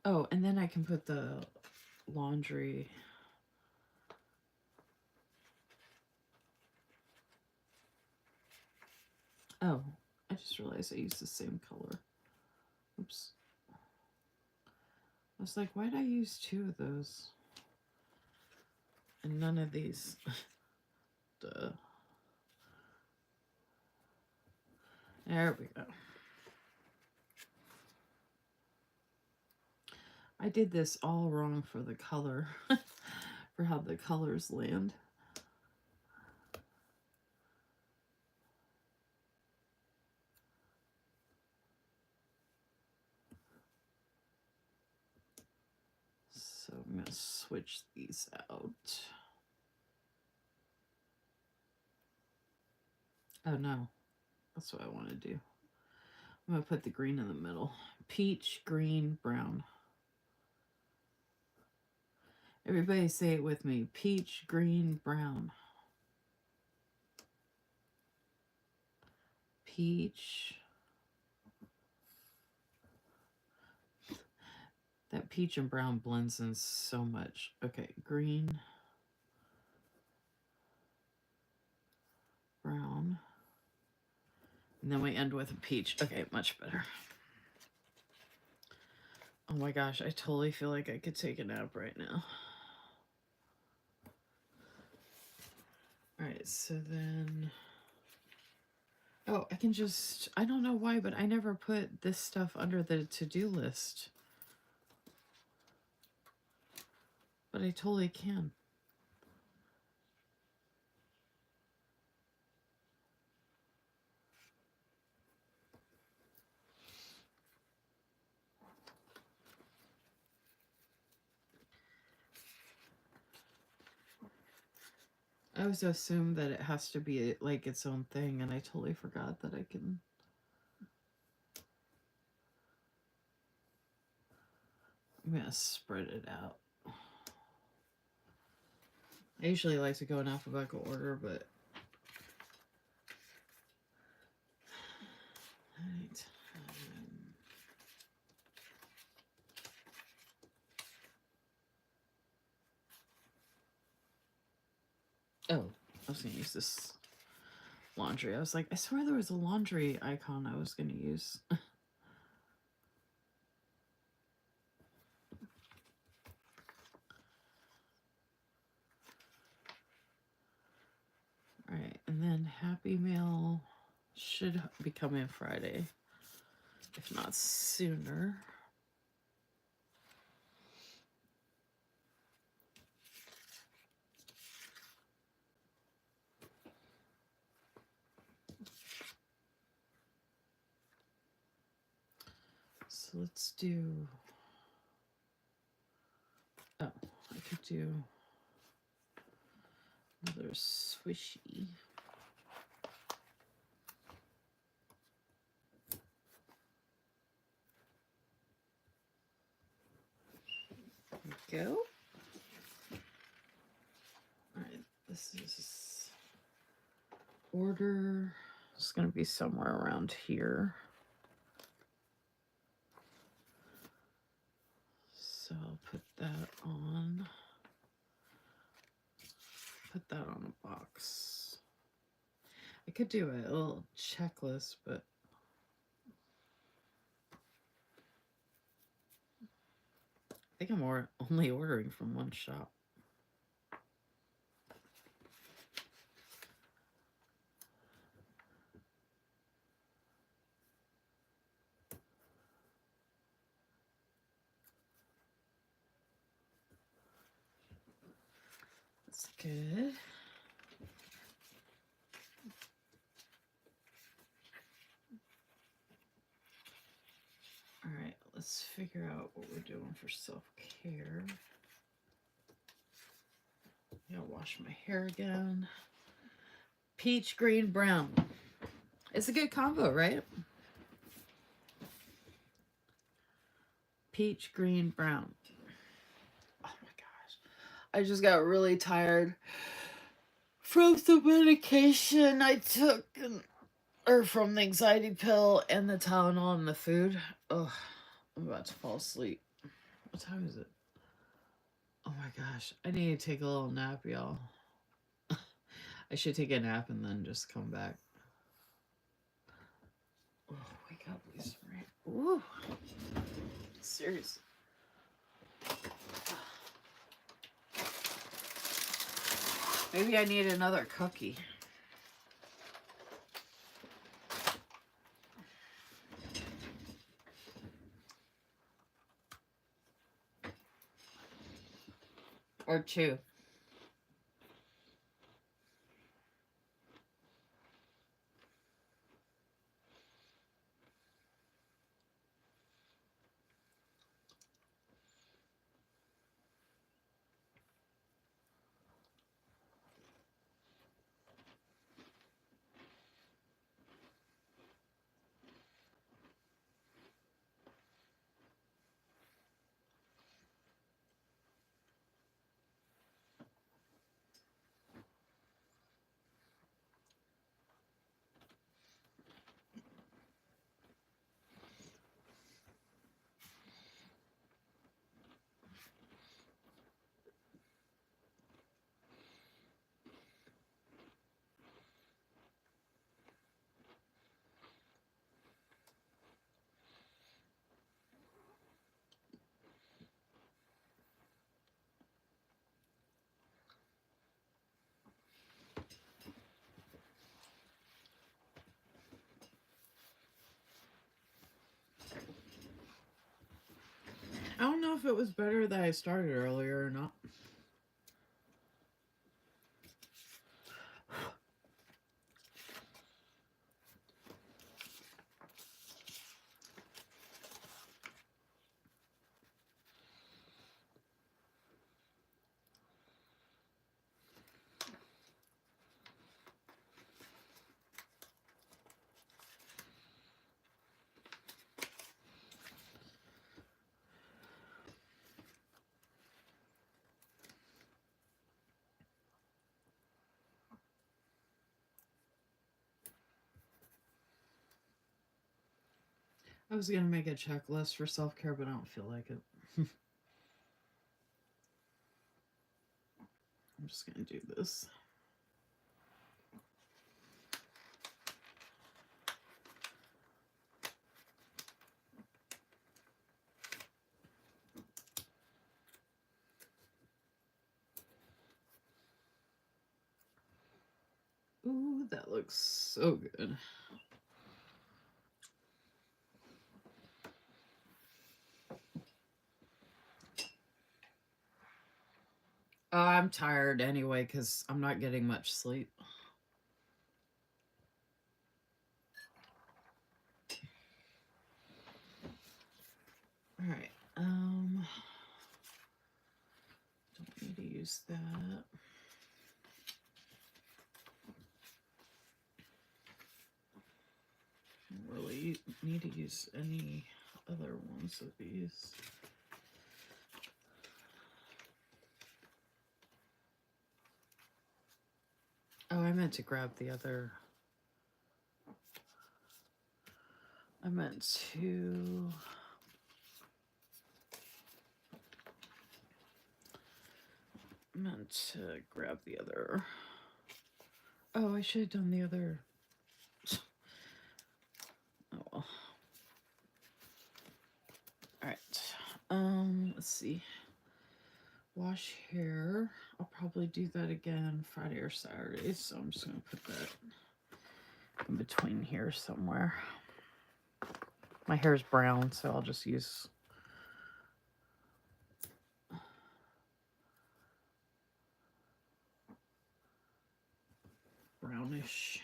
Oh, and then I can put the laundry. Oh, I just realized I used the same color. Oops. I was like, why did I use 2 of those? And none of these. Duh. There we go. I did this all wrong for the color, for how the colors land. So I'm going to switch these out. Oh no, that's what I want to do. I'm going to put the green in the middle. Peach, green, brown. Everybody say it with me. Peach, green, brown. Peach. That peach and brown blends in so much. Okay, green, brown. And then we end with a peach. Okay, much better. Oh my gosh, I totally feel like I could take a nap right now. Alright, so then... Oh, I can just... I don't know why, but I never put this stuff under the to-do list. But I totally can. I always assume that it has to be like its own thing, and I totally forgot that I can... I'm going to spread it out. I usually like to go in alphabetical order, but... Alright. Oh, I was going to use this laundry. I was like, I swear there was a laundry icon I was going to use. Alright, and then Happy Mail should be coming Friday, if not sooner. So let's do... Oh, I could do another swishy. There we go. Alright, this is order. It's going to be somewhere around here. So I'll put that on. Put that on a box. I could do a little checklist, but I think I'm only ordering from one shop. That's good. All right, let's figure out what we're doing for self-care. I gotta wash my hair again. Peach, green, brown. It's a good combo, right? Peach, green, brown. Oh my gosh. I just got really tired from the medication I took, or from the anxiety pill and the Tylenol and the food. Ugh, I'm about to fall asleep. What time is it? Oh my gosh. I need to take a little nap, y'all. I should take a nap and then just come back. Oh, wake up, Lisa. Ooh. Seriously. Maybe I need another cookie. Or two. I don't know if it was better that I started earlier or not. I was going to make a checklist for self-care, but I don't feel like it. I'm just going to do this. Ooh, that looks so good. I'm tired anyway because I'm not getting much sleep. All right. Don't need to use that. Don't really need to use any other ones of these. Oh, I meant to grab the other. I meant to grab the other. Oh, I should have done the other. Oh well. All right. Let's see. Wash hair. I'll probably do that again Friday or Saturday, so I'm just gonna put that in between here somewhere. My hair's brown, so I'll just use brownish.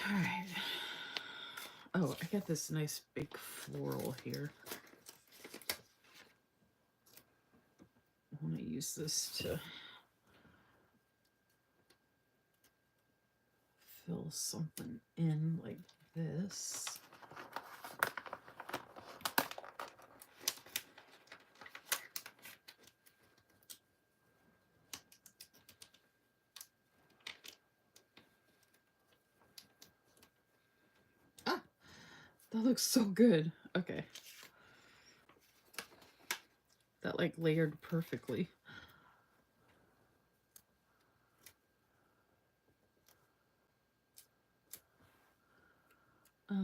All right. Oh, I got this nice big floral here. I want to use this to fill something in like this. That looks so good. Okay. That like layered perfectly. There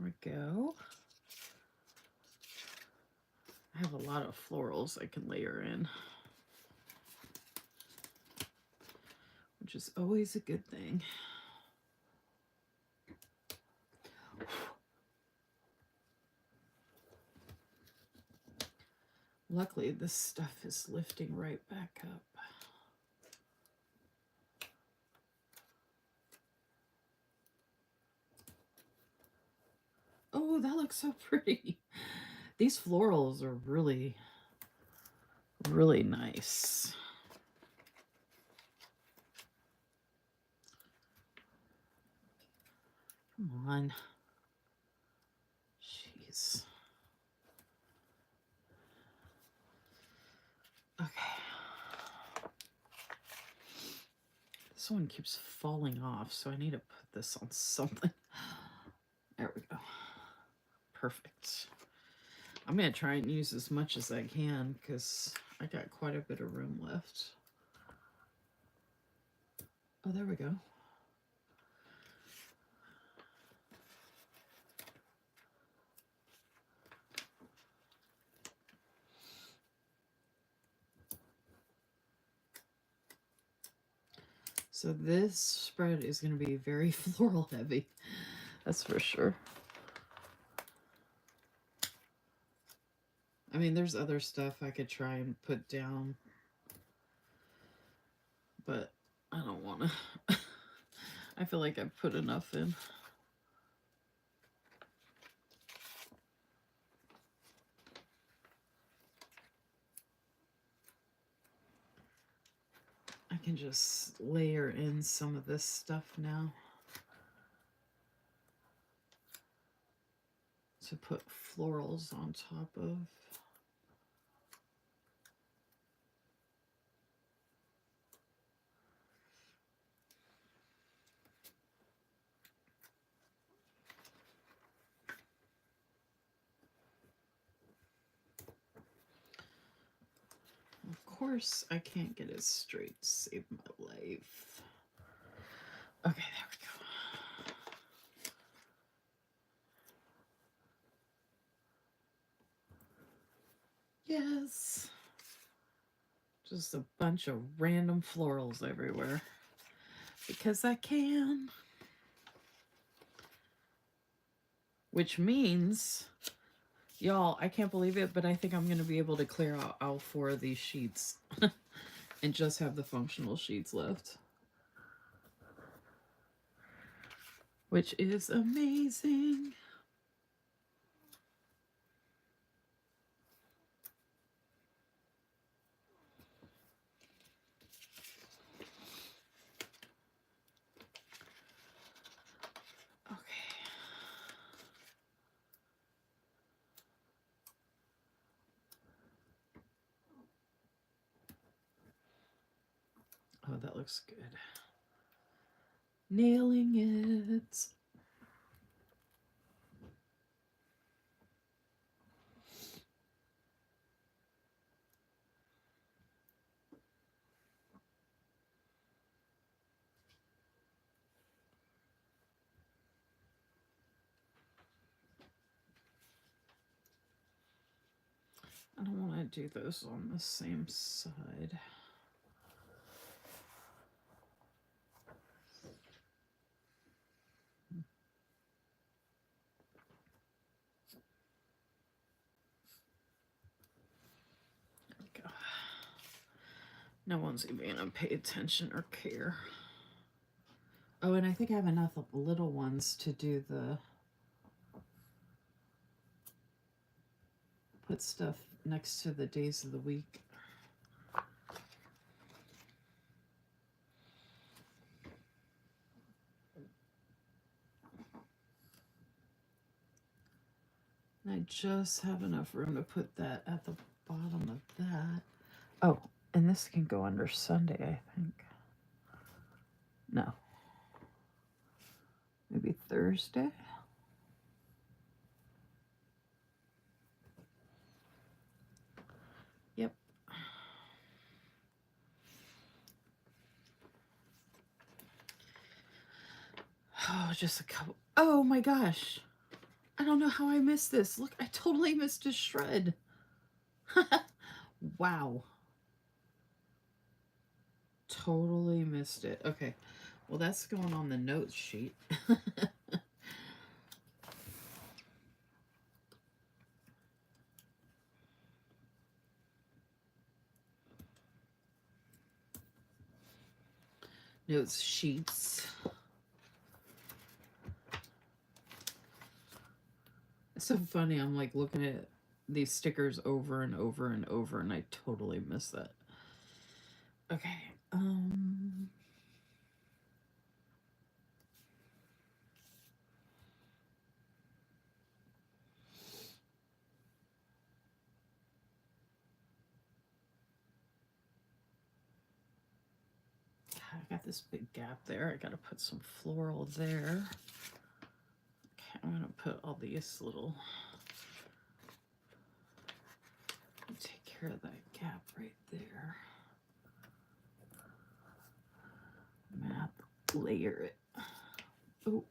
we go. I have a lot of florals I can layer in, which is always a good thing. Luckily, this stuff is lifting right back up. Oh, that looks so pretty. These florals are really, really nice. Come on. Jeez. Okay. This one keeps falling off, so I need to put this on something. There we go. Perfect. I'm going to try and use as much as I can because I got quite a bit of room left. Oh, there we go. So this spread is going to be very floral heavy. That's for sure. I mean, there's other stuff I could try and put down, but I don't want to. I feel like I've put enough in. I can just layer in some of this stuff now to put florals on top of. Of course, I can't get it straight to save my life. Okay, there we go. Yes. Just a bunch of random florals everywhere. Because I can. Which means, y'all, I can't believe it, but I think I'm going to be able to clear out all 4 of these sheets and just have the functional sheets left. Which is amazing. Oh, that looks good. Nailing it. I don't want to do those on the same side. Go. No one's even gonna pay attention or care. Oh, and I think I have enough of little ones to do the put stuff next to the days of the week. And I just have enough room to put that at the bottom of that. Oh, and this can go under Sunday, I think. No. Maybe Thursday? Yep. Oh, just a couple. Oh my gosh. I don't know how I missed this. Look, I totally missed a shred. Wow. Totally missed it. Okay. Well, that's going on the notes sheet. Notes sheets. It's so funny. I'm like looking at these stickers over and over and over, and I totally missed that. Okay. I got this big gap there. I got to put some floral there. Okay, I'm going to put all these little... Take care of that gap right there. I'm going to have to layer it. Oh.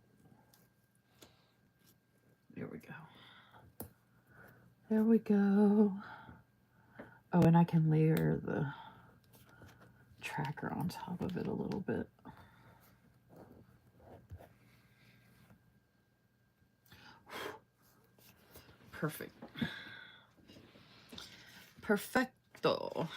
There we go. There we go. Oh, and I can layer the tracker on top of it a little bit. Perfect. Perfecto.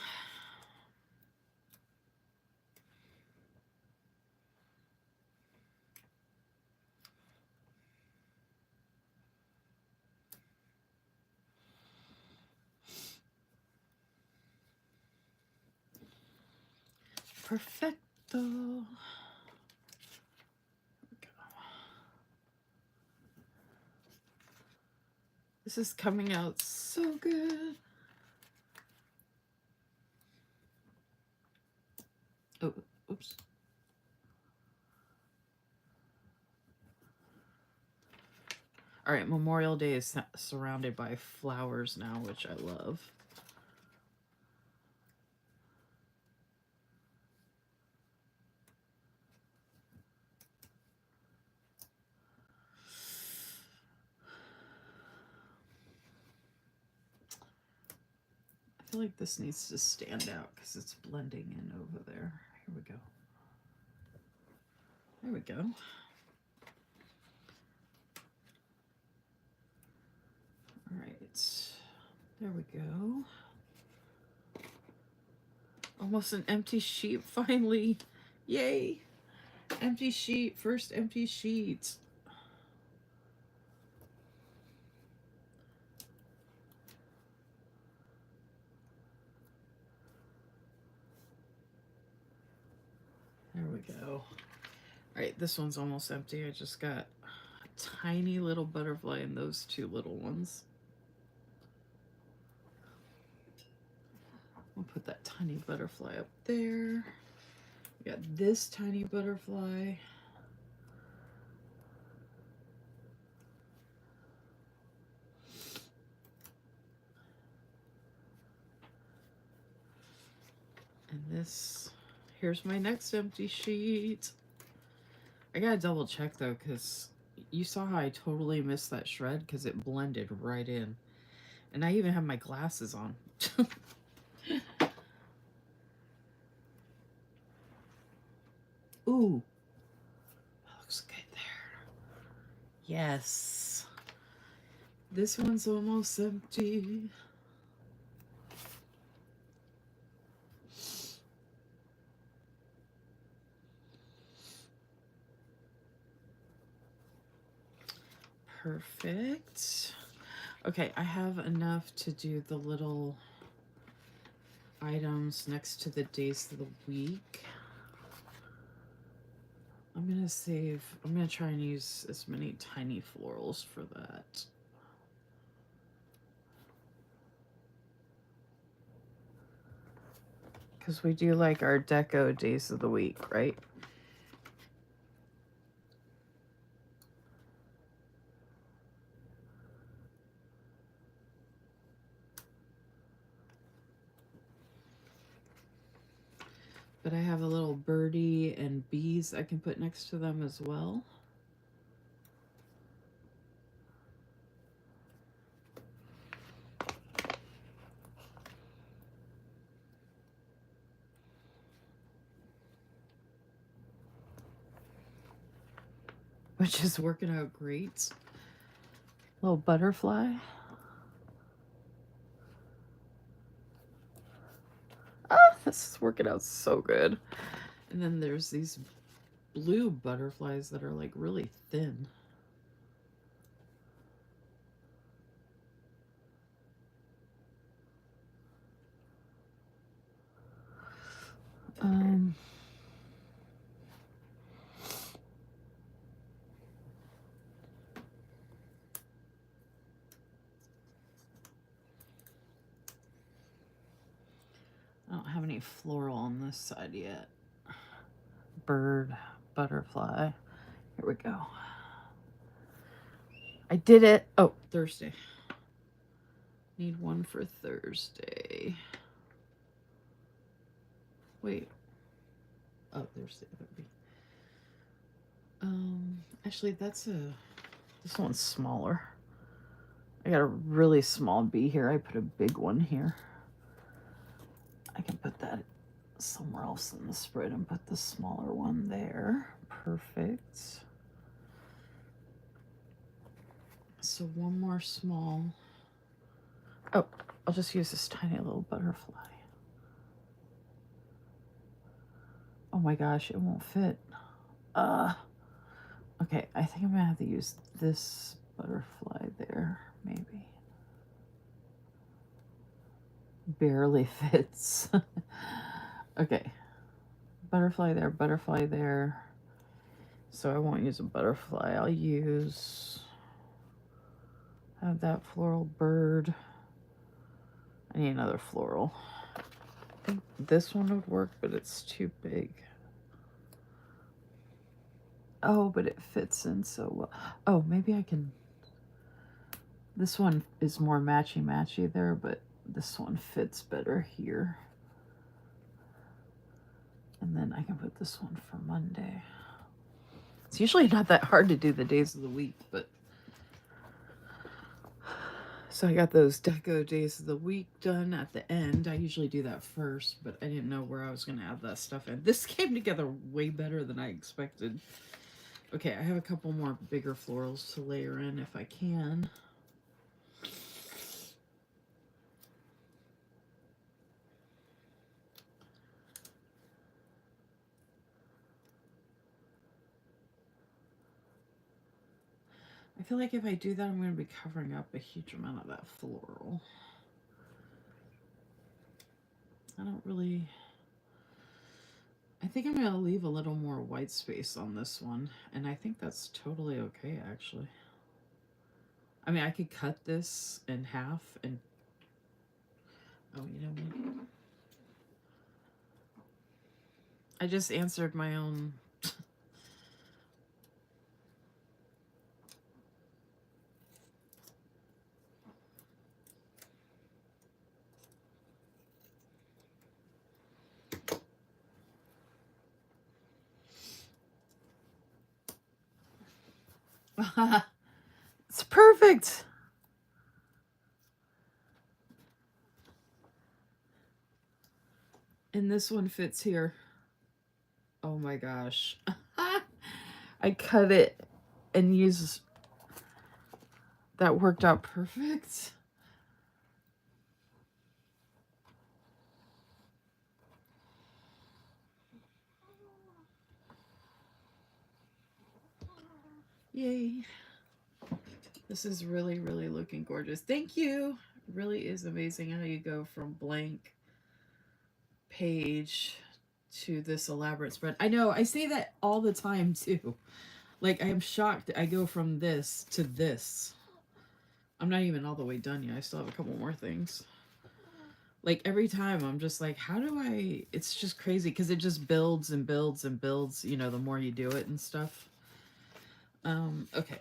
Perfecto. This is coming out so good. Oh, oops. All right, Memorial Day is surrounded by flowers now, which I love. I feel like this needs to stand out because it's blending in over there. Here we go. There we go. All right. There we go. Almost an empty sheet finally. Yay. Empty sheet. First empty sheet. There we go. All right, this one's almost empty. I just got a tiny little butterfly in those two little ones. I'll put that tiny butterfly up there. We got this tiny butterfly. And this, here's my next empty sheet. I gotta double check though, because you saw how I totally missed that shred because it blended right in. And I even have my glasses on. Ooh. That looks good there. Yes. This one's almost empty. Perfect. Okay, I have enough to do the little items next to the days of the week. I'm gonna try and use as many tiny florals for that. Because we do like our deco days of the week, right? But I have a little birdie and bees I can put next to them as well. Which is working out great. Little butterfly. Ah, this is working out so good. And then there's these blue butterflies that are like really thin. I don't have any floral on this side yet. Bird, butterfly. Here we go. I did it. Oh, Thursday. Need one for Thursday. Wait. Oh, there's the other bee. Actually, this one's smaller. I got a really small bee here. I put a big one here. I can put that somewhere else in the spread and put the smaller one there. Perfect. So one more small. Oh, I'll just use this tiny little butterfly. Oh my gosh, it won't fit. Okay, I think I'm gonna have to use this butterfly there, maybe. Barely fits. Okay, butterfly there. So I won't use a butterfly. I'll have that floral bird. I need another floral. I think this one would work, but it's too big. Oh, but it fits in so well. Oh, maybe I can. This one is more matchy there, but this one fits better here. And then I can put this one for Monday. It's usually not that hard to do the days of the week, but. So I got those deco days of the week done at the end. I usually do that first, but I didn't know where I was going to add that stuff in. This came together way better than I expected. Okay, I have a couple more bigger florals to layer in if I can. I feel like if I do that, I'm going to be covering up a huge amount of that floral. I think I'm going to leave a little more white space on this one, and I think that's totally okay, actually. I mean, I could cut this in half and... Oh, you know what? I just answered my own... It's perfect. And this one fits here. Oh my gosh. I cut it and used... That worked out perfect. Yay. This is really, really looking gorgeous. Thank you. It really is amazing how you go from blank page to this elaborate spread. I know, I say that all the time too. Like, I am shocked I go from this to this. I'm not even all the way done yet. I still have a couple more things. Like, every time I'm just like, how do I... It's just crazy because it just builds and builds and builds, you know, the more you do it and stuff. Okay.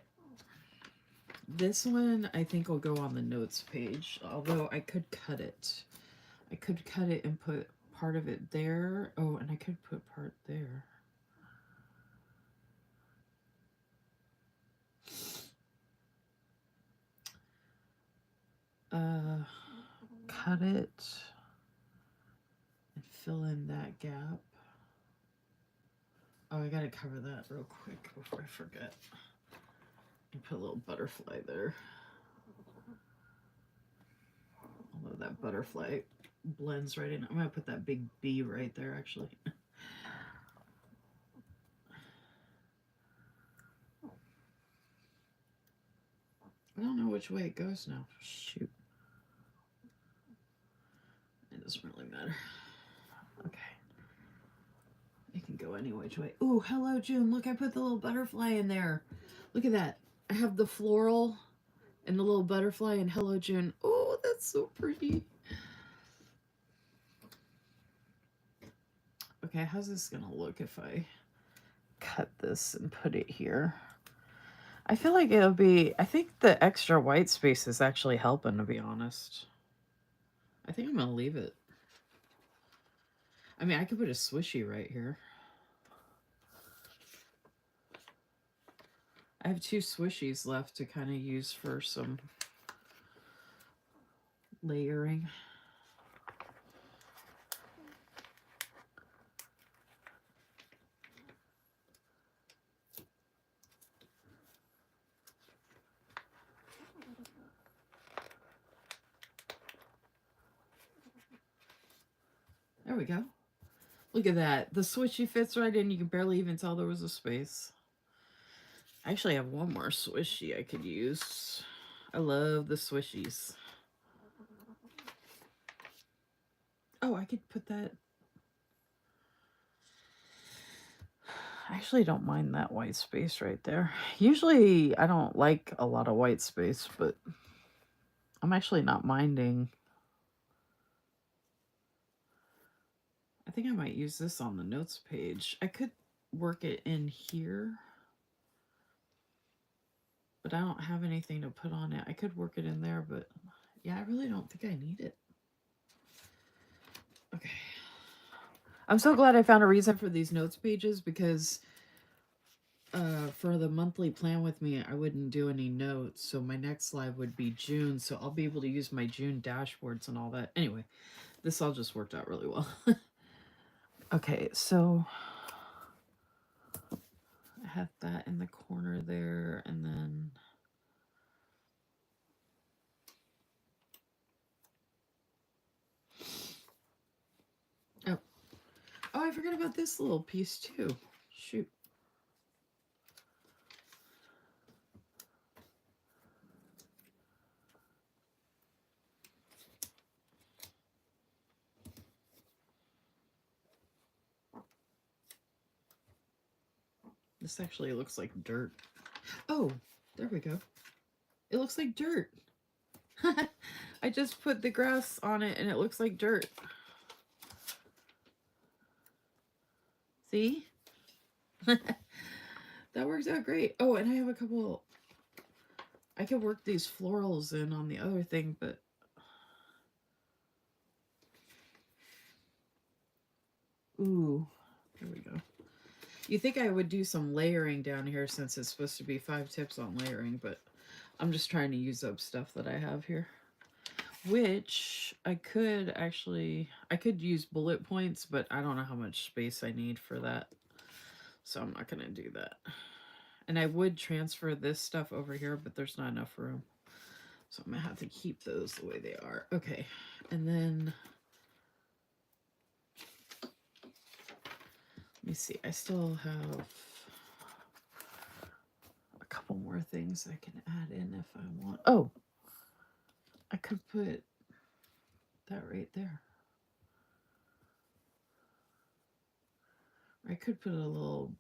This one I think will go on the notes page, although I could cut it. I could cut it and put part of it there. Oh, and I could put part there. Cut it and fill in that gap. Oh, I gotta cover that real quick before I forget. And put a little butterfly there. Although that butterfly blends right in. I'm gonna put that big bee right there, actually. I don't know which way it goes now. Shoot. It doesn't really matter. Okay. It can go any which way. Ooh, hello, June. Look, I put the little butterfly in there. Look at that. I have the floral and the little butterfly and hello, June. Oh, that's so pretty. Okay, how's this gonna look if I cut this and put it here? I feel like it'll be, I think the extra white space is actually helping, to be honest. I think I'm gonna leave it. I mean, I could put a swishy right here. I have 2 swishies left to kind of use for some layering. There we go. Look at that. The swishy fits right in. You can barely even tell there was a space. I actually have one more swishy I could use. I love the swishies. Oh, I could put that. I actually don't mind that white space right there. Usually I don't like a lot of white space, but I'm actually not minding. I think I might use this on the notes page. I could work it in here, but I don't have anything to put on it. I could work it in there, but yeah, I really don't think I need it. Okay. I'm so glad I found a reason for these notes pages because for the monthly plan with me, I wouldn't do any notes. So my next live would be June. So I'll be able to use my June dashboards and all that. Anyway, this all just worked out really well. Okay, so I have that in the corner there, and then oh, I forgot about this little piece too. Shoot. This actually looks like dirt. Oh, there we go. It looks like dirt. I just put the grass on it and it looks like dirt. See? That works out great. Oh, and I have a couple. I could work these florals in on the other thing, but ooh, there we go. You think I would do some layering down here since it's supposed to be 5 tips on layering, but I'm just trying to use up stuff that I have here. Which I could actually, I could use bullet points, but I don't know how much space I need for that. So I'm not going to do that. And I would transfer this stuff over here, but there's not enough room. So I'm going to have to keep those the way they are. Okay. And then, let me see. I still have a couple more things I can add in if I want. Oh, I could put that right there. I could put a little.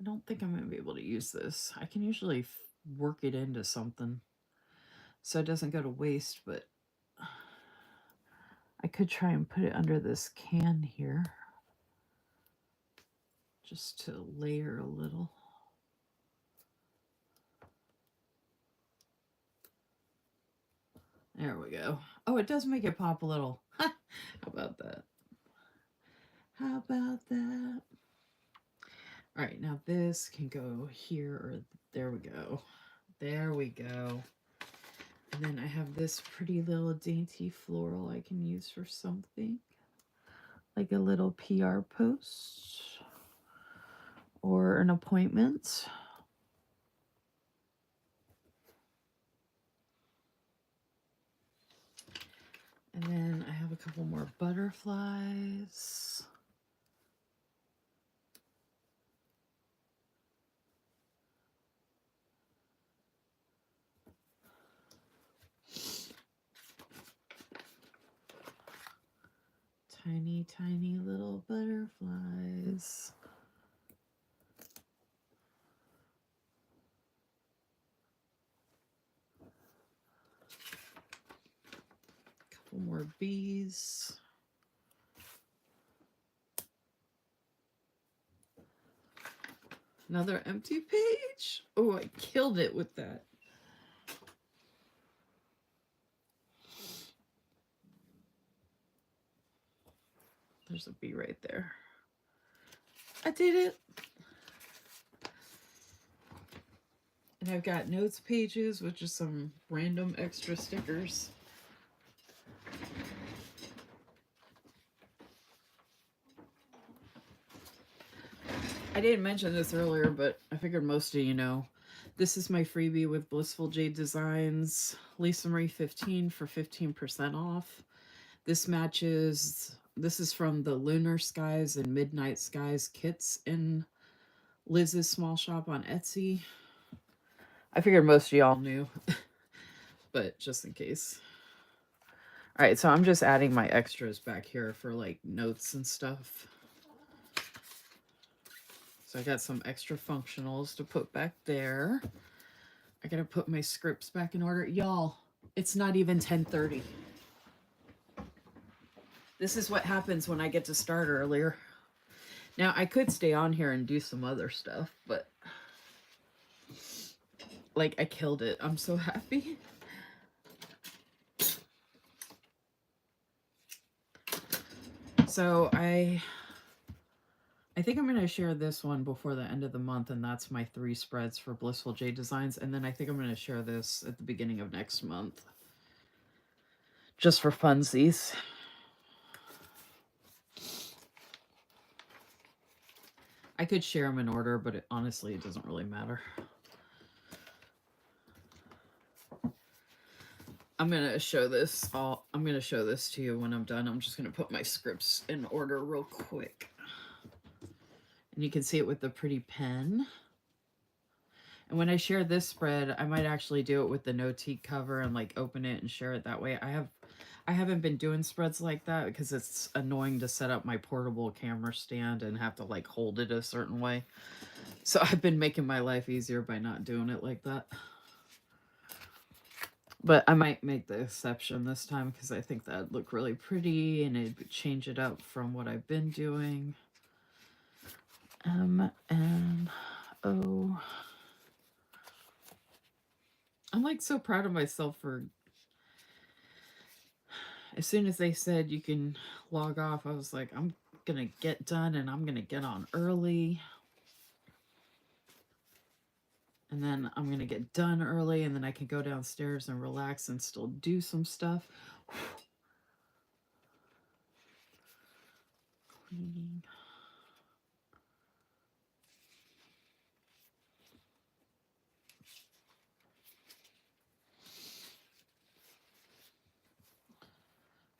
I don't think I'm going to be able to use this. I can usually work it into something so it doesn't go to waste, but I could try and put it under this can here just to layer a little. There we go. Oh, it does make it pop a little. How about that? How about that? All right, now this can go here or there we go. There we go. And then I have this pretty little dainty floral I can use for something. Like a little PR post or an appointment. And then I have a couple more butterflies. Tiny, tiny little butterflies. Couple more bees. Another empty page. Oh, I killed it with that. There's a bee right there. I did it. And I've got notes pages with just some random extra stickers. I didn't mention this earlier, but I figured most of you know. This is my freebie with Blissful Jayde Designs. LisaMarie 15 for 15% off. This matches, this is from the Lunar Skies and Midnight Skies kits in Liz's small shop on Etsy. I figured most of y'all knew, but just in case. All right, so I'm just adding my extras back here for like notes and stuff. So I got some extra functionals to put back there. I gotta put my scripts back in order. Y'all, it's not even 10:30. This is what happens when I get to start earlier. Now, I could stay on here and do some other stuff, but like I killed it. I'm so happy. So I think I'm going to share this one before the end of the month, and that's my 3 spreads for Blissful Jayde Designs. And then I think I'm going to share this at the beginning of next month. Just for funsies. I could share them in order, but honestly, it doesn't really matter. I'm going to show this I'm going to show this to you when I'm done. I'm just going to put my scripts in order real quick. And you can see it with the pretty pen. And when I share this spread, I might actually do it with the no-teak cover and like open it and share it that way. I haven't been doing spreads like that because it's annoying to set up my portable camera stand and have to like hold it a certain way. So I've been making my life easier by not doing it like that. But I might make the exception this time because I think that'd look really pretty and it'd change it up from what I've been doing. M-N-O. I'm like so proud of myself for, as soon as they said you can log off, I was like, I'm going to get done and I'm going to get on early. And then I'm going to get done early and then I can go downstairs and relax and still do some stuff. Cleaning.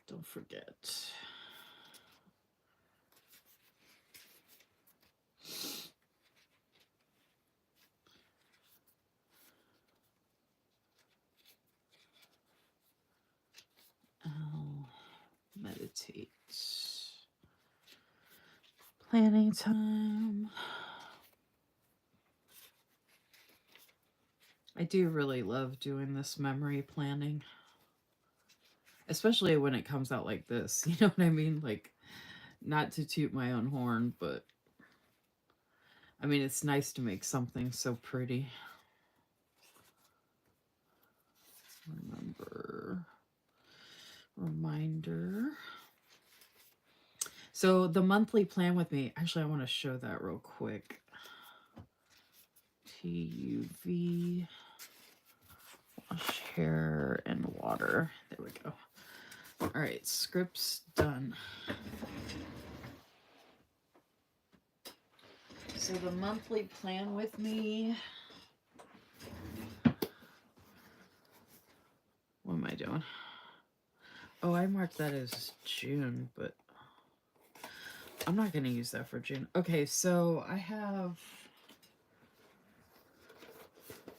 Don't forget. I'll meditate. Planning time. I do really love doing this memory planning. Especially when it comes out like this. You know what I mean? Like, not to toot my own horn, but I mean, it's nice to make something so pretty. Remember. reminder. So the monthly plan with me, actually, I want to show that real quick. TUV, wash hair and water. There we go. All right, scripts done. So the monthly plan with me. What am I doing? Oh, I marked that as June, but I'm not going to use that for June. Okay, so I have...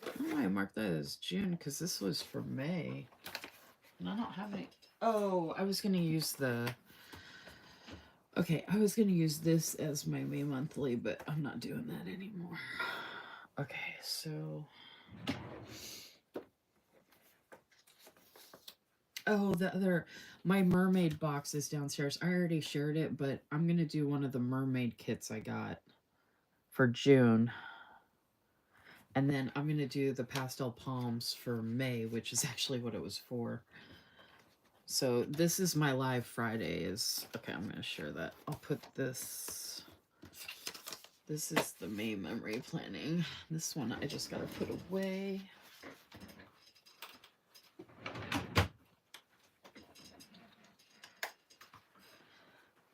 I don't know why I marked that as June, because this was for May. And I don't have any... Oh, I was going to use the... Okay, I was going to use this as my May monthly, but I'm not doing that anymore. Okay, so... Oh, the other... My mermaid box is downstairs. I already shared it, but I'm going to do one of the mermaid kits I got for June. And then I'm going to do the pastel palms for May, which is actually what it was for. So this is my live Fridays. Okay, I'm going to share that. I'll put this... This is the May memory planning. This one I just got to put away.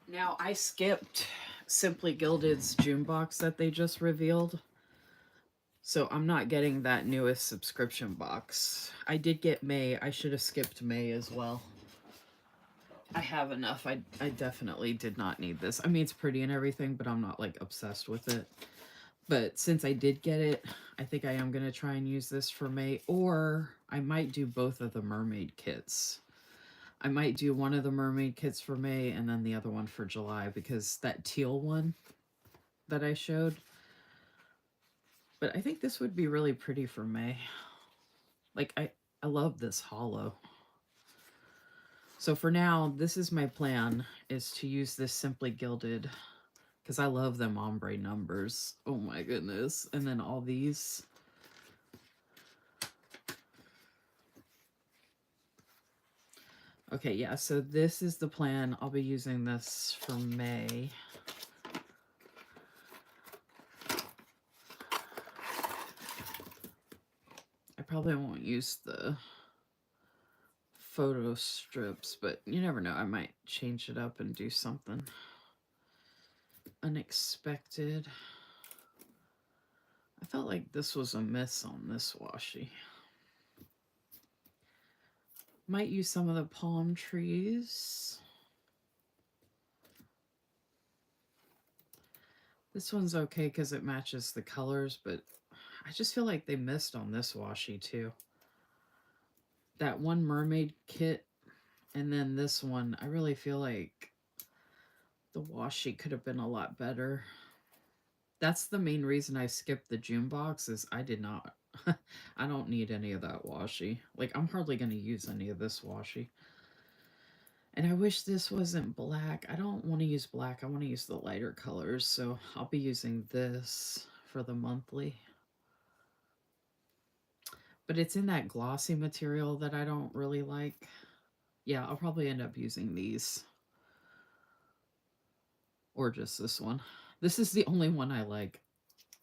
Now, I skipped Simply Gilded's June box that they just revealed. So I'm not getting that newest subscription box. I did get May. I should have skipped May as well. I have enough. I definitely did not need this. I mean, it's pretty and everything, but I'm not like obsessed with it. But since I did get it, I think I am going to try and use this for May. Or I might do both of the mermaid kits. I might do one of the mermaid kits for May and then the other one for July, because that teal one that I showed. But I think this would be really pretty for May. Like, I love this hollow. So for now, this is my plan, is to use this Simply Gilded, because I love them ombre numbers. Oh my goodness. And then all these. Okay, yeah, so this is the plan. I'll be using this for May. I probably won't use the photo strips, but you never know. I might change it up and do something unexpected. I felt like this was a miss on this washi. Might use some of the palm trees. This one's okay because it matches the colors, but I just feel like they missed on this washi too. That one mermaid kit and then this one, I really feel like the washi could have been a lot better. That's the main reason I skipped the June box, is I did not. I don't need any of that washi. Like, I'm hardly going to use any of this washi. And I wish this wasn't black. I don't want to use black. I want to use the lighter colors. So I'll be using this for the monthly. But it's in that glossy material that I don't really like. Yeah, I'll probably end up using these. Or just this one. This is the only one I like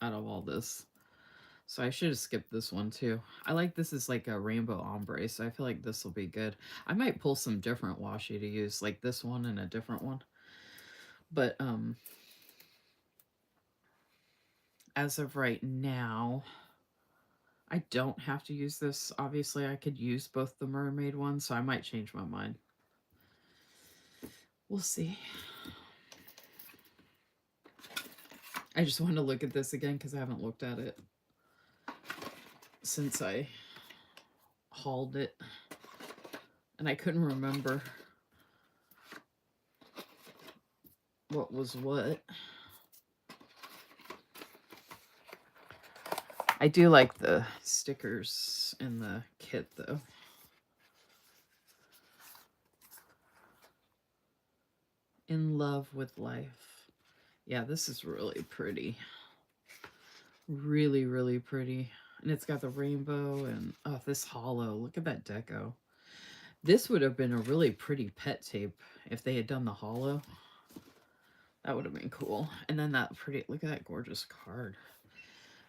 out of all this. So I should have skipped this one too. I like this is like a rainbow ombre, so I feel like this will be good. I might pull some different washi to use, like this one and a different one. But as of right now, I don't have to use this. Obviously, I could use both the mermaid ones, so I might change my mind. We'll see. I just want to look at this again because I haven't looked at it since I hauled it. And I couldn't remember what was what. I do like the stickers in the kit, though. In Love with Life. Yeah, this is really pretty. Really, really pretty. And it's got the rainbow and, oh, this hollow. Look at that deco. This would have been a really pretty pet tape if they had done the hollow. That would have been cool. And then that pretty, look at that gorgeous card.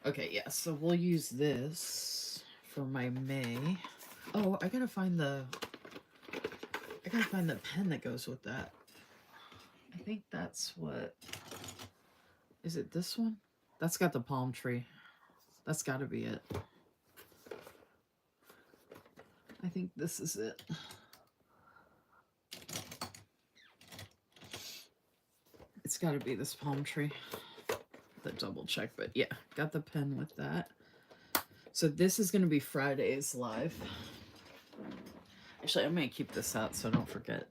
Okay, yeah, so we'll use this for my May. Oh, I gotta find the pen that goes with that. I think that's what, is it this one? That's got the palm tree. That's gotta be it. I think this is it. It's gotta be this palm tree. The double check, but yeah, got the pen with that. So this is gonna be Friday's live. Actually, I'm gonna keep this out so I don't forget.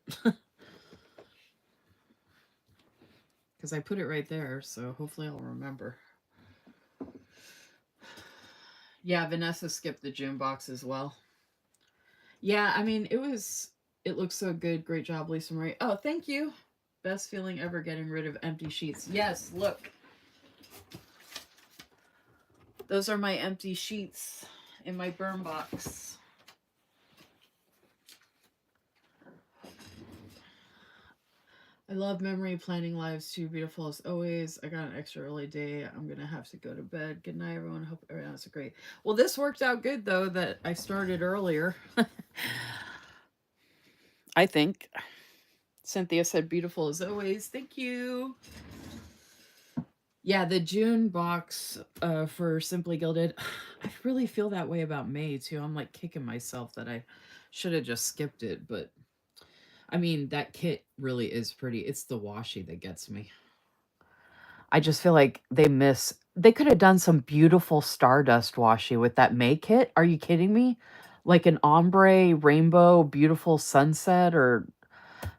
Because I put it right there, so hopefully I'll remember. Yeah, Vanessa skipped the June box as well. Yeah, I mean, it looks so good. Great job, Lisa Marie. Oh, thank you. Best feeling ever, getting rid of empty sheets. Yes, look. Those are my empty sheets in my burn box. I love memory planning lives too. Beautiful as always. I got an extra early day. I'm going to have to go to bed. Good night, everyone. Hope everyone has a great. Well, this worked out good, though, that I started earlier. I think. Cynthia said beautiful as always. Thank you. Yeah, the June box for Simply Gilded. I really feel that way about May, too. I'm like kicking myself that I should have just skipped it. But I mean, that kit really is pretty. It's the washi that gets me. I just feel like they could have done some beautiful stardust washi with that May kit. Are you kidding me? Like an ombre rainbow beautiful sunset or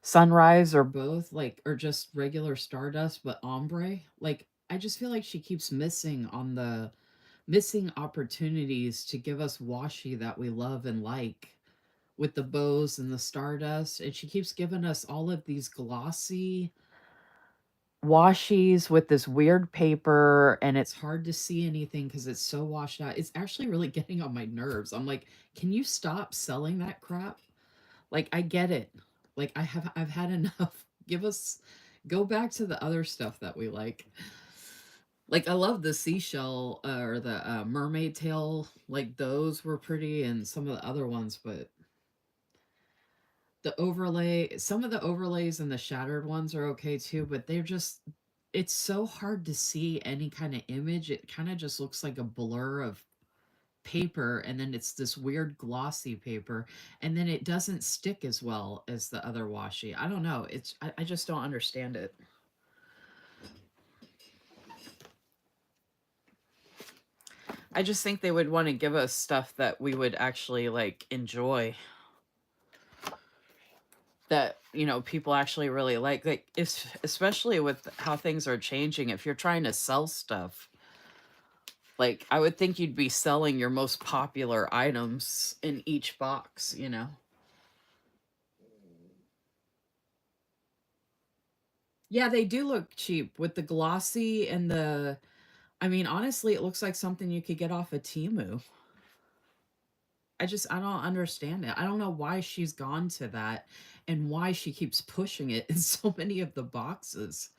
sunrise or both, like, or just regular stardust but ombre. Like, I just feel like she keeps missing opportunities to give us washi that we love and like, with the bows and the stardust, and she keeps giving us all of these glossy washies with this weird paper, and it's hard to see anything because it's so washed out. It's actually really getting on my nerves. I'm like, can you stop selling that crap? Like, I get it. Like, I've had enough. Give us Go back to the other stuff that we like. Like, I love the seashell or the mermaid tail. Like, those were pretty, and some of the other ones, but some of the overlays and the shattered ones are okay too, but it's so hard to see any kind of image. It kind of just looks like a blur of paper, and then it's this weird glossy paper, and then it doesn't stick as well as the other washi. I don't know. I just don't understand it. I just think they would want to give us stuff that we would actually like enjoy, that people actually really like especially with how things are changing. If you're trying to sell stuff, like, I would think you'd be selling your most popular items in each box. Yeah, they do look cheap with the glossy and the, I mean, honestly, it looks like something you could get off of Temu. I don't understand it. I don't know why she's gone to that and why she keeps pushing it in so many of the boxes.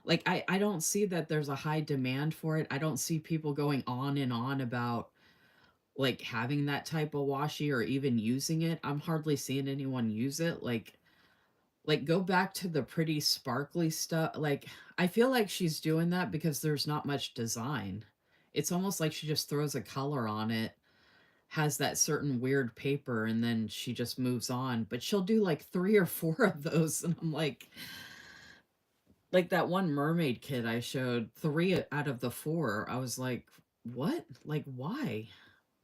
Like, I don't see that there's a high demand for it. I don't see people going on and on about like having that type of washi or even using it. I'm hardly seeing anyone use it. Like, go back to the pretty sparkly stuff. Like, I feel like she's doing that because there's not much design. It's almost like she just throws a color on it, has that certain weird paper, and then she just moves on. But she'll do like 3 or 4 of those, and I'm like that one mermaid kit I showed, 3 out of the 4. I was like, what? Like, why?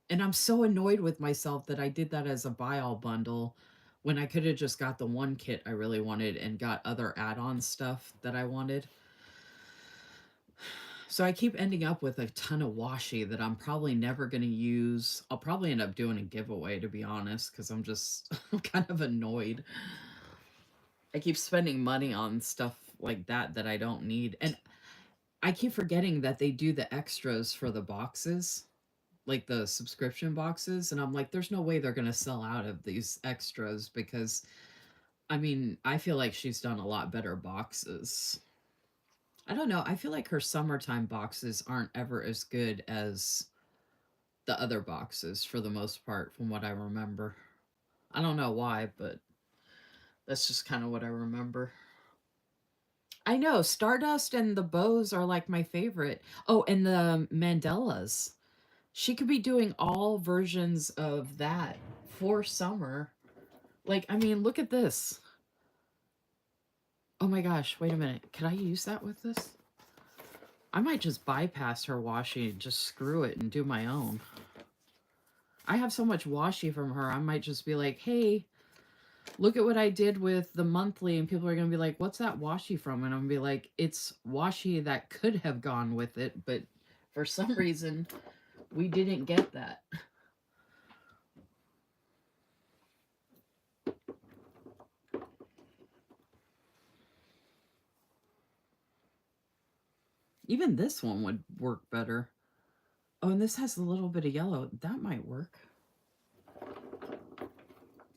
And I'm so annoyed with myself that I did that as a buy all bundle when I could have just got the one kit I really wanted and got other add-on stuff that I wanted. So I keep ending up with a ton of washi that I'm probably never going to use. I'll probably end up doing a giveaway, to be honest, because I'm kind of annoyed. I keep spending money on stuff like that I don't need. And I keep forgetting that they do the extras for the boxes. like the subscription boxes, and I'm like, there's no way they're gonna sell out of these extras because I mean, I feel like she's done a lot better boxes. I don't know. I feel like her summertime boxes aren't ever as good as the other boxes for the most part, from what I remember. I don't know why, but that's just kind of what I remember. I know Stardust and the bows are like my favorite. Oh, and the Mandelas. She could be doing all versions of that for summer. Like, I mean, look at this. Oh my gosh, wait a minute. Can I use that with this? I might just bypass her washi and just screw it and do my own. I have so much washi from her, I might just be like, hey, look at what I did with the monthly, and people are going to be like, what's that washi from? And I'm going to be like, it's washi that could have gone with it, but for some reason, we didn't get that. Even this one would work better. Oh, and this has a little bit of yellow. That might work.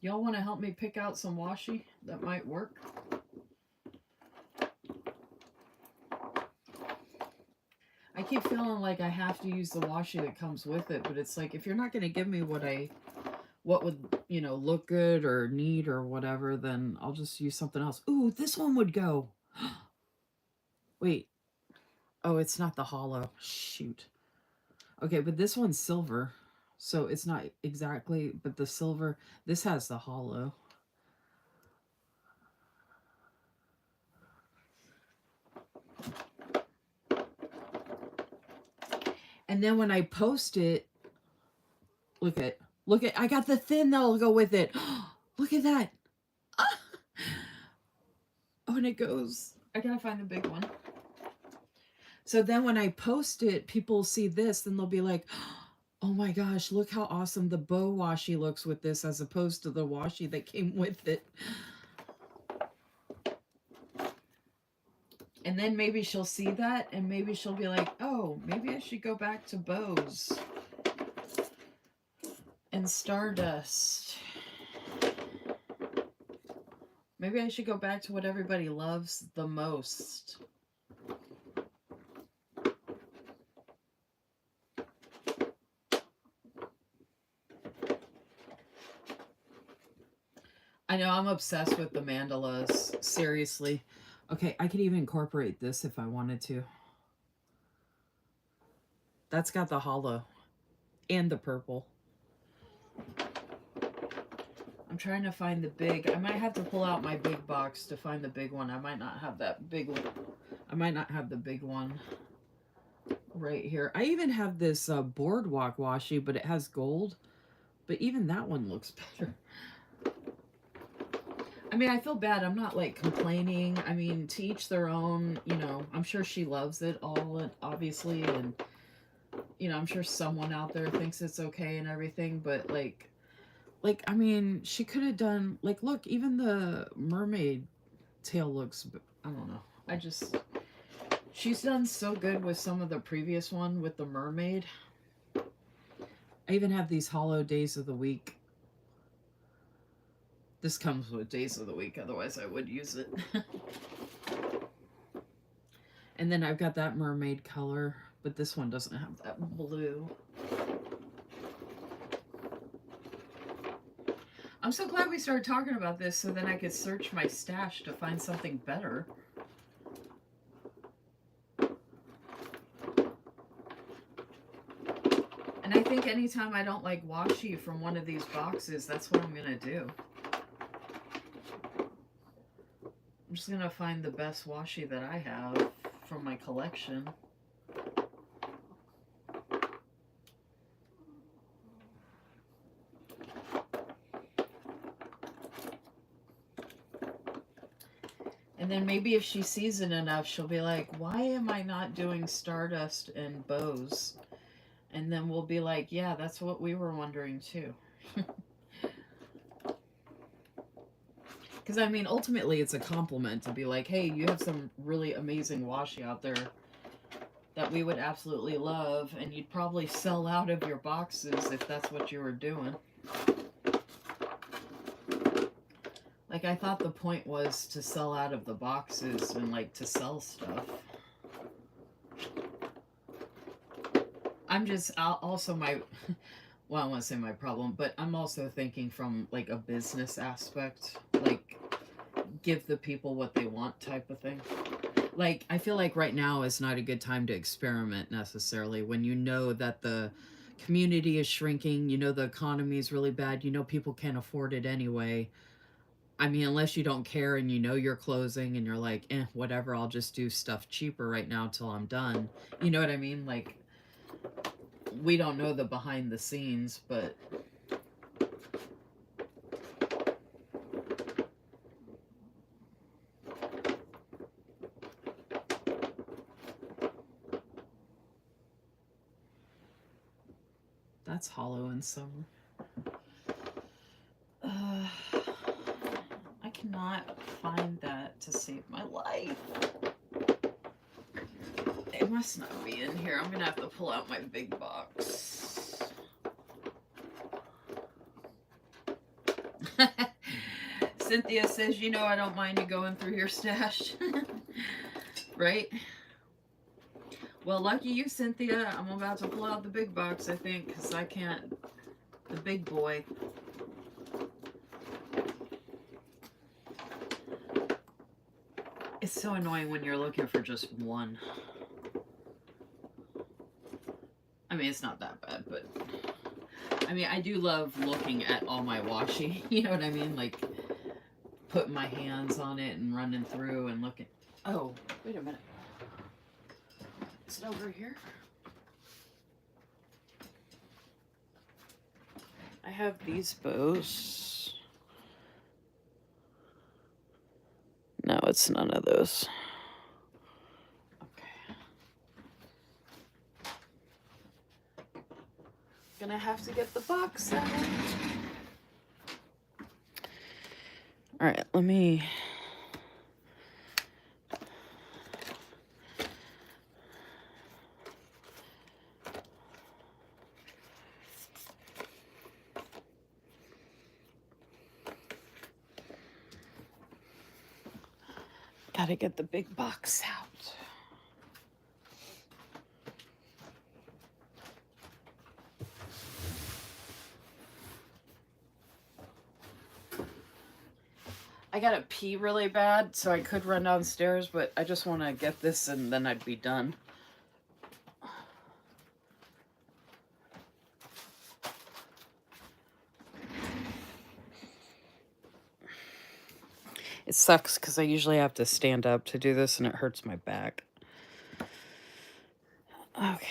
Y'all want to help me pick out some washi that might work? I keep feeling like I have to use the washi that comes with it, but it's like, if you're not going to give me what would, you know, look good or need or whatever, then I'll just use something else. Ooh, this one would go. Wait. Oh, it's not the hollow. Shoot. Okay, but this one's silver. So it's not exactly, but the silver, this has the hollow. And then when I post it, look at, I got the thin that'll go with it. Look at that. Ah! Oh, and it goes, I gotta find the big one. So then when I post it, people see this, then they'll be like, oh my gosh, look how awesome the bow washi looks with this as opposed to the washi that came with it. And then maybe she'll see that and maybe she'll be like, oh, maybe I should go back to bows and Stardust. Maybe I should go back to what everybody loves the most. I know, I'm obsessed with the mandalas. Seriously. Okay, I could even incorporate this if I wanted to. That's got the hollow and the purple. I'm trying to find the big. I might have to pull out my big box to find the big one. I might not have that big one. I might not have the big one right here. I even have this boardwalk washi, but it has gold. But even that one looks better. I mean, I feel bad. I'm not like complaining. I mean, to each their own, you know, I'm sure she loves it all, obviously. And, you know, I'm sure someone out there thinks it's okay and everything. But like, I mean, she could have done, like, look, even the mermaid tail looks, I don't know. I just, she's done so good with some of the previous one with the mermaid. I even have these hollow days of the week. This comes with days of the week, otherwise I would use it. And then I've got that mermaid color, but this one doesn't have that blue. I'm so glad we started talking about this so then I could search my stash to find something better. And I think anytime I don't like washi from one of these boxes, that's what I'm going to do. I'm just going to find the best washi that I have from my collection. And then maybe if she sees it enough, she'll be like, why am I not doing Stardust and bows? And then we'll be like, yeah, that's what we were wondering too. Because, I mean, ultimately it's a compliment to be like, hey, you have some really amazing washi out there. that we would absolutely love, and you'd probably sell out of your boxes if that's what you were doing. Like, I thought the point was to sell out of the boxes and, like, to sell stuff. I'm just also my, well, I want to say my problem, but I'm also thinking from, like, a business aspect. Like, give the people what they want type of thing. Like, I feel like right now is not a good time to experiment necessarily when you know that the community is shrinking, you know the economy is really bad, you know people can't afford it anyway. I mean, unless you don't care and you know you're closing and you're like, whatever, I'll just do stuff cheaper right now till I'm done. You know what I mean? Like, we don't know the behind the scenes, but that's hollow in summer. I cannot find that to save my life. It must not be in here. I'm gonna have to pull out my big box. Cynthia says, you know, I don't mind you going through your stash. Right? Well, lucky you, Cynthia. I'm about to pull out the big box, I think, because I can't. The big boy. It's so annoying when you're looking for just one. I mean, it's not that bad, but I mean, I do love looking at all my washi. You know what I mean? Like, putting my hands on it and running through and looking. Oh, wait a minute. Is it over here? I have these bows. No, it's none of those. Okay. Gonna have to get the box out. All right, let me. Gotta get the big box out. I gotta pee really bad, so I could run downstairs, but I just want to get this and then I'd be done. It sucks because I usually have to stand up to do this and it hurts my back. Okay.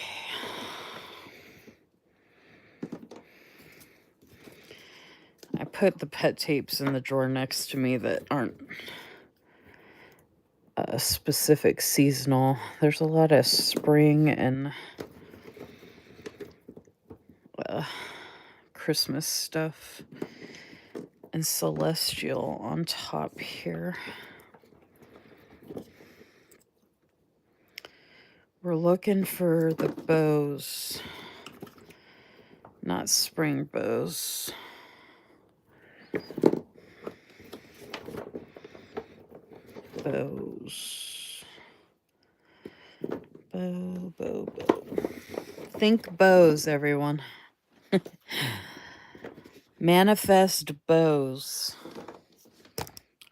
I put the pet tapes in the drawer next to me that aren't specific seasonal. There's a lot of spring and Christmas stuff and celestial on top here. We're looking for the bows, not spring bows. Bows. Bow. Think bows, everyone. Manifest bows.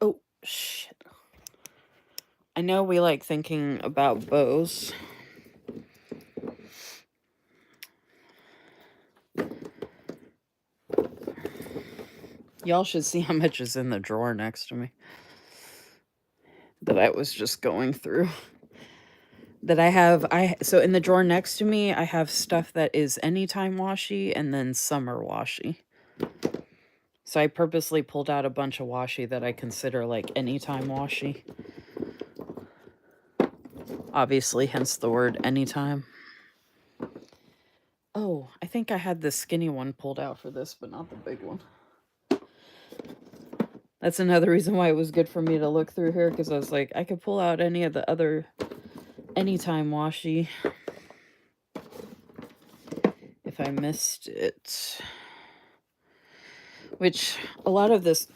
Oh, shit. I know we like thinking about bows. Y'all should see how much is in the drawer next to me that I was just going through. That I have, so in the drawer next to me, I have stuff that is anytime washi and then summer washi. So I purposely pulled out a bunch of washi that I consider like anytime washi. Obviously, hence the word anytime. Oh, I think I had the skinny one pulled out for this, but not the big one. That's another reason why it was good for me to look through here, because I was like, I could pull out any of the other anytime washi. If I missed it. Which a lot of this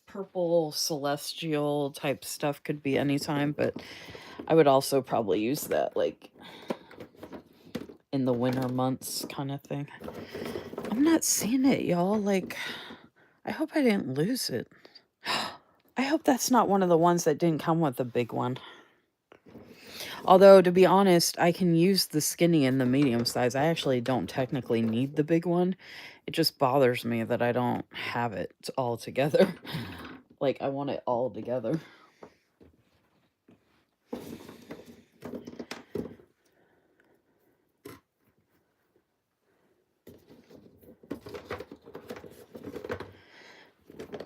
purple celestial type stuff could be anytime, but I would also probably use that like in the winter months kind of thing. I'm not seeing it, y'all. Like, I hope I didn't lose it. I hope that's not one of the ones that didn't come with the big one. Although, to be honest, I can use the skinny and the medium size. I actually don't technically need the big one. It just bothers me that I don't have it all together. Like, I want it all together.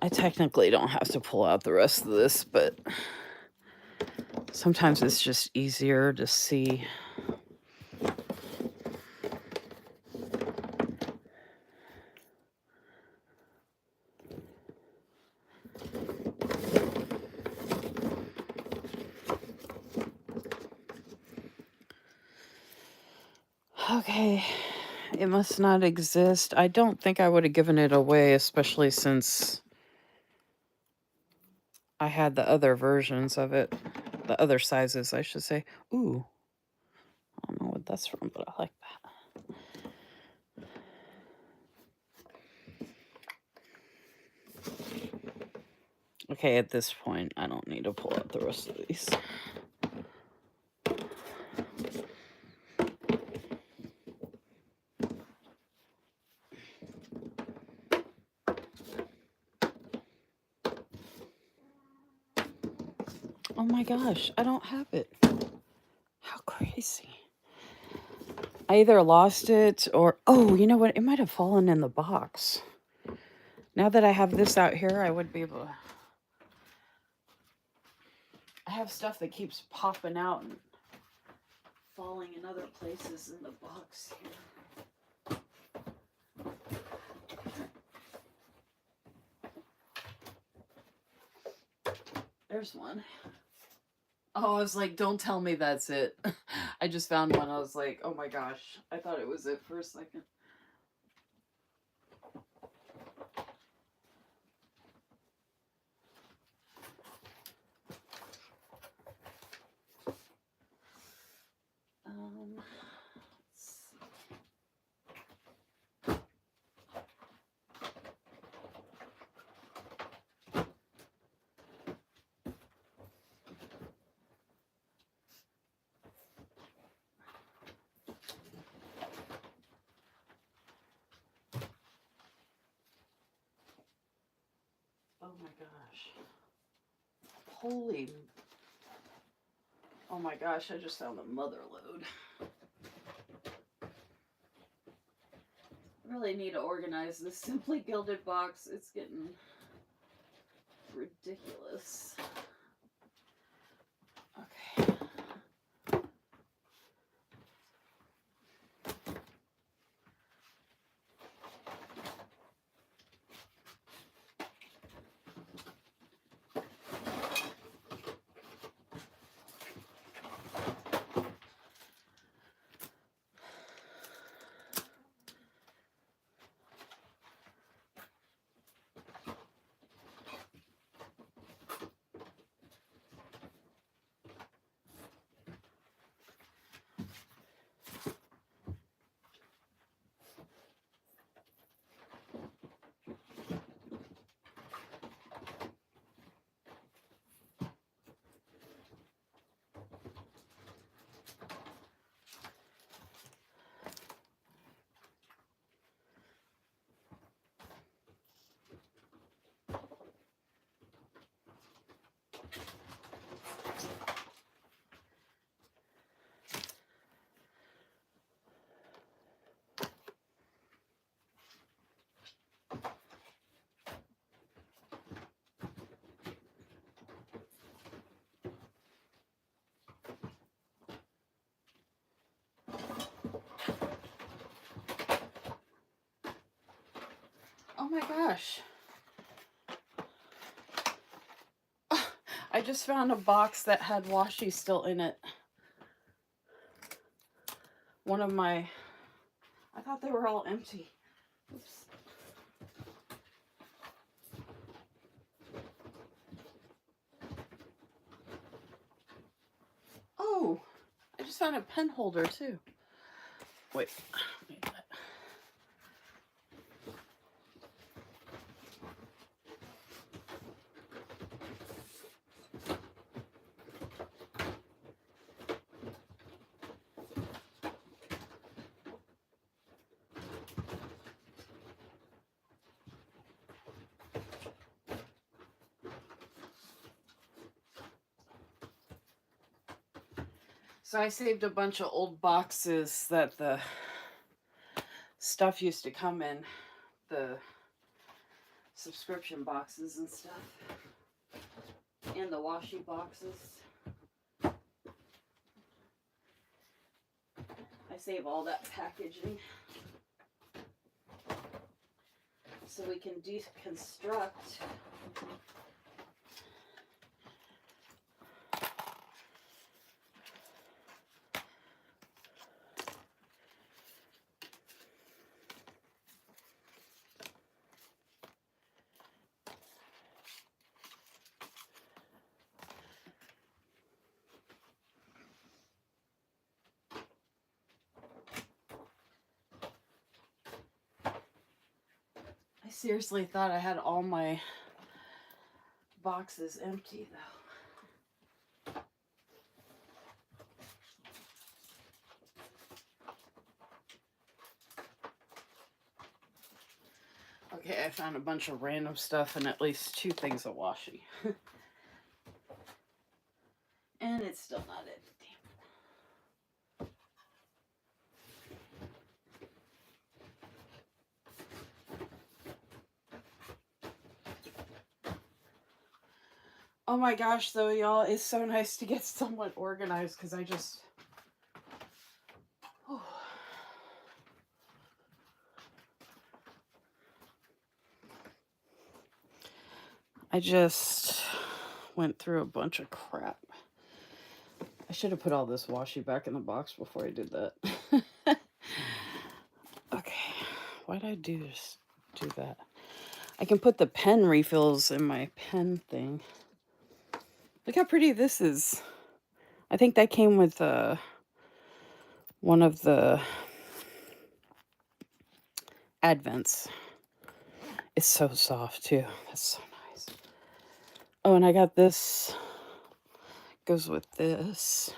I technically don't have to pull out the rest of this, but sometimes it's just easier to see. Okay, it must not exist. I don't think I would have given it away, especially since I had the other versions of it. The other sizes, I should say. Ooh. I don't know what that's from, but I like that. Okay, at this point, I don't need to pull out the rest of these. Oh my gosh, I don't have it. How crazy. I either lost it or... Oh, you know what? It might have fallen in the box. Now that I have this out here, I would be able to... I have stuff that keeps popping out and falling in other places in the box here. There's one. Oh, I was like, don't tell me that's it. I just found one. I was like, oh my gosh. I thought it was it for a second. Oh my gosh. Holy. Oh my gosh, I just found the mother load. I really need to organize this Simply Gilded box. It's getting ridiculous. Okay. Oh my gosh. I just found a box that had washi still in it. one of my... I thought they were all empty. Oops. Oh, I just found a pen holder too. Wait. So I saved a bunch of old boxes that the stuff used to come in, the subscription boxes and stuff, and the washi boxes. I save all that packaging so we can deconstruct I seriously thought I had all my boxes empty though. Okay, I found a bunch of random stuff and at least 2 things of washi. And it's still not empty. Oh my gosh, though, y'all, it's so nice to get somewhat organized because I just... Oh. I just went through a bunch of crap. I should have put all this washi back in the box before I did that. Okay, why did I do that? I can put the pen refills in my pen thing. Look how pretty this is. I think that came with one of the Advents. It's so soft too. That's so nice. Oh, and I got this. Goes with this.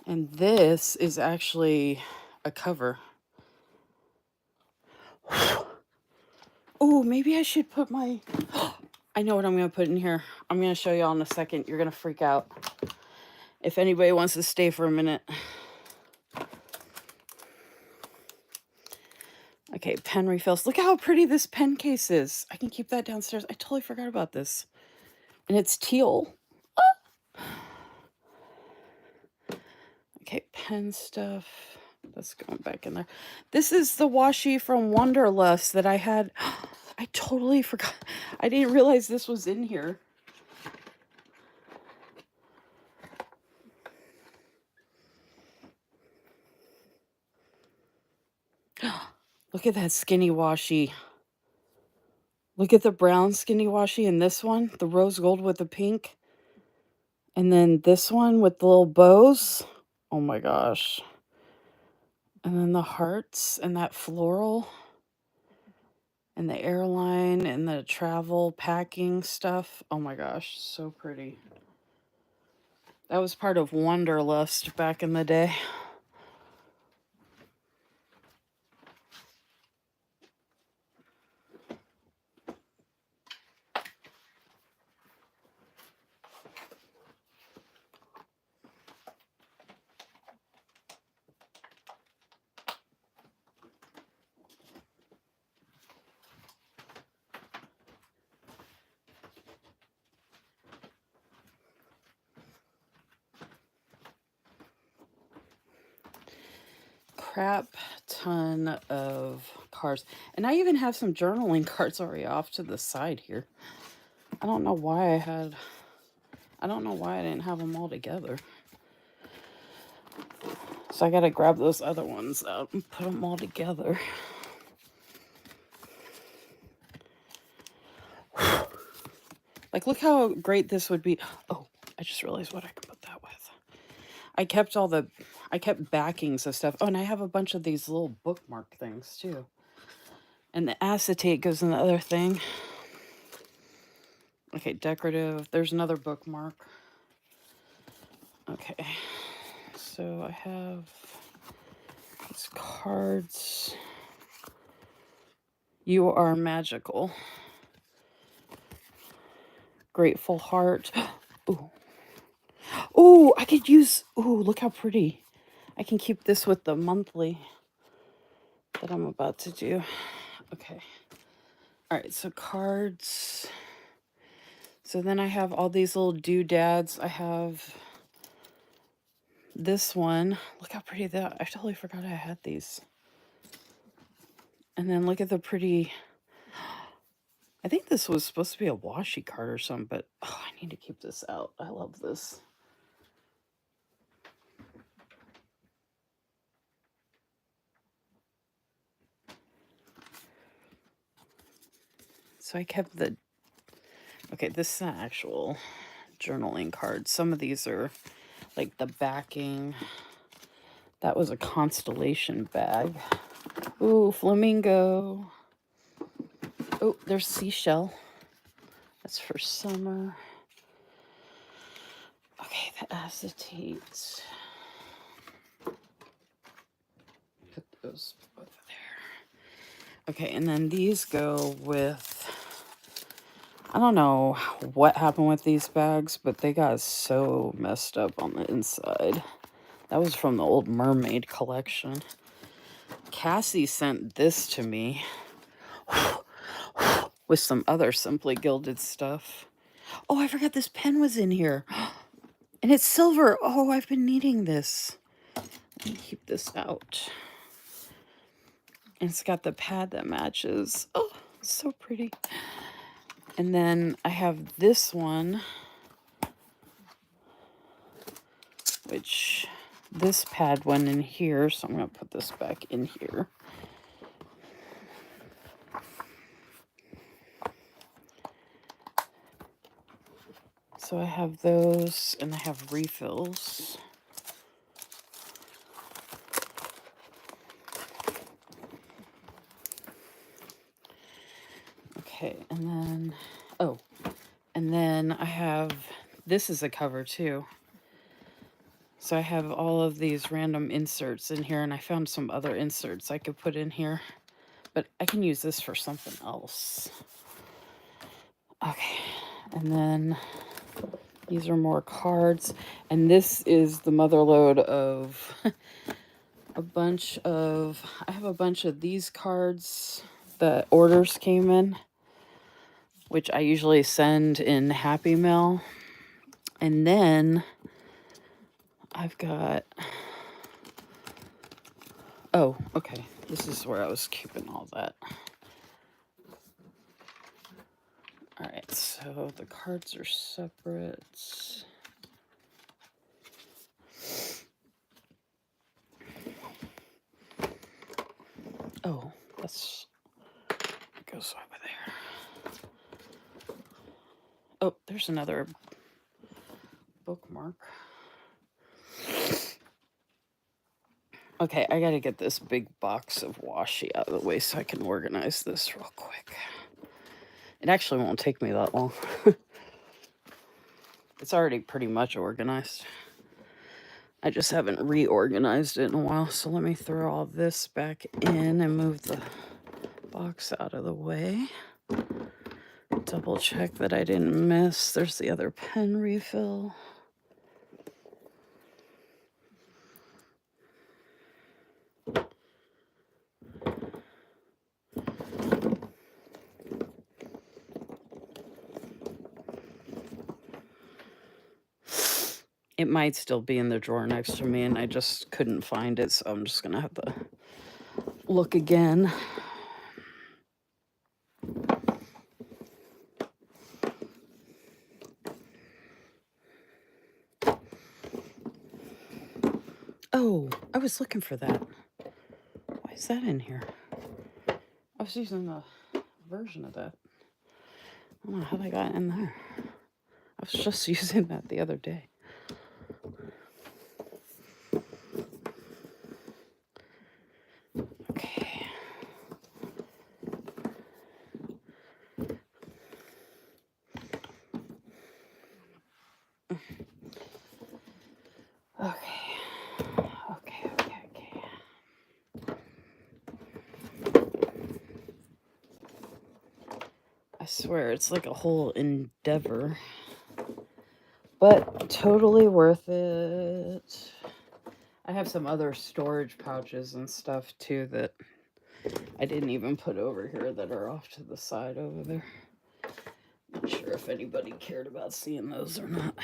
And this is actually a cover. Oh, maybe I should put my... I know what I'm going to put in here. I'm going to show y'all in a second. You're going to freak out. If anybody wants to stay for a minute. Okay, pen refills. Look how pretty this pen case is. I can keep that downstairs. I totally forgot about this. And it's teal. Okay, pen stuff. That's going back in there. This is the washi from Wanderlust that I had. I totally forgot. I didn't realize this was in here. Look at that skinny washi. Look at the brown skinny washi in this one. The rose gold with the pink. And then this one with the little bows. Oh my gosh. And then the hearts and that floral. And the airline and the travel packing stuff. Oh my gosh, so pretty. That was part of Wanderlust back in the day. Crap ton of cards. And I even have some journaling cards already off to the side here. I don't know why I didn't have them all together. So I gotta grab those other ones out and put them all together. Like, look how great this would be. Oh, I just realized what I could put that with. I kept backings of stuff. Oh, and I have a bunch of these little bookmark things too. And the acetate goes in the other thing. Okay, decorative. There's another bookmark. Okay. So I have these cards. You are magical. Grateful heart. Ooh. Ooh, I could use, ooh, look how pretty. I can keep this with the monthly that I'm about to do. Okay. All right, so cards. So then I have all these little doodads. I have this one. Look how pretty that, I totally forgot I had these. And then look at the pretty, I think this was supposed to be a washi card or something, but oh, I need to keep this out. I love this. So I kept the, okay, this is an actual journaling card. Some of these are like the backing. That was a constellation bag. Ooh, flamingo. Oh, there's seashell. That's for summer. Okay, the acetate. Put those over there. Okay, and then these go with, I don't know what happened with these bags, but they got so messed up on the inside. That was from the old mermaid collection. Cassie sent this to me with some other Simply Gilded stuff. Oh, I forgot this pen was in here. And it's silver. Oh, I've been needing this. Let me keep this out. And it's got the pad that matches. Oh, so pretty. And then I have this one, which this pad went in here. So I'm going to put this back in here. So I have those, and I have refills. Okay, and then, oh, and then I have, this is a cover too. So I have all of these random inserts in here, and I found some other inserts I could put in here. But I can use this for something else. Okay, and then these are more cards. And this is the motherload of a bunch of, I have a bunch of these cards that orders came in, which I usually send in Happy Mail. And then I've got, oh, okay. This is where I was keeping all that. All right, so the cards are separate. Oh, that's, it goes over there. Oh, there's another bookmark. Okay, I gotta get this big box of washi out of the way so I can organize this real quick. It actually won't take me that long. It's already pretty much organized. I just haven't reorganized it in a while, so let me throw all this back in and move the box out of the way. Double check that I didn't miss. There's the other pen refill. It might still be in the drawer next to me, and I just couldn't find it, so I'm just gonna have to look again. Oh, I was looking for that. Why is that in here? I was using a version of that. I don't know how they got in there. I was just using that the other day. Okay. Okay. I swear, it's like a whole endeavor. But totally worth it. I have some other storage pouches and stuff too that I didn't even put over here that are off to the side over there. Not sure if anybody cared about seeing those or not.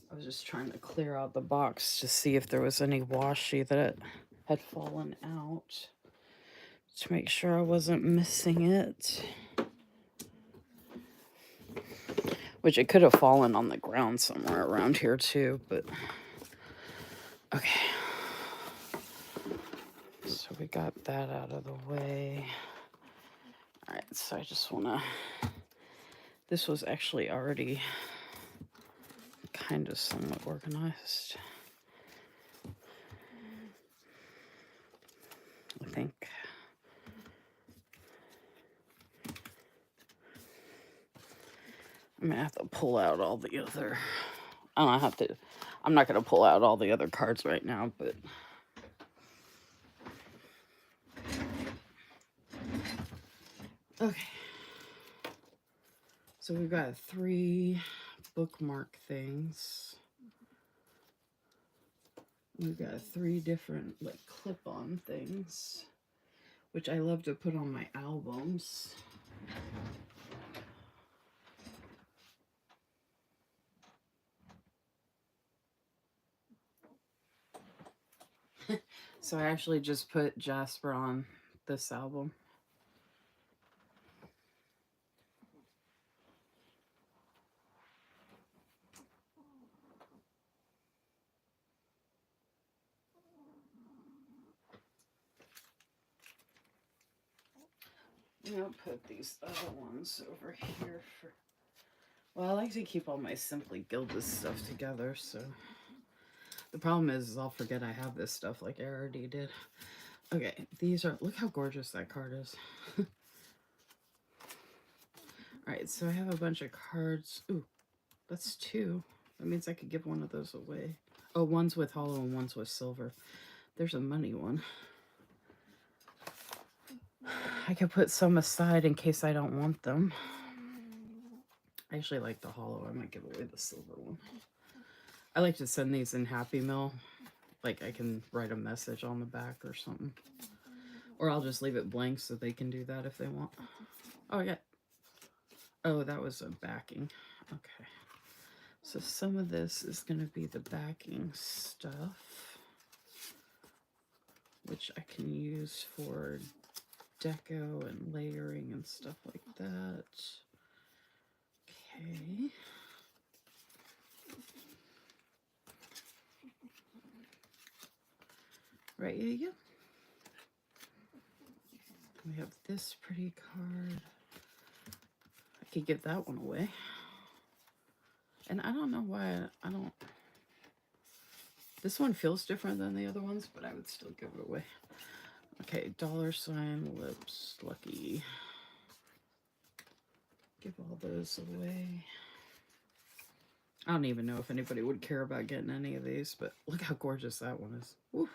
I was just trying to clear out the box to see if there was any washi that had fallen out to make sure I wasn't missing it. Which it could have fallen on the ground somewhere around here too, but okay. So we got that out of the way. All right, so I just want to, this was actually already kind of somewhat organized, I think. I'm gonna have to pull out all the other, I'm not gonna pull out all the other cards right now, but okay. So we've got 3 bookmark things. We've got 3 different like clip-on things, which I love to put on my albums. So I actually just put Jasper on this album. I'll put these other ones over here for... Well, I like to keep all my Simply Gilded stuff together, so... The problem is I'll forget I have this stuff like I already did. Okay, these are... Look how gorgeous that card is. Alright, so I have a bunch of cards. Ooh, that's 2. That means I could give one of those away. Oh, one's with hollow and one's with silver. There's a money one. I could put some aside in case I don't want them. I actually like the hollow. I might give away the silver one. I like to send these in Happy Mail. Like I can write a message on the back or something. Or I'll just leave it blank so they can do that if they want. Oh, yeah. Oh, that was a backing. Okay. So some of this is going to be the backing stuff, which I can use for deco and layering and stuff like that. Okay. Right, yeah. We have this pretty card. I could give that one away. And I don't know why I don't... This one feels different than the other ones, but I would still give it away. Okay, $, lips, lucky. Give all those away. I don't even know if anybody would care about getting any of these, but look how gorgeous that one is. Woo.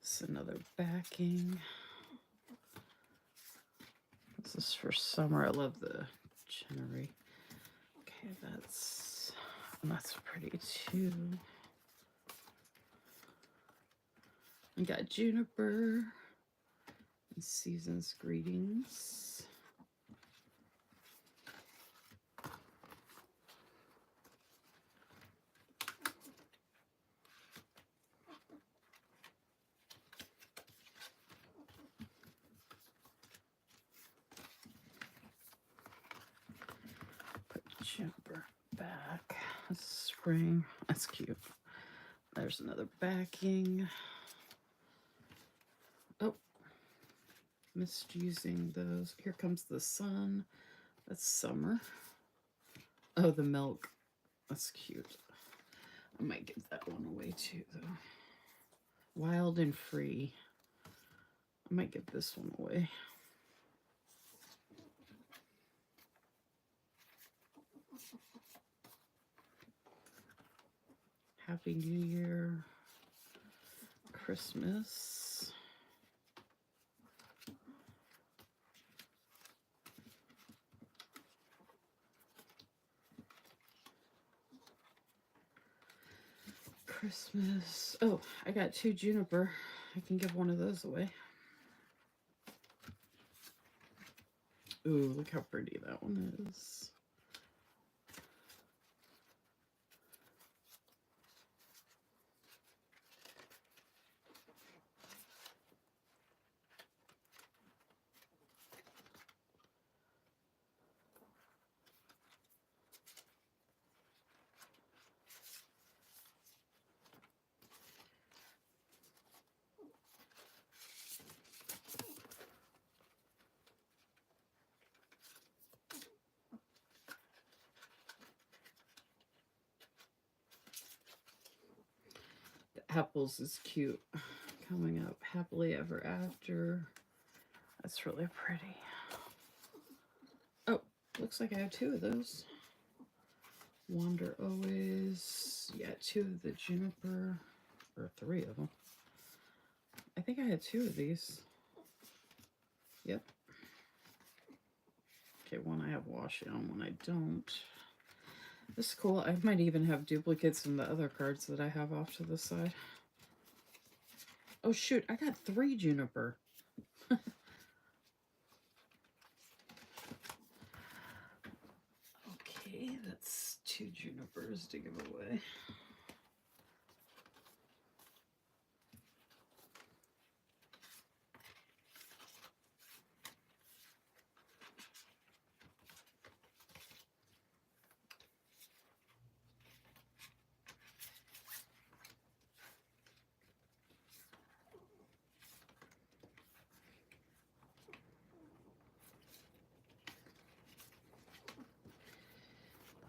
This is another backing. This is for summer. I love the Chenery. Okay, that's pretty too. I got Juniper and Season's Greetings. juniper back. Spring. That's cute. There's another backing. Oh, missed using those. Here comes the sun. That's summer. Oh, the milk. That's cute. I might give that one away too, though. Wild and free. I might give this one away. Happy New Year. Christmas. Christmas. Oh, I got 2 juniper. I can give one of those away. Ooh, look how pretty that one is. Apples is cute. Coming up, Happily Ever After. That's really pretty. Oh, looks like I have 2 of those. Wander Always. Yeah, 2 of the juniper. Or 3 of them. I think I had 2 of these. Yep. Okay, one I have washi on, one I don't. This is cool. I might even have duplicates in the other cards that I have off to the side. Oh shoot, I got 3 juniper. Okay, that's 2 junipers to give away.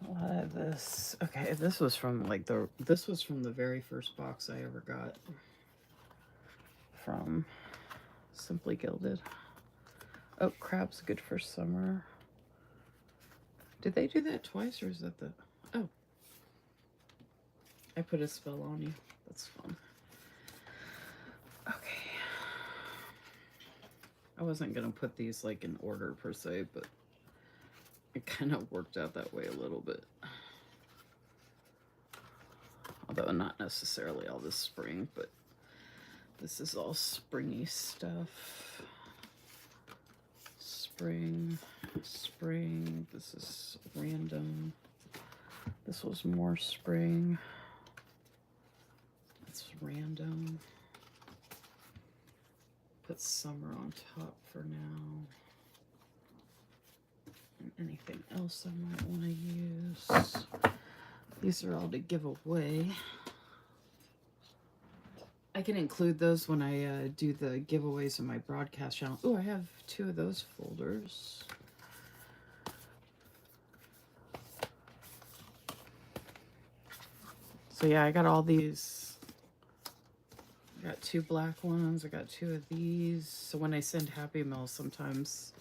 A lot of this. Okay, this was from the very first box I ever got from Simply Gilded. Oh, Crab's Good for Summer. Did they do that twice, or is that the... Oh. I put a spell on you. That's fun. Okay. I wasn't going to put these, like, in order, per se, but it kind of worked out that way a little bit. Although not necessarily all this spring, but this is all springy stuff. Spring, spring. This is random. This was more spring. It's random. Put summer on top for now. And anything else I might want to use. These are all to give away. I can include those when I do the giveaways in my broadcast channel. Oh, I have 2 of those folders. So yeah, I got all these. I got 2 black ones. I got 2 of these. So when I send Happy Mails, sometimes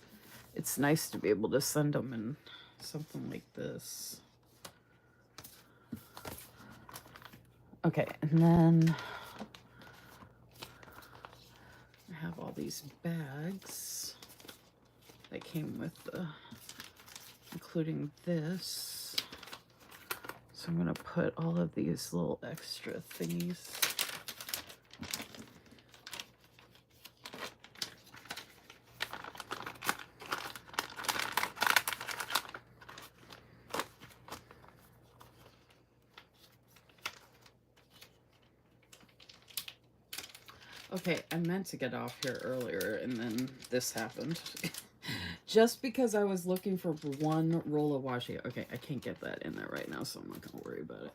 it's nice to be able to send them in something like this. Okay, and then I have all these bags that came with the, including this. So I'm gonna put all of these little extra thingies. Okay, I meant to get off here earlier and then this happened. just because I was looking for one roll of washi. Okay, I can't get that in there right now, so I'm not going to worry about it.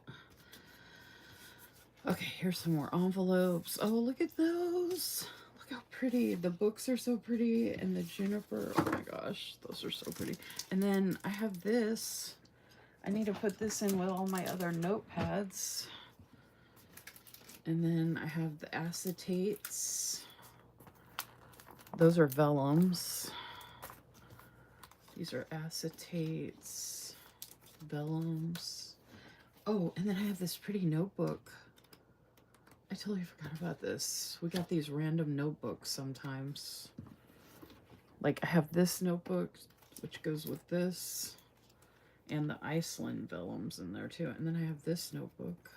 Okay, here's some more envelopes. Oh, look at those. Look how pretty. The books are so pretty, and the juniper. Oh my gosh, those are so pretty. And then I have this. I need to put this in with all my other notepads. And then I have the acetates. Those are vellums. These are acetates, vellums. Oh, and then I have this pretty notebook. I totally forgot about this. We got these random notebooks sometimes. Like I have this notebook, which goes with this, and the Iceland vellums in there too. And then I have this notebook.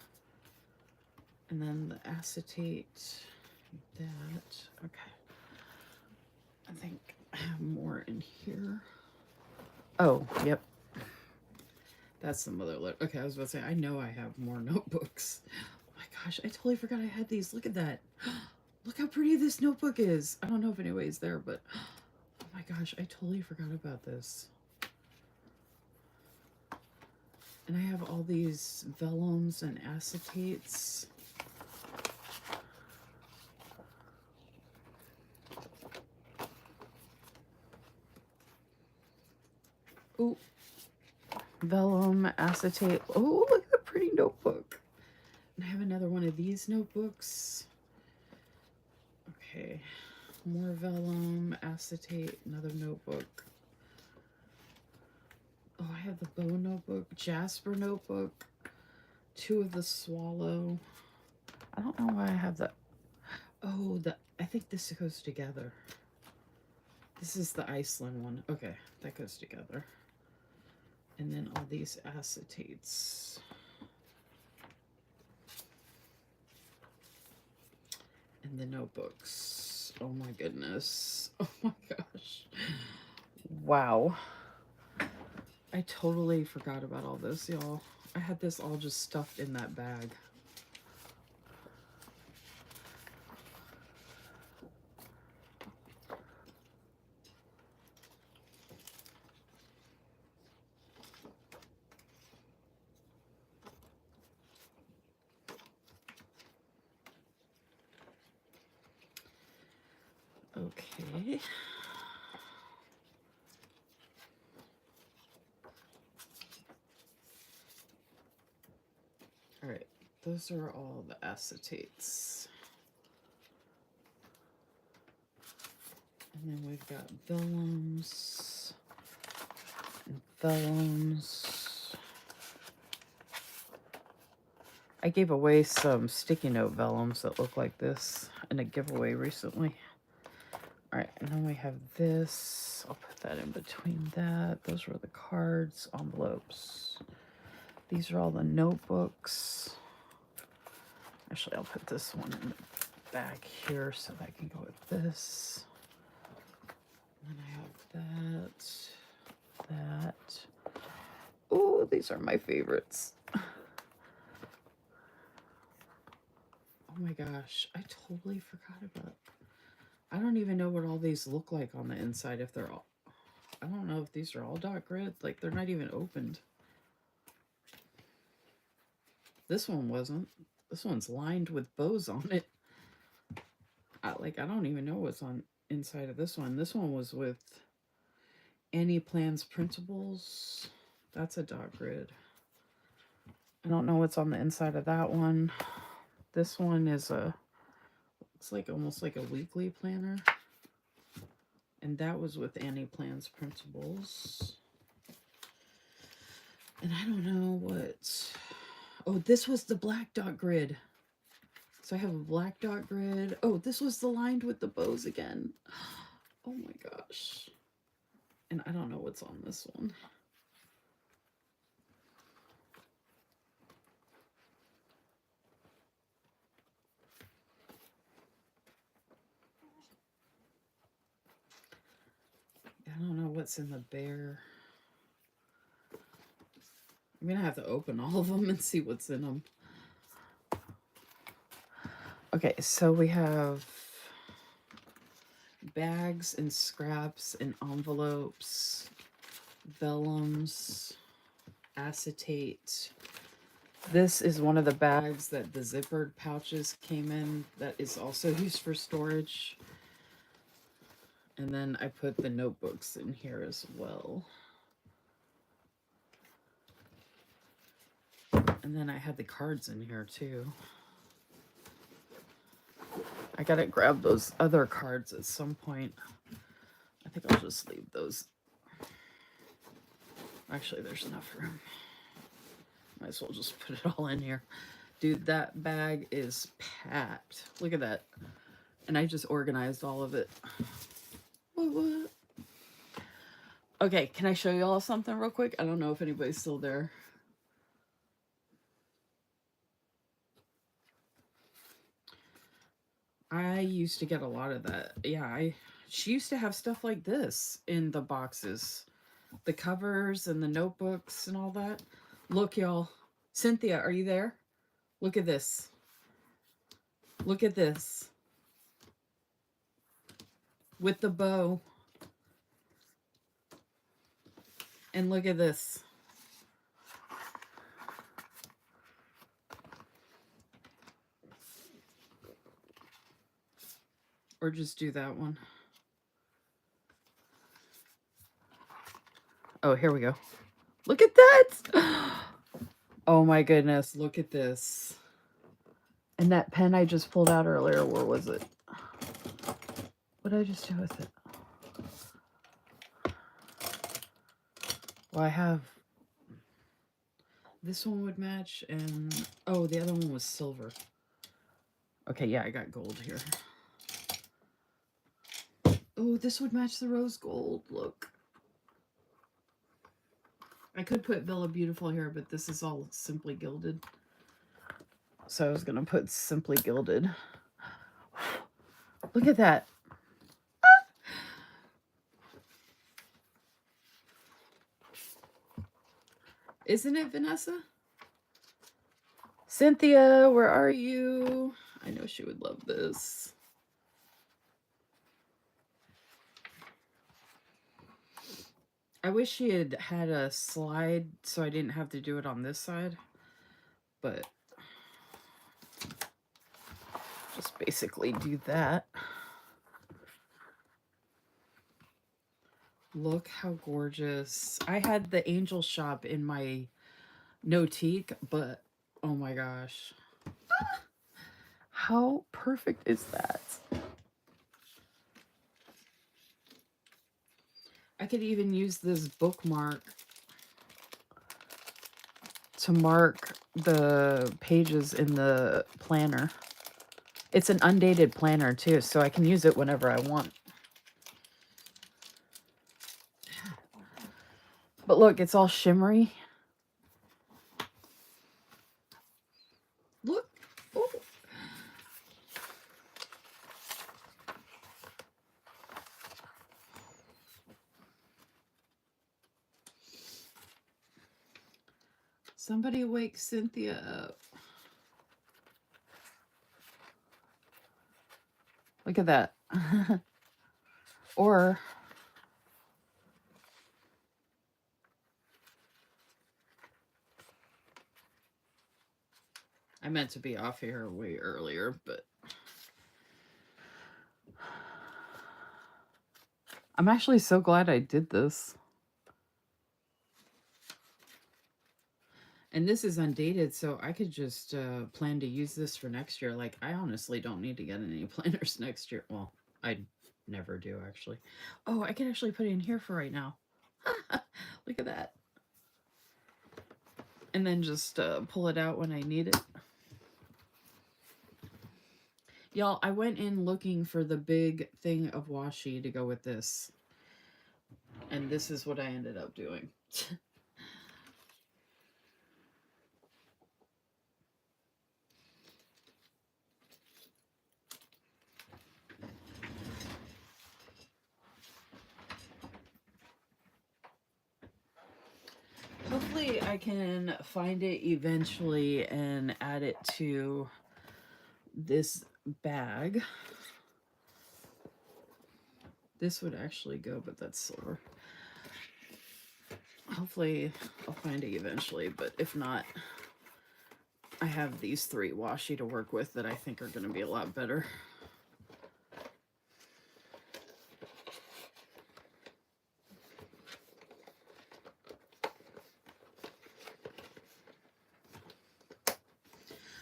And then the acetate, that. Okay. I think I have more in here. Oh, yep. That's the mother letter. Okay, I was about to say, I know I have more notebooks. Oh my gosh, I totally forgot I had these. Look at that. Look how pretty this notebook is. I don't know if anybody's there, but oh my gosh, I totally forgot about this. And I have all these vellums and acetates. Ooh. Vellum, acetate. Oh, look at the pretty notebook. And I have another one of these notebooks. Okay. More vellum, acetate, another notebook. Oh, I have the bow notebook, Jasper notebook, 2 of the swallow. I don't know why I have that. Oh, I think this goes together. This is the Iceland one. Okay, that goes together. And then all these acetates. And the notebooks. Oh my goodness. Oh my gosh. Wow. I totally forgot about all this, y'all. I had this all just stuffed in that bag. Okay. All right, those are all the acetates. And then we've got vellums and vellums. I gave away some sticky note vellums that look like this in a giveaway recently. All right, and then we have this. I'll put that in between that. Those were the cards, envelopes. These are all the notebooks. Actually, I'll put this one in the back here so that can go with this. And then I have that. Oh, these are my favorites. Oh my gosh, I totally forgot about. I don't even know what all these look like on the inside. If they're all, I don't know if these are all dot grid. Like they're not even opened. This one wasn't. This one's lined with bows on it. I don't even know what's on inside of this one. This one was with Annie Plans Principles. That's a dot grid. I don't know what's on the inside of that one. This one is it's like almost like a weekly planner. And that was with Annie Plans Principles. And I don't know what. Oh, this was the black dot grid. So I have a black dot grid. Oh, this was the lined with the bows again. Oh my gosh. And I don't know what's on this one. I don't know what's in the bear. I'm going to have to open all of them and see what's in them. Okay, so we have bags and scraps and envelopes, vellums, acetate. This is one of the bags that the zippered pouches came in that is also used for storage. And then I put the notebooks in here as well. And then I had the cards in here too. I gotta grab those other cards at some point. I think I'll just leave those. Actually, there's enough room. Might as well just put it all in here. Dude, that bag is packed. Look at that. And I just organized all of it. What? Okay, can I show you all something real quick? I don't know if anybody's still there. I used to get a lot of that. Yeah, she used to have stuff like this in the boxes. The covers and the notebooks and all that. Look, y'all. Cynthia, are you there? Look at this. Look at this. With the bow. And look at this. Or just do that one. Oh, here we go. Look at that. Oh my goodness. Look at this. And that pen I just pulled out earlier, where was it? What did I just do with it? Well, I have... This one would match, and... Oh, the other one was silver. Okay, yeah, I got gold here. Oh, this would match the rose gold. Look. I could put Villa Beautiful here, but this is all Simply Gilded. So I was going to put Simply Gilded. Look at that. Isn't it, Vanessa? Cynthia, where are you? I know she would love this. I wish she had had a slide so I didn't have to do it on this side. But just basically do that. Look how gorgeous. I had the angel shop in my Notique, but oh my gosh. How perfect is that? I could even use this bookmark to mark the pages in the planner. It's an undated planner too, so I can use it whenever I want. But look, it's all shimmery. Look. Oh. Somebody wake Cynthia up. Look at that. Or I meant to be off here way earlier, but I'm actually so glad I did this. And this is undated, so I could just plan to use this for next year. Like, I honestly don't need to get any planners next year. Well, I never do, actually. Oh, I can actually put it in here for right now. Look at that. And then just pull it out when I need it. Y'all, I went in looking for the big thing of washi to go with this. And this is what I ended up doing. Hopefully I can find it eventually and add it to this bag. This would actually go, but that's silver. Hopefully I'll find it eventually, but if not, I have these 3 washi to work with that I think are going to be a lot better.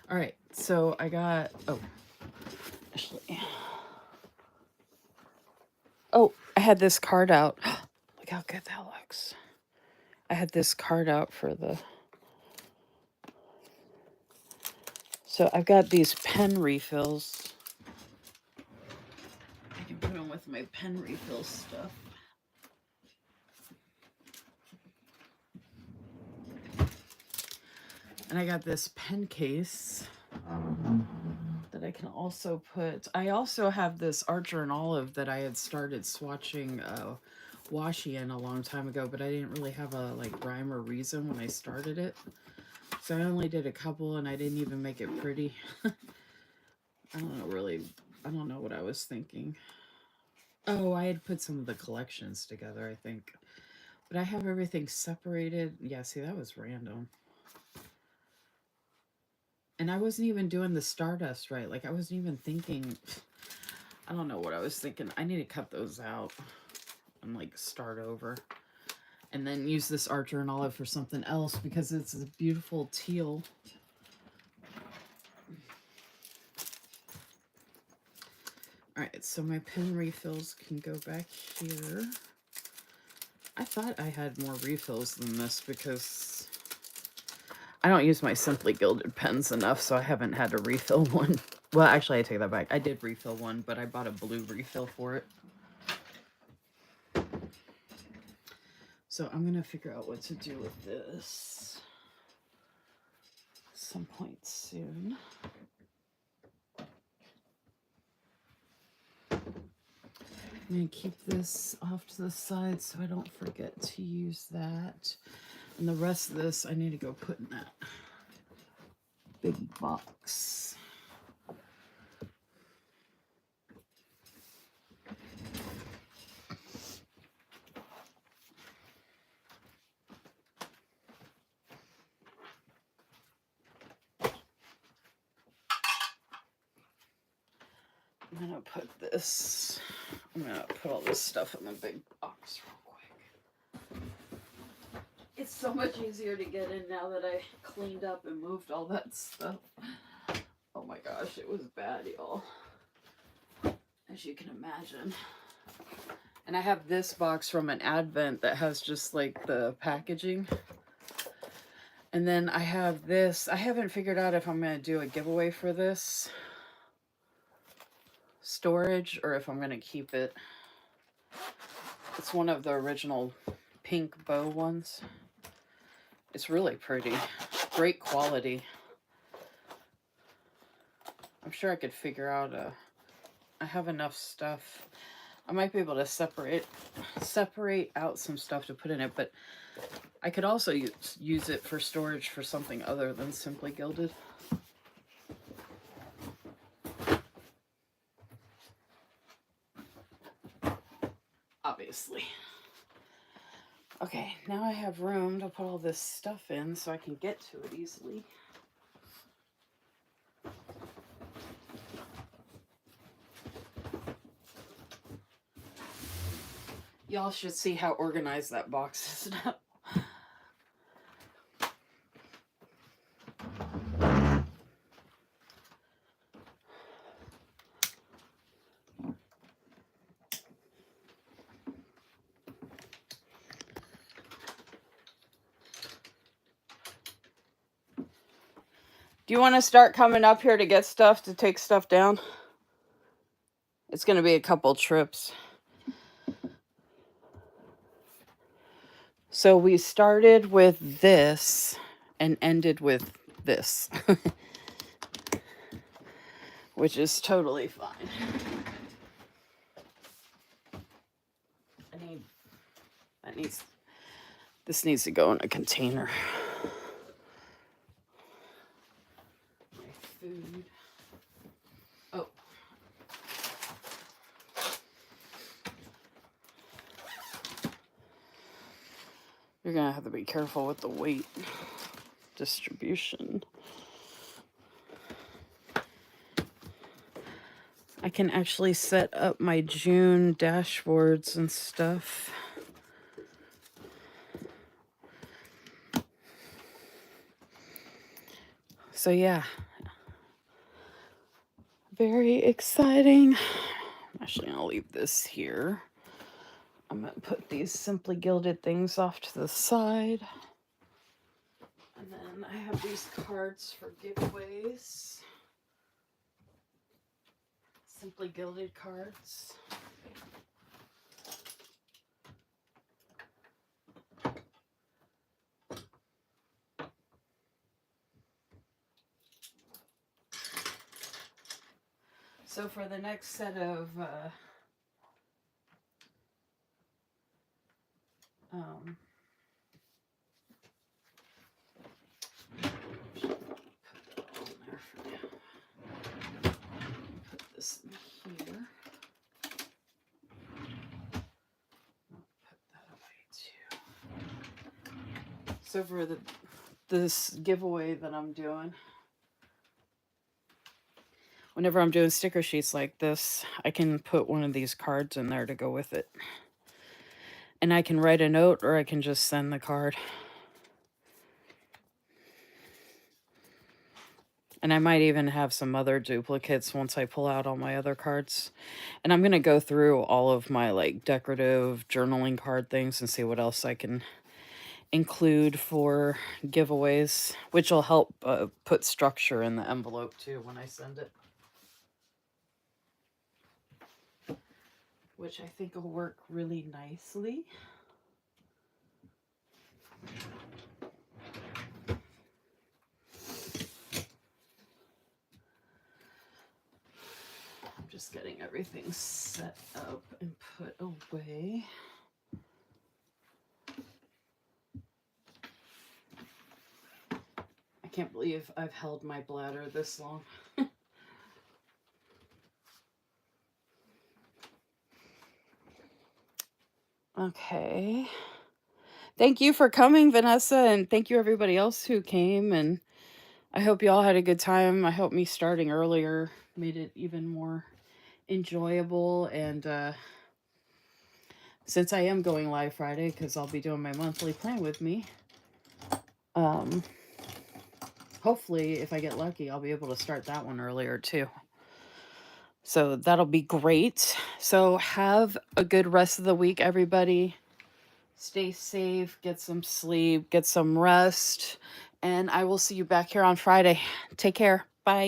All right, so I got, actually, I had this card out. Look how good that looks. I had this card out for the, so I've got these pen refills. I can put them with my pen refill stuff. And I got this pen case that I can also put. I also have this Archer and Olive that I had started swatching washi in a long time ago, but I didn't really have a rhyme or reason when I started it. So I only did a couple and I didn't even make it pretty. I don't know what I was thinking. Oh, I had put some of the collections together, I think. But I have everything separated. Yeah, see, that was random. And I wasn't even doing the Stardust right. Like, I wasn't even thinking... I don't know what I was thinking. I need to cut those out and, start over. And then use this Archer and Olive for something else because it's a beautiful teal. Alright, so my pen refills can go back here. I thought I had more refills than this because I don't use my Simply Gilded pens enough, so I haven't had to refill one. Well, actually, I take that back. I did refill one, but I bought a blue refill for it. So I'm going to figure out what to do with this some point soon. I'm going to keep this off to the side so I don't forget to use that. And the rest of this I need to go put in that big box. I'm going to put this, I'm going to put all this stuff in the big box real quick. It's so much easier to get in now that I cleaned up and moved all that stuff. Oh my gosh, it was bad, y'all. As you can imagine. And I have this box from an Advent that has just the packaging. And then I have this. I haven't figured out if I'm going to do a giveaway for this storage or if I'm going to keep it. It's one of the original pink bow ones. It's really pretty. Great quality. I'm sure I could figure out I have enough stuff. I might be able to separate out some stuff to put in it, but I could also use it for storage for something other than Simply Gilded. Obviously. Okay, now I have room to put all this stuff in so I can get to it easily. Y'all should see how organized that box is now. Do you want to start coming up here to get stuff, to take stuff down? It's going to be a couple trips. So we started with this and ended with this, which is totally fine. This needs to go in a container. My food. Oh. have to be careful with the weight distribution. I can actually set up my June dashboards and stuff. So yeah, very exciting. Actually, I'll leave this here. I'm going to put these Simply Gilded things off to the side. And then I have these cards for giveaways. Simply Gilded cards. So for the next set of put this in here. Put that away too. So for this giveaway that I'm doing, whenever I'm doing sticker sheets like this, I can put one of these cards in there to go with it. And I can write a note or I can just send the card. And I might even have some other duplicates once I pull out all my other cards. And I'm going to go through all of my like decorative journaling card things and see what else I can include for giveaways, which will help put structure in the envelope too when I send it. Which I think will work really nicely. I'm just getting everything set up and put away. I can't believe I've held my bladder this long. Okay. Thank you for coming, Vanessa, and thank you everybody else who came, and I hope you all had a good time. I hope me starting earlier made it even more enjoyable, and since I am going live Friday, because I'll be doing my monthly plan with me, hopefully, if I get lucky, I'll be able to start that one earlier too. So that'll be great. So have a good rest of the week, everybody. Stay safe, get some sleep, get some rest, and I will see you back here on Friday. Take care. Bye.